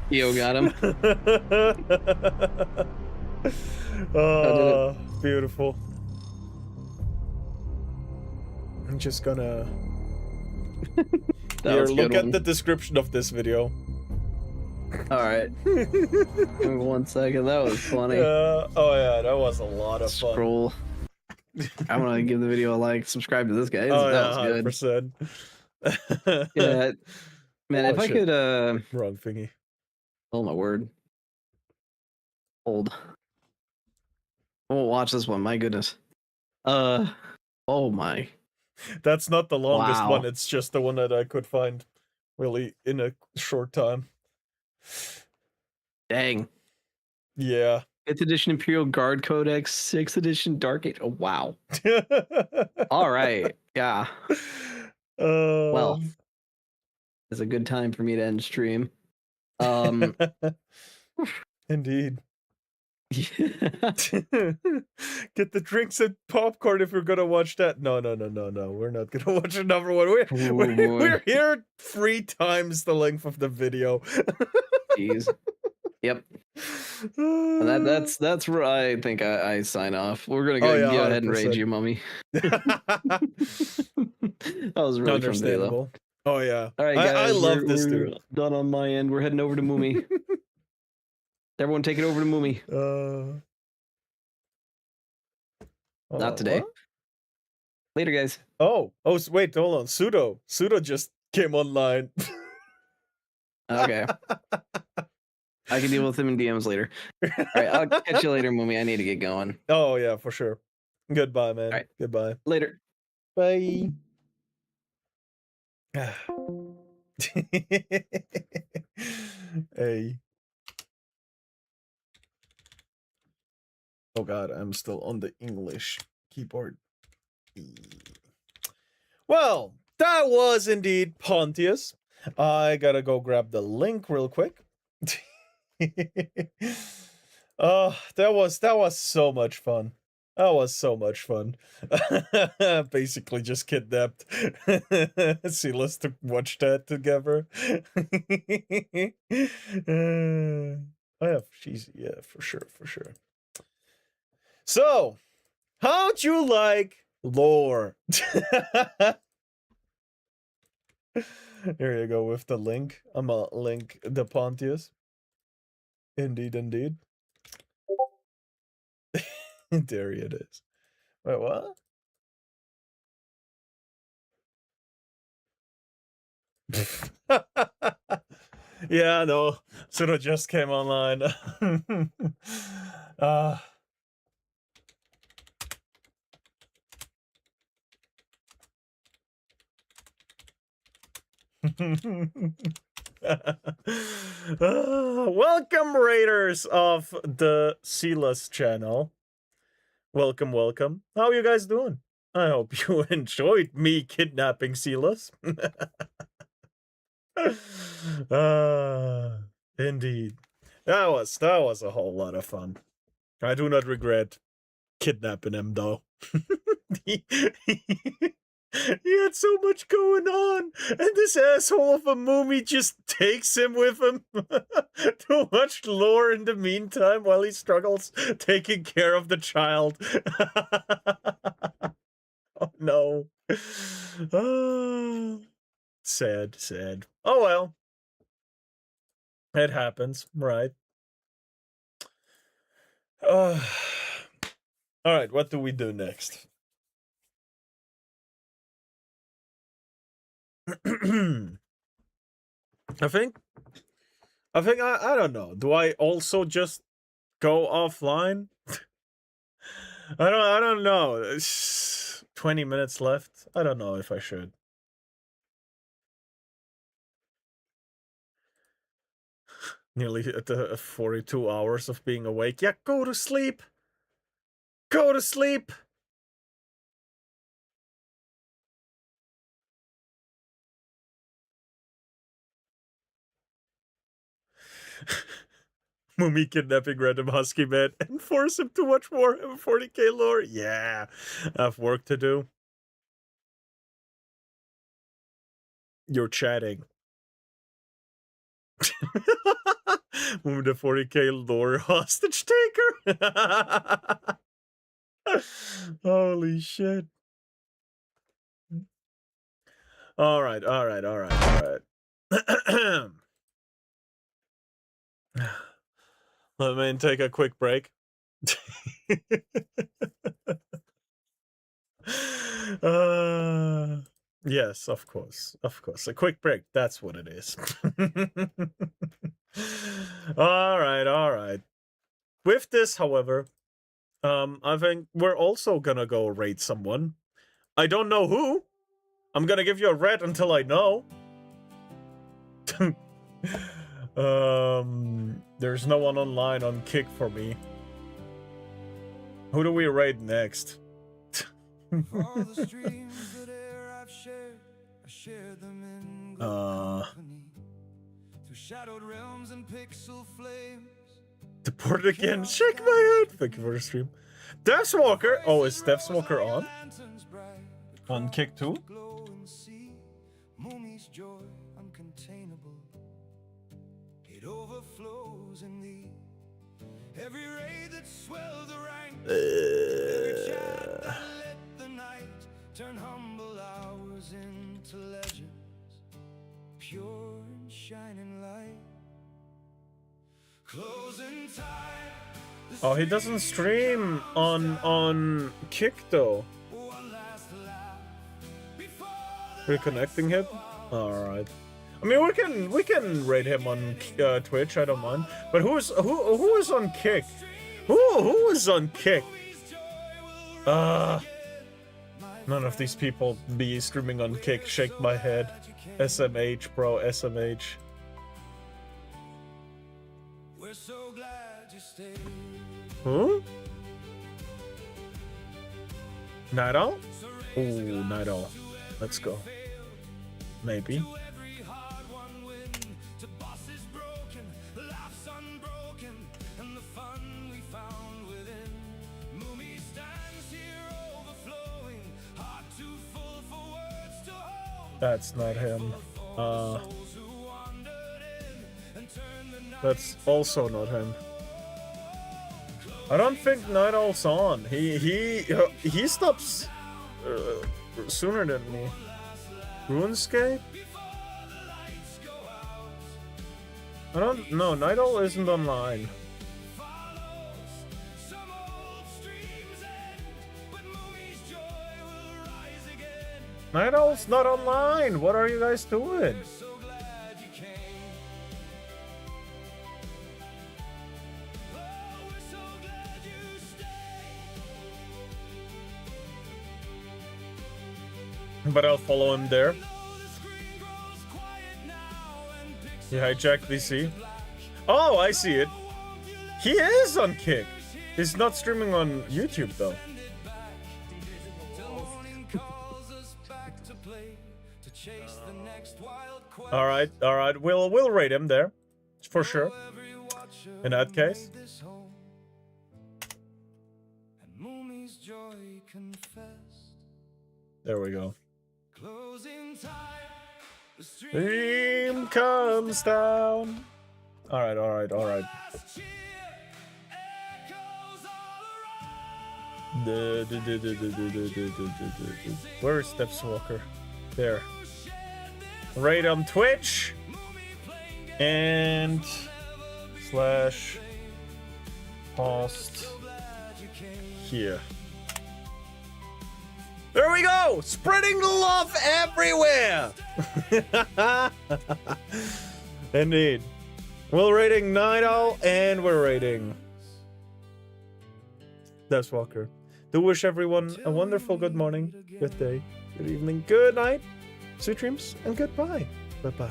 Yo got him. Oh, beautiful. I'm just gonna That here, was a look good at one. the description of this video. Alright. Give me 1 second. That was funny. Oh yeah, that was a lot of fun. Scroll. I want to give the video a like. Subscribe to this guy. Oh That yeah, was good. 100%. Yeah. Man, if Oh, I shit. could Wrong thingy. oh my word. Hold. Oh, watch this one. My goodness. Oh my. That's not the longest Wow. one. It's just the one that I could find really in a short time. Dang. Yeah. 5th edition Imperial Guard Codex, 6th edition Dark Age. Oh, wow. All right. Yeah. Well, it's a good time for me to end stream. Indeed. Get the drinks and popcorn if we're gonna watch that. No. We're not gonna watch another one. We're here 3 times the length of the video. Jeez. Yep. That's where I think I sign off. We're gonna go, go ahead and raid you, Mummy. That was really fun today, though. Oh yeah. All right, guys. I love this we're dude. Done on my end. We're heading over to Mumi. Everyone, take it over to Mumi. Not today. What? Later, guys. Oh, wait, hold on. Pseudo just came online. Okay. I can deal with him in DMs later. All right, I'll catch you later, Mumi. I need to get going. Oh yeah, for sure. Goodbye, man. All right. Goodbye. Later. Bye. Hey. Oh god, I'm still on the English keyboard. Well, that was indeed Pontius. I gotta go grab the link real quick. Oh, that was so much fun. That was so much fun. Basically just kidnapped Silas to watch that together. Oh yeah, yeah, for sure. So, how'd you like lore? Here you go with the link. I'm gonna link the Pontius. Indeed. There it is. Wait, what? Yeah, no. Pseudo just came online. Welcome, raiders of the Silas channel. Welcome. How are you guys doing? I hope you enjoyed me kidnapping Silas. Indeed. That was a whole lot of fun. I do not regret kidnapping him, though. He had so much going on, and this asshole of a Mumi just takes him with him to watch lore in the meantime while he struggles taking care of the child. Oh no. Sad. Oh well. It happens, right? Alright, what do we do next? I think I don't know. Do I also just go offline? I don't know. It's 20 minutes left. I don't know if I should. Nearly at the 42 hours of being awake. Yeah, go to sleep. Go to sleep. Mumi kidnapping random husky man and force him to watch more 40k lore. Yeah, I have work to do. You're chatting. Mumi the 40k lore hostage taker. Holy shit. All right. Let me take a quick break. Yes, of course. A quick break. That's what it is. All right. With this, however, I think we're also gonna go raid someone. I don't know who. I'm gonna give you a red until I know. There's no one online on Kick for me. Who do we raid next? Deport again. Shake my head. Thank you for the stream. Deathswalker. Oh, is Deathswalker on? On Kick too? It overflows in thee. Every ray that swells the ranks, every chant that lit the night, turn humble hours into legends, pure and shining light. Closing time. Oh, he doesn't stream on Kick though. Reconnecting him. All right. I mean, we can rate him on Twitch. I don't mind. But who is on Kick? Who is on Kick? None of these people be streaming on Kick. Shake my head. SMH, bro. SMH. Who? Night Owl? Ooh, Night Owl. Let's go. Maybe. That's not him. That's also not him. I don't think Night Owl's on. He stops sooner than me. RuneScape? I don't know. Night Owl isn't online. Night Owl's not online. What are you guys doing? But I'll follow him there. He hijacked VC. Oh, I see it. He is on Kick. He's not streaming on YouTube though. All right. We'll rate him there, for sure. In that case. There we go. Stream comes down. All right. Where is Stepswalker? There. Right on Twitch and /host here. There we go! Spreading the love everywhere! Indeed. We're rating Night Owl and we're rating Deathswalker. Do wish everyone a wonderful good morning, good day, good evening, good night, sweet dreams, and goodbye. Bye-bye.